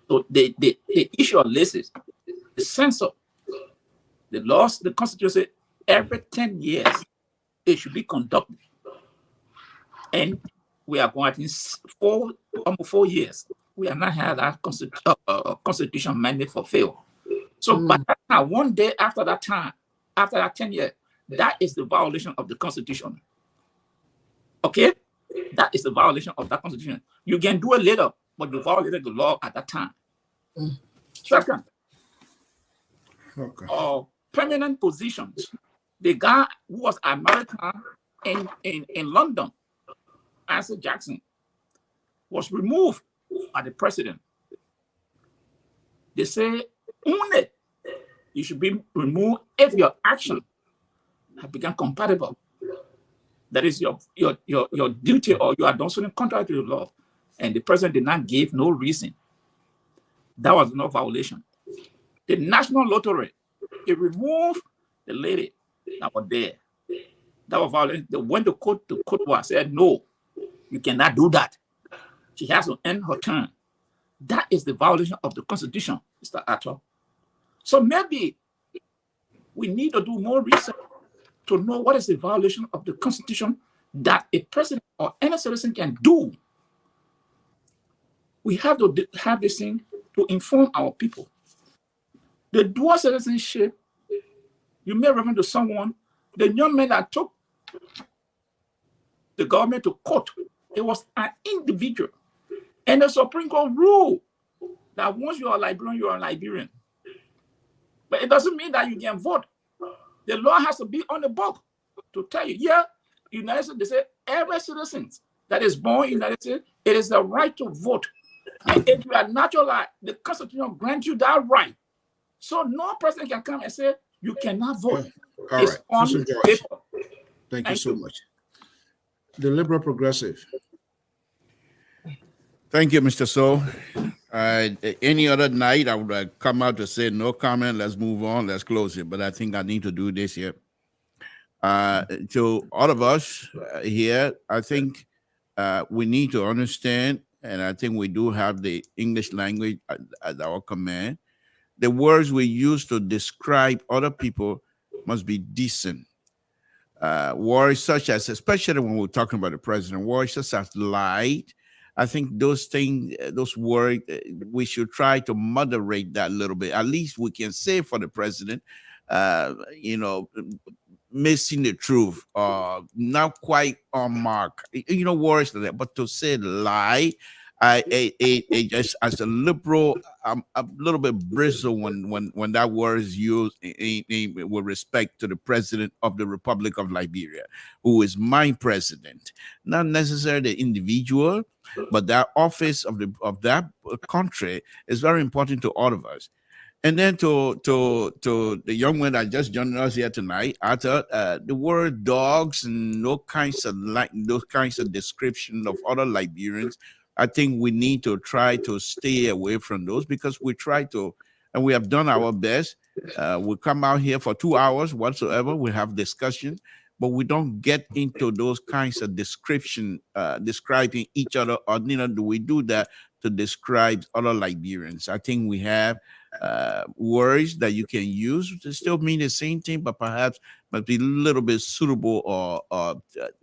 So the issue of lists, the censor, the laws, the Constitution said every 10 years it should be conducted. And we are going in almost 4 years. We have not had that constitution mandate fulfilled. So by that time, one day after that time, after that 10 years, that is the violation of the Constitution. Okay? That is the violation of that Constitution. You can do it later, but you violated the law at that time. Second, permanent positions. The guy who was American in London, Ansel Jackson, was removed by the president. They say only you should be removed if your action have become compatible. That is your duty, or you are done something contrary to the law. And the president did not give no reason. That was no violation. The National Lottery, it removed the lady that was there. That was violation. They went to court. The court was said, no, you cannot do that. She has to end her term. That is the violation of the Constitution, Mr. Arthur. So maybe we need to do more research to know what is the violation of the Constitution that a president or any citizen can do. We have to have this thing to inform our people. The dual citizenship, you may remember to someone, the young man that took the government to court, it was an individual And the Supreme Court ruled that once you are Liberian, you are Liberian. But it doesn't mean that you can vote. The law has to be on the book to tell you, yeah, United States, they say every citizen that is born in the United States, it is the right to vote. And if you are naturalized, the Constitution grants you that right. So no person can come and say you cannot vote. All it's right. on Mr. George, paper. thank you so much. The Liberal Progressive. Thank you, Mr. So. Any other night, I would come out to say no comment. Let's move on. Let's close it. But I think I need to do this here. To all of us here, I think we need to understand, and I think we do have the English language at our command. The words we use to describe other people must be decent. Words such as, especially when we're talking about the president, words such as lied. I think those things, those words, we should try to moderate that a little bit. At least we can say for the president, missing the truth, not quite on mark, words like that. But to say lie, I just as a liberal, I'm a little bit bristle when that word is used with respect to the president of the Republic of Liberia, who is my president, not necessarily the individual, but that office of that country is very important to all of us. And then to the young man that just joined us here tonight, I thought the word dogs and those kinds of description of other Liberians, I think we need to try to stay away from those, because we try to, and we have done our best. We come out here for 2 hours whatsoever. We have discussion, but we don't get into those kinds of description, describing each other, or do we do that to describe other Liberians? I think we have words that you can use to still mean the same thing, but perhaps must be a little bit suitable or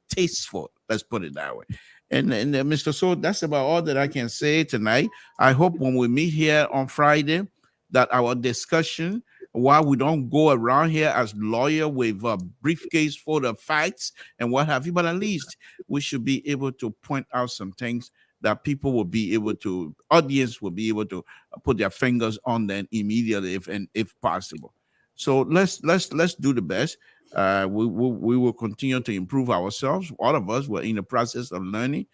tasteful. Let's put it that way. And Mr. So, that's about all that I can say tonight. I hope when we meet here on Friday that our discussion, while we don't go around here as lawyer with a briefcase full of facts and what have you, but at least we should be able to point out some things that people will be able to, audience will be able to put their fingers on them immediately if possible. So let's do the best. We will continue to improve ourselves. All of us were in the process of learning.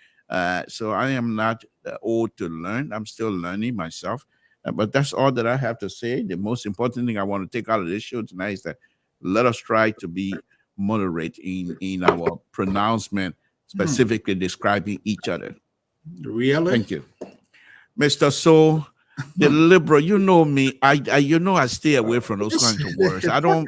So I am not old to learn. I'm still learning myself. But that's all that I have to say. The most important thing I want to take out of this show tonight is that let us try to be moderate in our pronouncement, specifically describing each other. Really? Thank you. Mr. So, the liberal, you know me, I stay away from those kinds of words. I don't.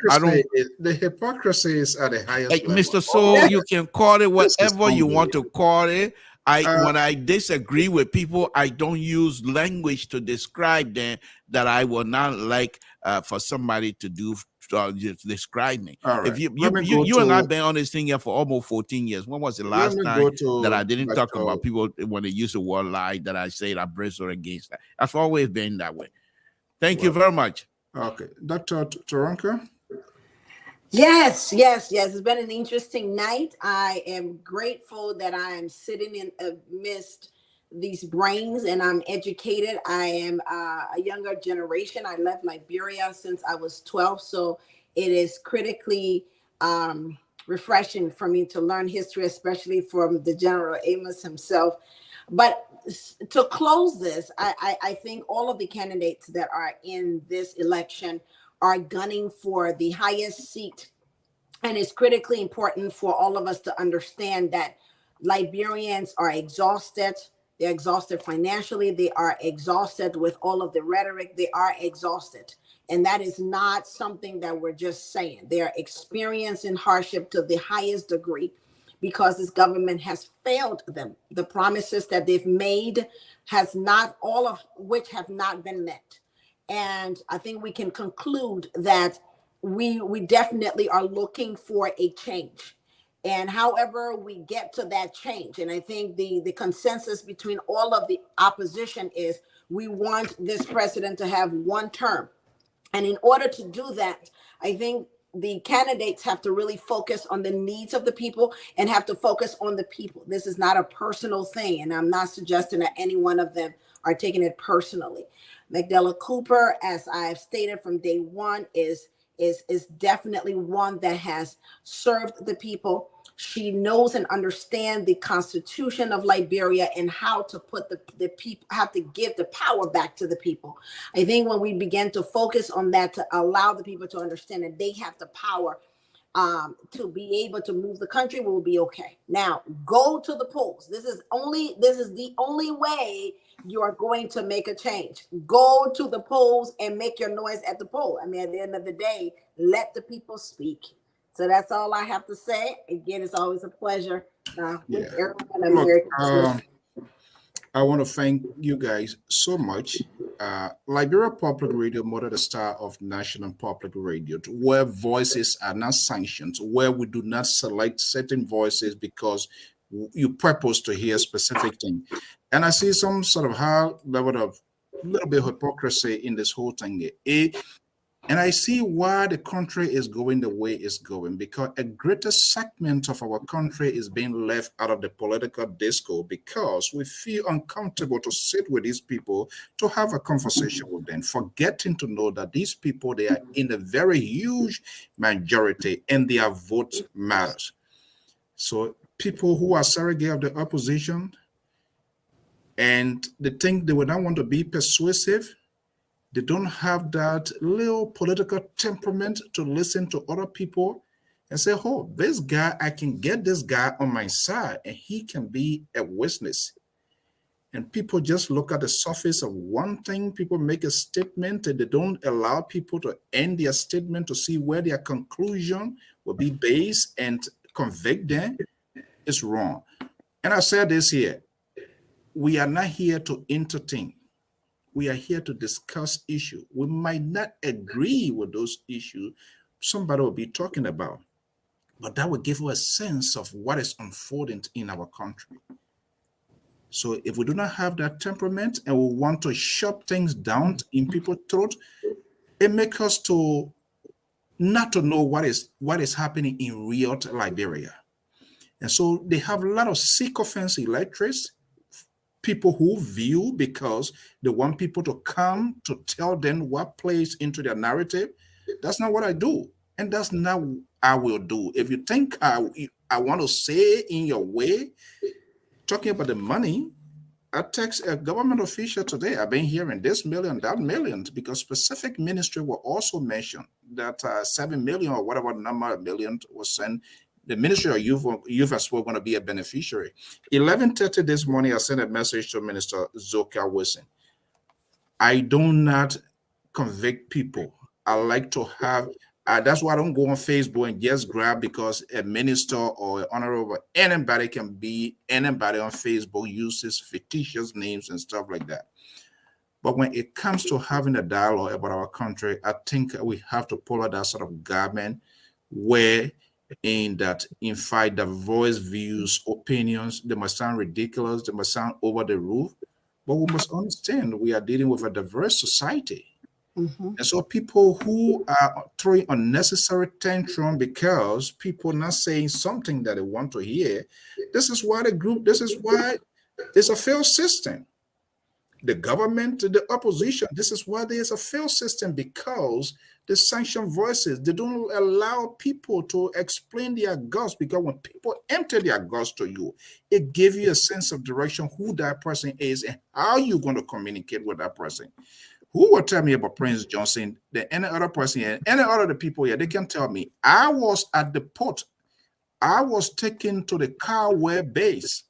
The hypocrisy is at the highest level. Mr. So, you can call it whatever you want to call it. When I disagree with people, I don't use language to describe them that I will not like for somebody to do to describe me. Right. If you and I have been on this thing here for almost 14 years. When was the last time that I didn't talk about people when they use the word lie that I say I bristle against that? I've always been that way. Thank you very much. Okay. Dr. Taranka? Yes. It's been an interesting night. I am grateful that I am sitting in amidst these brains and I'm educated. I am a younger generation. I left Liberia since I was 12. So it is critically refreshing for me to learn history, especially from the General Amos himself. But to close this, I think all of the candidates that are in this election are gunning for the highest seat. And it's critically important for all of us to understand that Liberians are exhausted. They're exhausted financially. They are exhausted with all of the rhetoric. They are exhausted. And that is not something that we're just saying. They are experiencing hardship to the highest degree because this government has failed them. The promises that they've made has not, all of which have not been met. And I think we can conclude that we definitely are looking for a change. And however we get to that change, and I think the consensus between all of the opposition is we want this president to have one term. And in order to do that, I think the candidates have to really focus on the needs of the people and have to focus on the people. This is not a personal thing, and I'm not suggesting that any one of them are taking it personally. Magdalena Cooper, as I've stated from day one, is definitely one that has served the people. She knows and understands the Constitution of Liberia and how to put the people, have to give the power back to the people. I think when we begin to focus on that, to allow the people to understand that they have the power to be able to move the country, we'll be okay. Now, go to the polls. This is the only way you are going to make a change. Go to the polls and make your noise at the poll. I mean, at the end of the day, let the people speak. So that's all I have to say. Again, it's always a pleasure with everyone. Look, I want to thank you guys so much. Liberia Public Radio, more the star of national public radio, where voices are not sanctioned, where we do not select certain voices because you purpose to hear specific thing. And I see some sort of high level of little bit of hypocrisy in this whole thing. And I see why the country is going the way it's going, because a greater segment of our country is being left out of the political discourse because we feel uncomfortable to sit with these people, to have a conversation with them, forgetting to know that these people, they are in a very huge majority and their vote matters. So people who are surrogate of the opposition and they think they would not want to be persuasive, they don't have that little political temperament to listen to other people and say, oh, this guy, I can get this guy on my side and he can be a witness. And people just look at the surface of one thing. People make a statement and they don't allow people to end their statement to see where their conclusion will be based and convict them. It's wrong. And I said this here. We are not here to entertain. We are here to discuss issues. We might not agree with those issues somebody will be talking about, but that will give us a sense of what is unfolding in our country. So if we do not have that temperament and we want to shut things down in people's throat, it makes us to not to know what is happening in real Liberia. And so they have a lot of sycophants electorates, people who view because they want people to come to tell them what plays into their narrative. That's not what I do. And that's not what I will do. If you think I want to say in your way, talking about the money, I text a government official today. I've been hearing this million, that million, because specific ministry will also mention that 7 million or whatever number of million was sent. The Ministry of Youth as well going to be a beneficiary. 11:30 this morning, I sent a message to Minister Zoka Wilson. I do not convict people. I like to have, that's why I don't go on Facebook and just grab because a minister or an honorable, anybody can be anybody on Facebook, uses fictitious names and stuff like that. But when it comes to having a dialogue about our country, I think we have to pull out that sort of garment where in fact, the voice, views, opinions, they must sound ridiculous, they must sound over the roof, but we must understand we are dealing with a diverse society. And so people who are throwing unnecessary tantrum because people not saying something that they want to hear, this is why it's a failed system. The government, the opposition, this is why there's a failed system, because the sanctioned voices, they don't allow people to explain their guts, because when people empty their guts to you, it gives you a sense of direction, who that person is and how you're going to communicate with that person. Who will tell me about Prince Johnson, any other person here, any other the people here, they can tell me, I was at the port, I was taken to the Cllr base.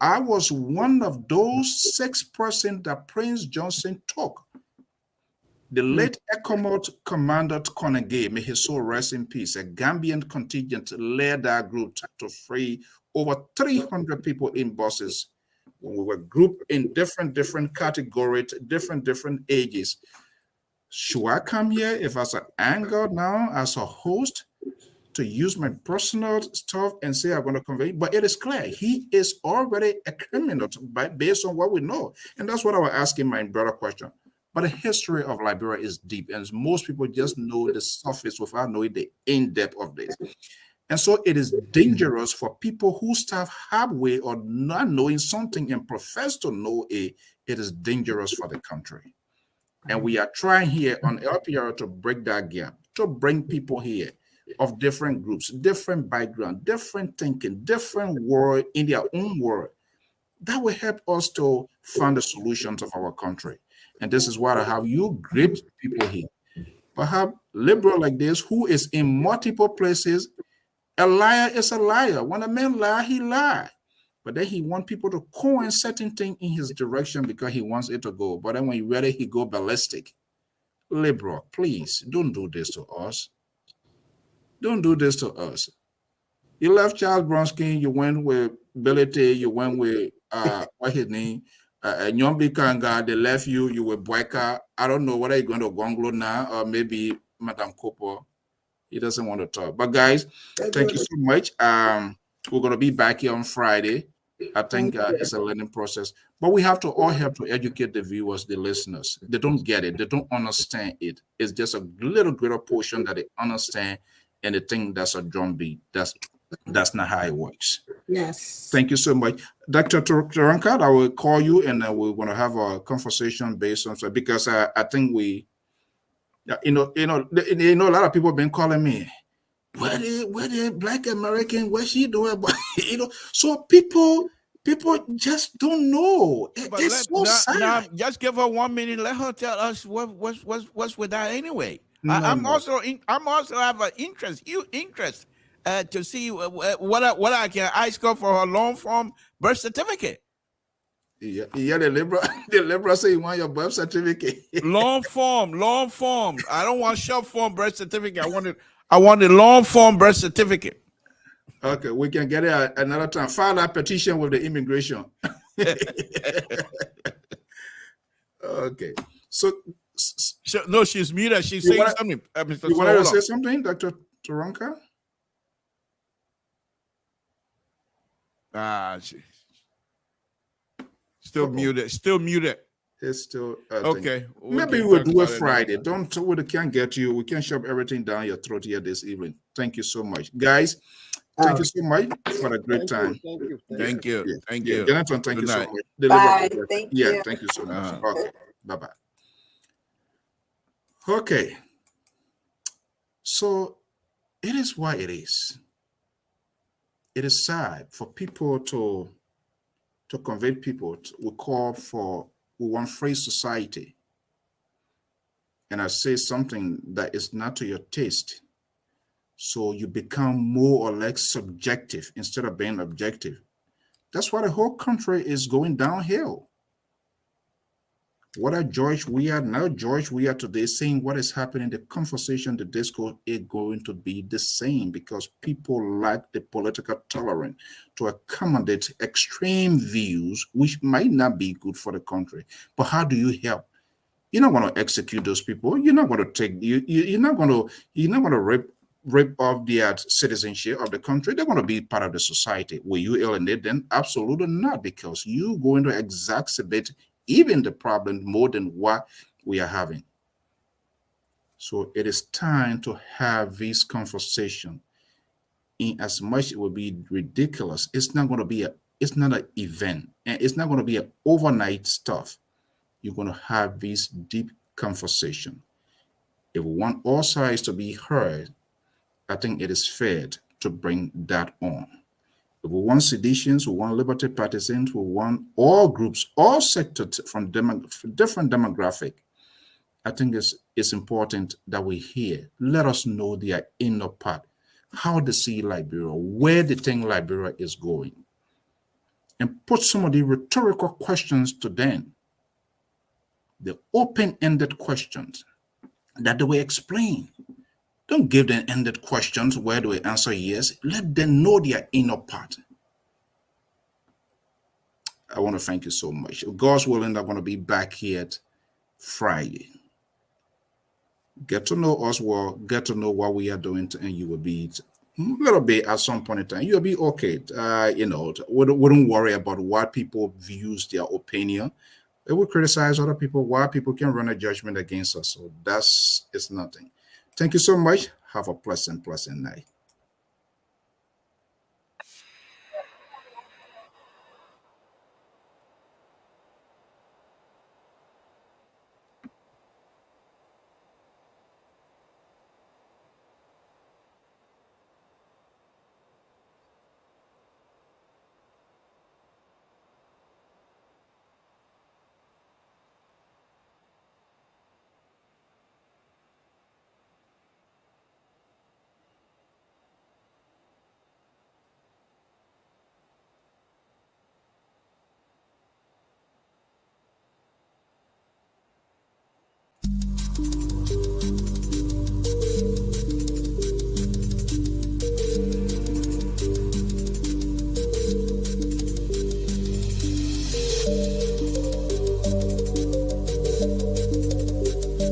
I was one of those 6 persons that Prince Johnson took. The late ECOMOT Commander Konage, may his soul rest in peace, a Gambian contingent led that group to free over 300 people in buses. When we were grouped in different categories, different ages. Should I come here if as an anchor now, as a host, to use my personal stuff and say I'm going to convey? But it is clear he is already a criminal based on what we know. And that's what I was asking my brother question. But the history of Liberia is deep, and most people just know the surface without knowing the in-depth of this. And so it is dangerous for people who start halfway or not knowing something and profess to know it. It is dangerous for the country. And we are trying here on LPR to break that gap, to bring people here of different groups, different background, different thinking, different world in their own world. That will help us to find the solutions of our country. And this is why I have you great people here. But have liberal like this who is in multiple places. A liar is a liar. When a man lie, he lie. But then he wants people to coin certain thing in his direction because he wants it to go. But then when he ready, he go ballistic. Liberal, please don't do this to us. Don't do this to us. You left Charles Bronski, you went with Billy T, you went with what's his name? Nyombi Kanga, they left you, you were Boyka. I don't know whether you're going to GONGLOE now or maybe Madame Kopo. He doesn't want to talk. But guys, thank you so much. We're going to be back here on Friday. I think it's a learning process. But we have to all help to educate the viewers, the listeners. They don't get it. They don't understand it. It's just a little greater portion that they understand and they think that's a drumbeat. That's not how it works. Yes. Thank you so much. Dr. Taranka, I will call you and we're going to have a conversation based on that because I think we, a lot of people have been calling me, where the Black American, what she doing? So people just don't know. It's so sad. Now, just give her 1 minute. Let her tell us what's with that anyway. I'm also have an huge interest to see what I can ask her for her long form birth certificate. Yeah, the liberal say you want your birth certificate. long form. I don't want short form birth certificate. I want a long form birth certificate. Okay, we can get it another time. File that petition with the immigration. Okay. So no, she's muted. She's saying something. Mr. You wanted to say something, Dr. Taranka? Still muted. Still muted. It's still okay. Maybe we'll do it Friday. We can't get you. We can't shove everything down your throat here this evening. Thank you so much, guys. Thank you so much for a great time. Thank you. Jonathan, thank you so much. Bye. Thank you. Thank you so much. Okay. Bye-bye. Okay. So it is what it is. It is sad for people to convey people. We want free society. And I say something that is not to your taste. So you become more or less subjective instead of being objective. That's why the whole country is going downhill. What are George Weah today saying what is happening, the conversation, the discourse is going to be the same because people lack the political tolerance to accommodate extreme views, which might not be good for the country. But how do you help? You're not going to execute those people. You're not going to take you're not going to rip off their citizenship of the country. They're going to be part of the society. Will you alienate them? Absolutely not, because you're going to exacerbate even the problem more than what we are having. So it is time to have this conversation. In as much it will be ridiculous, it's not an event, and it's not going to be an overnight stuff. You're going to have this deep conversation. If we want all sides to be heard, I think it is fair to bring that on. If we want seditions, we want liberty partisans, we want all groups, all sectors from different demographic. I think it's important that we hear. Let us know their inner part, how they see Liberia, where they think Liberia is going, and put some of the rhetorical questions to them, the open-ended questions that they will explain. Don't give them ended questions where do we answer yes. Let them know their inner part. I want to thank you so much. God's willing, I'm going to be back here Friday. Get to know us well, get to know what we are doing, and you will be a little bit at some point in time. You'll be okay. Wouldn't worry about what people views their opinion. If we criticize other people, why people can run a judgment against us? So it's nothing. Thank you so much. Have a pleasant night.